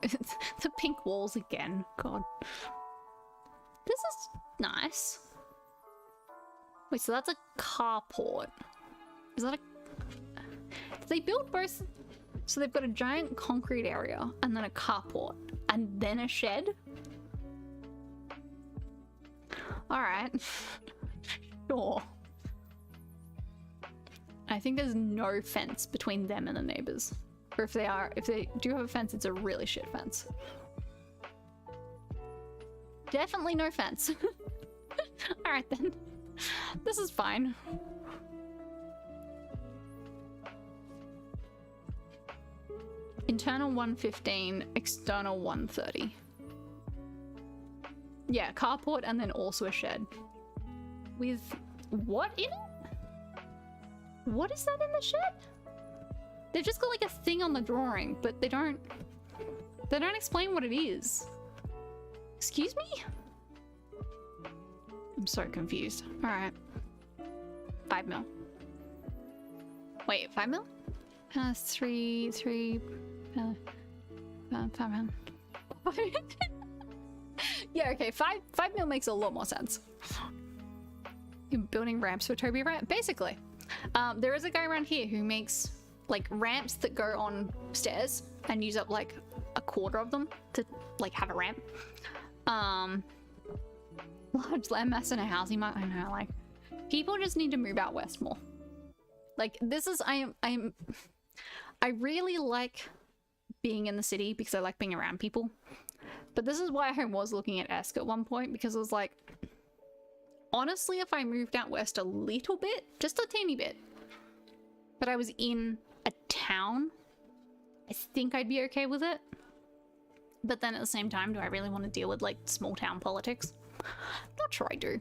The pink walls again. God. This is nice. Wait, so that's a carport. Is that a... Did they build both? So they've got a giant concrete area and then a carport and then a shed? Alright. Sure. I think there's no fence between them and the neighbors. Or if they do have a fence, it's a really shit fence. Definitely no fence. Alright then. This is fine. Internal 115, external 130. Yeah, carport and then also a shed. With what in it? What is that in the shed? They've just got like a thing on the drawing, but they don't explain what it is. Excuse me? I'm so confused. All right. 5 mil. Wait, 5 mil? 3, 5 mil. Yeah, okay, 5 mil makes a lot more sense. You're building ramps for Toby, right? Basically. There is a guy around here who makes like ramps that go on stairs and use up like a quarter of them to like have a ramp. Large landmass in a housing market. I know, like people just need to move out west more. Like this is I really like being in the city because I like being around people. But this is why I was looking at Esk at one point, because I was like, honestly, if I moved out west a little bit, just a teeny bit, but I was in a town, I think I'd be okay with it. But then at the same time, do I really want to deal with like small town politics? Not sure I do.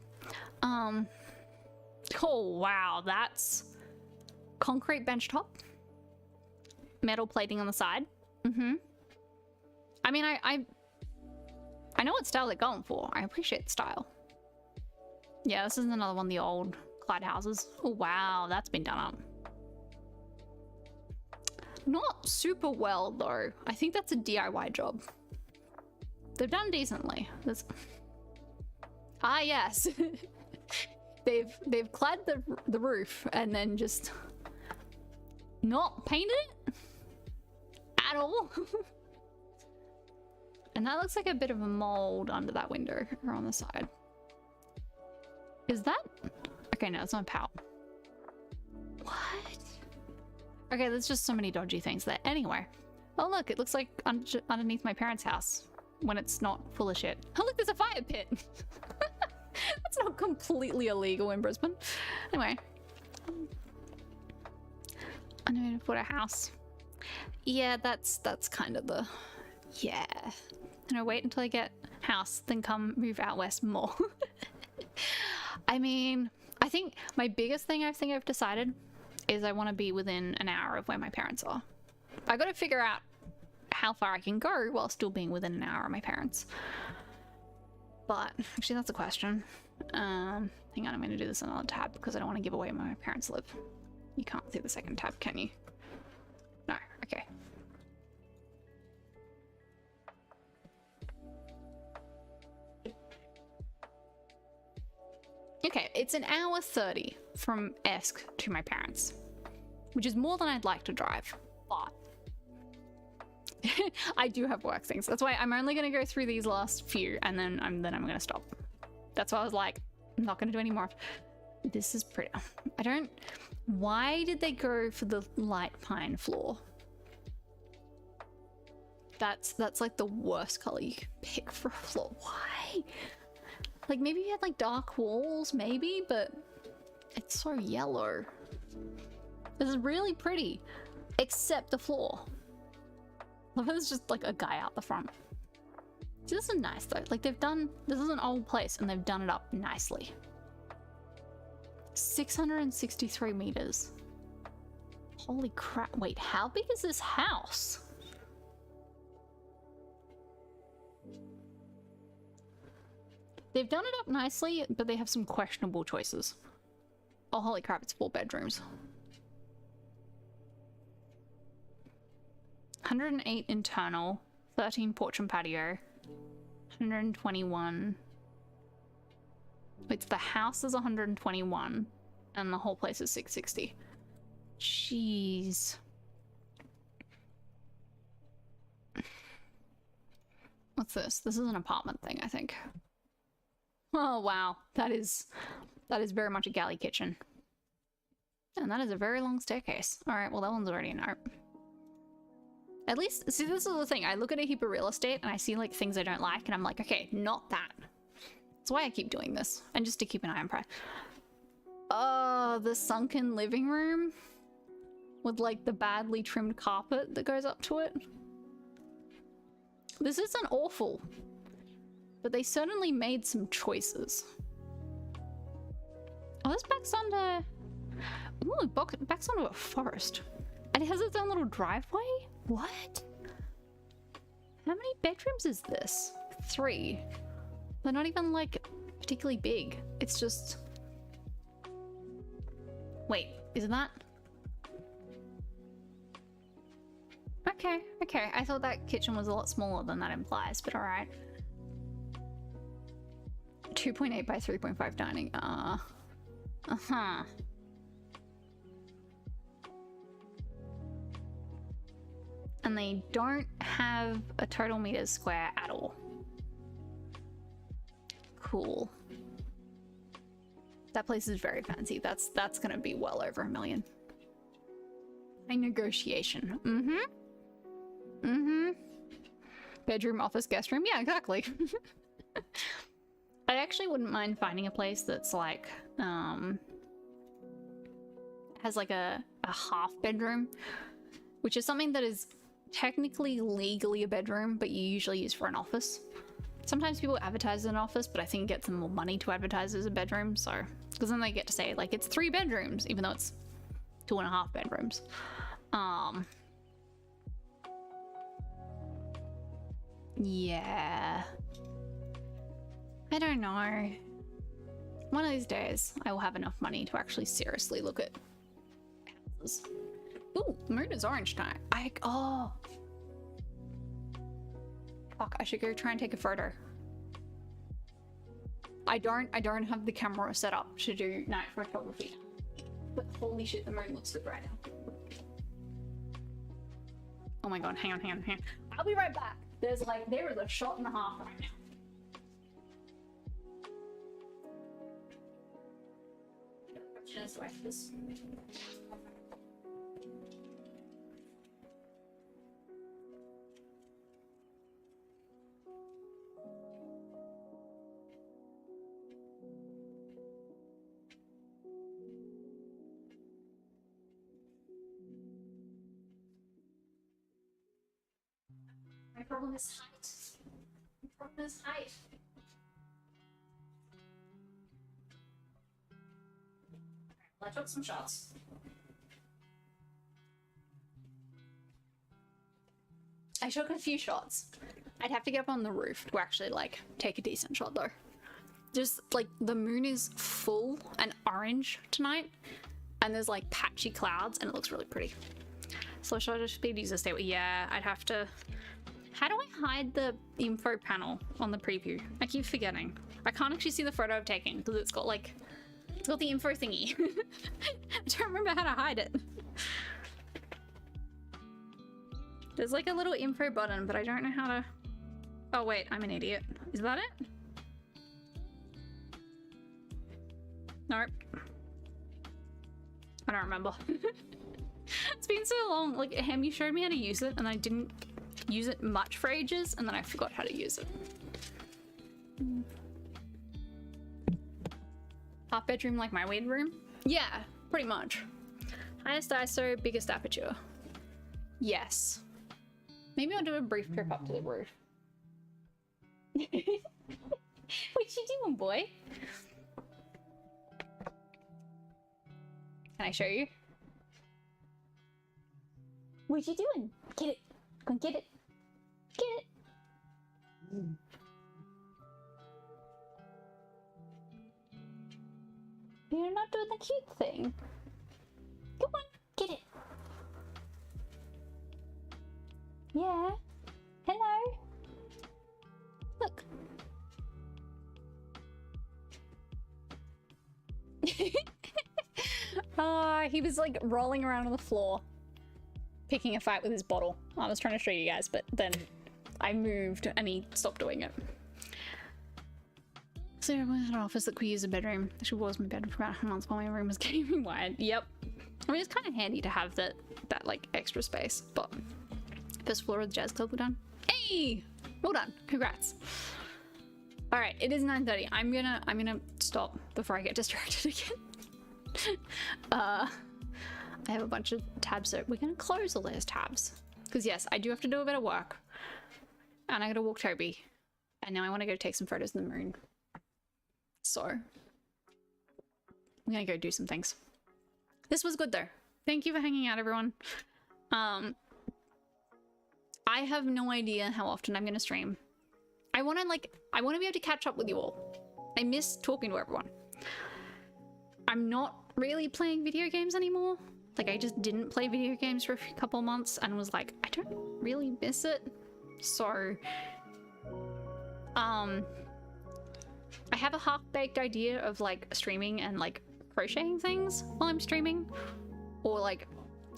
Oh wow, that's concrete bench top, metal plating on the side. I mean, I know what style they're going for. I appreciate the style. Yeah, this is another one of the old clad houses. Oh wow, that's been done up. Not super well though. I think that's a DIY job. They've done decently. There's... Ah yes. they've clad the roof and then just not painted it at all. And that looks like a bit of a mold under that window or on the side. Is that? Okay, no, it's not pout. What? Okay, there's just so many dodgy things there. Anyway. Oh look, it looks like underneath my parents' house when it's not full of shit. Oh look, there's a fire pit. That's not completely illegal in Brisbane. Anyway. I'm gonna put a house. Yeah, that's kind of the... Yeah. And I wait until I get house, then come move out west more. I mean, I think my biggest thing I've decided is I want to be within an hour of where my parents are. I got to figure out how far I can go while still being within an hour of my parents. But actually, that's a question. Hang on, I'm going to do this on another tab because I don't want to give away where my parents live. You can't see the second tab, can you? No, okay. Okay, it's an hour 30 from Esk to my parents, which is more than I'd like to drive, but I do have work things. That's why I'm only going to go through these last few and then I'm going to stop. That's why I was like, I'm not going to do any more. This is pretty... I don't... Why did they go for the light pine floor? That's like the worst color you can pick for a floor. Why? Like, maybe he had like dark walls, maybe, but it's so yellow. This is really pretty, except the floor. There's just like a guy out the front. This is nice though. Like they've done, this is an old place and they've done it up nicely. 663 meters. Holy crap. Wait, how big is this house? They've done it up nicely, but they have some questionable choices. Oh, holy crap, it's 4 bedrooms. 108 internal, 13 porch and patio, 121. It's the house is 121, and the whole place is 660. Jeez. What's this? This is an apartment thing, I think. Oh wow, that is very much a galley kitchen. And that is a very long staircase. Alright, well that one's already an art. At least, see, this is the thing. I look at a heap of real estate and I see like things I don't like and I'm like, okay, not that. That's why I keep doing this. And just to keep an eye on price. Oh, the sunken living room with like the badly trimmed carpet that goes up to it. This isn't awful, but they certainly made some choices. Oh, this backs onto... Ooh, it backs onto a forest. And it has its own little driveway? What? How many bedrooms is this? 3. They're not even like particularly big. It's just... Wait, isn't that? Okay, okay. I thought that kitchen was a lot smaller than that implies, but alright. 2.8 by 3.5 dining. Uh-huh. And they don't have a total meters square at all. Cool. That place is very fancy. That's gonna be well over $1 million. A negotiation. Bedroom, office, guest room. Yeah, exactly. I actually wouldn't mind finding a place that's like, has like a half bedroom, which is something that is technically legally a bedroom, but you usually use for an office. Sometimes people advertise as an office, but I think it gets them more money to advertise as a bedroom, so, because then they get to say like it's 3 bedrooms, even though it's 2.5 bedrooms. Yeah. I don't know. One of these days, I will have enough money to actually seriously look at houses. Ooh, the moon is orange tonight. Oh. Fuck, I should go try and take a photo. I don't have the camera set up to do night photography. But holy shit, the moon looks good right now. Oh my god, hang on. I'll be right back. There is a shot and a half right now. Just like this. My problem is height. My problem is height. Well, I took some shots. I took a few shots. I'd have to get up on the roof to actually like take a decent shot though. Just like the moon is full and orange tonight and there's like patchy clouds and it looks really pretty. So should I just speed use this day? Yeah, I'd have to... How do I hide the info panel on the preview? I keep forgetting. I can't actually see the photo I've taken because it's got like... It's got the info thingy. I don't remember how to hide it. There's like a little info button, but I don't know how to... Oh wait, I'm an idiot. Is that it? Nope. I don't remember. It's been so long. Like, Ham, you showed me how to use it, and I didn't use it much for ages, and then I forgot how to use it. half bedroom like my weird room? Yeah, pretty much. Highest ISO, biggest aperture. Yes. Maybe I'll do a brief trip up to the roof. What you doing, boy? Can I show you? What you doing? Get it. Go and get it. Get it. You're not doing the cute thing. Come on, get it. Yeah. Hello. Look. He was like rolling around on the floor, picking a fight with his bottle. I was trying to show you guys, but then I moved and he stopped doing it. So I had an office that could use a bedroom. She was my bedroom for about a month while my room was getting rewired. Yep. I mean, it's kind of handy to have that like extra space, but first floor of the jazz club, we're done. Hey, well done. Congrats. All right, it is 9:30. I'm gonna stop before I get distracted again. I have a bunch of tabs, so we're gonna close all those tabs because yes, I do have to do a bit of work, and I gotta walk Toby, and now I want to go take some photos of the moon. So I'm gonna go do some things. This was good though. Thank you for hanging out, everyone. I have no idea how often I'm gonna stream. I want to be able to catch up with you all. I miss talking to everyone. I'm not really playing video games anymore. Like, I just didn't play video games for a couple months and was like, I don't really miss it. So, I have a half-baked idea of like streaming and like crocheting things while I'm streaming, or like,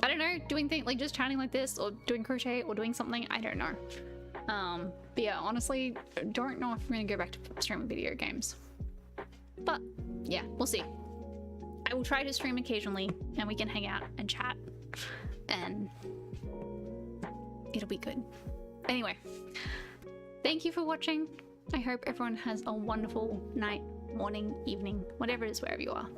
I don't know, doing things like just chatting like this, or doing crochet, or doing something. I don't know. But yeah, honestly, don't know if I'm gonna go back to streaming video games. But yeah, we'll see. I will try to stream occasionally, and we can hang out and chat, and it'll be good. Anyway, thank you for watching. I hope everyone has a wonderful night, morning, evening, whatever it is, wherever you are.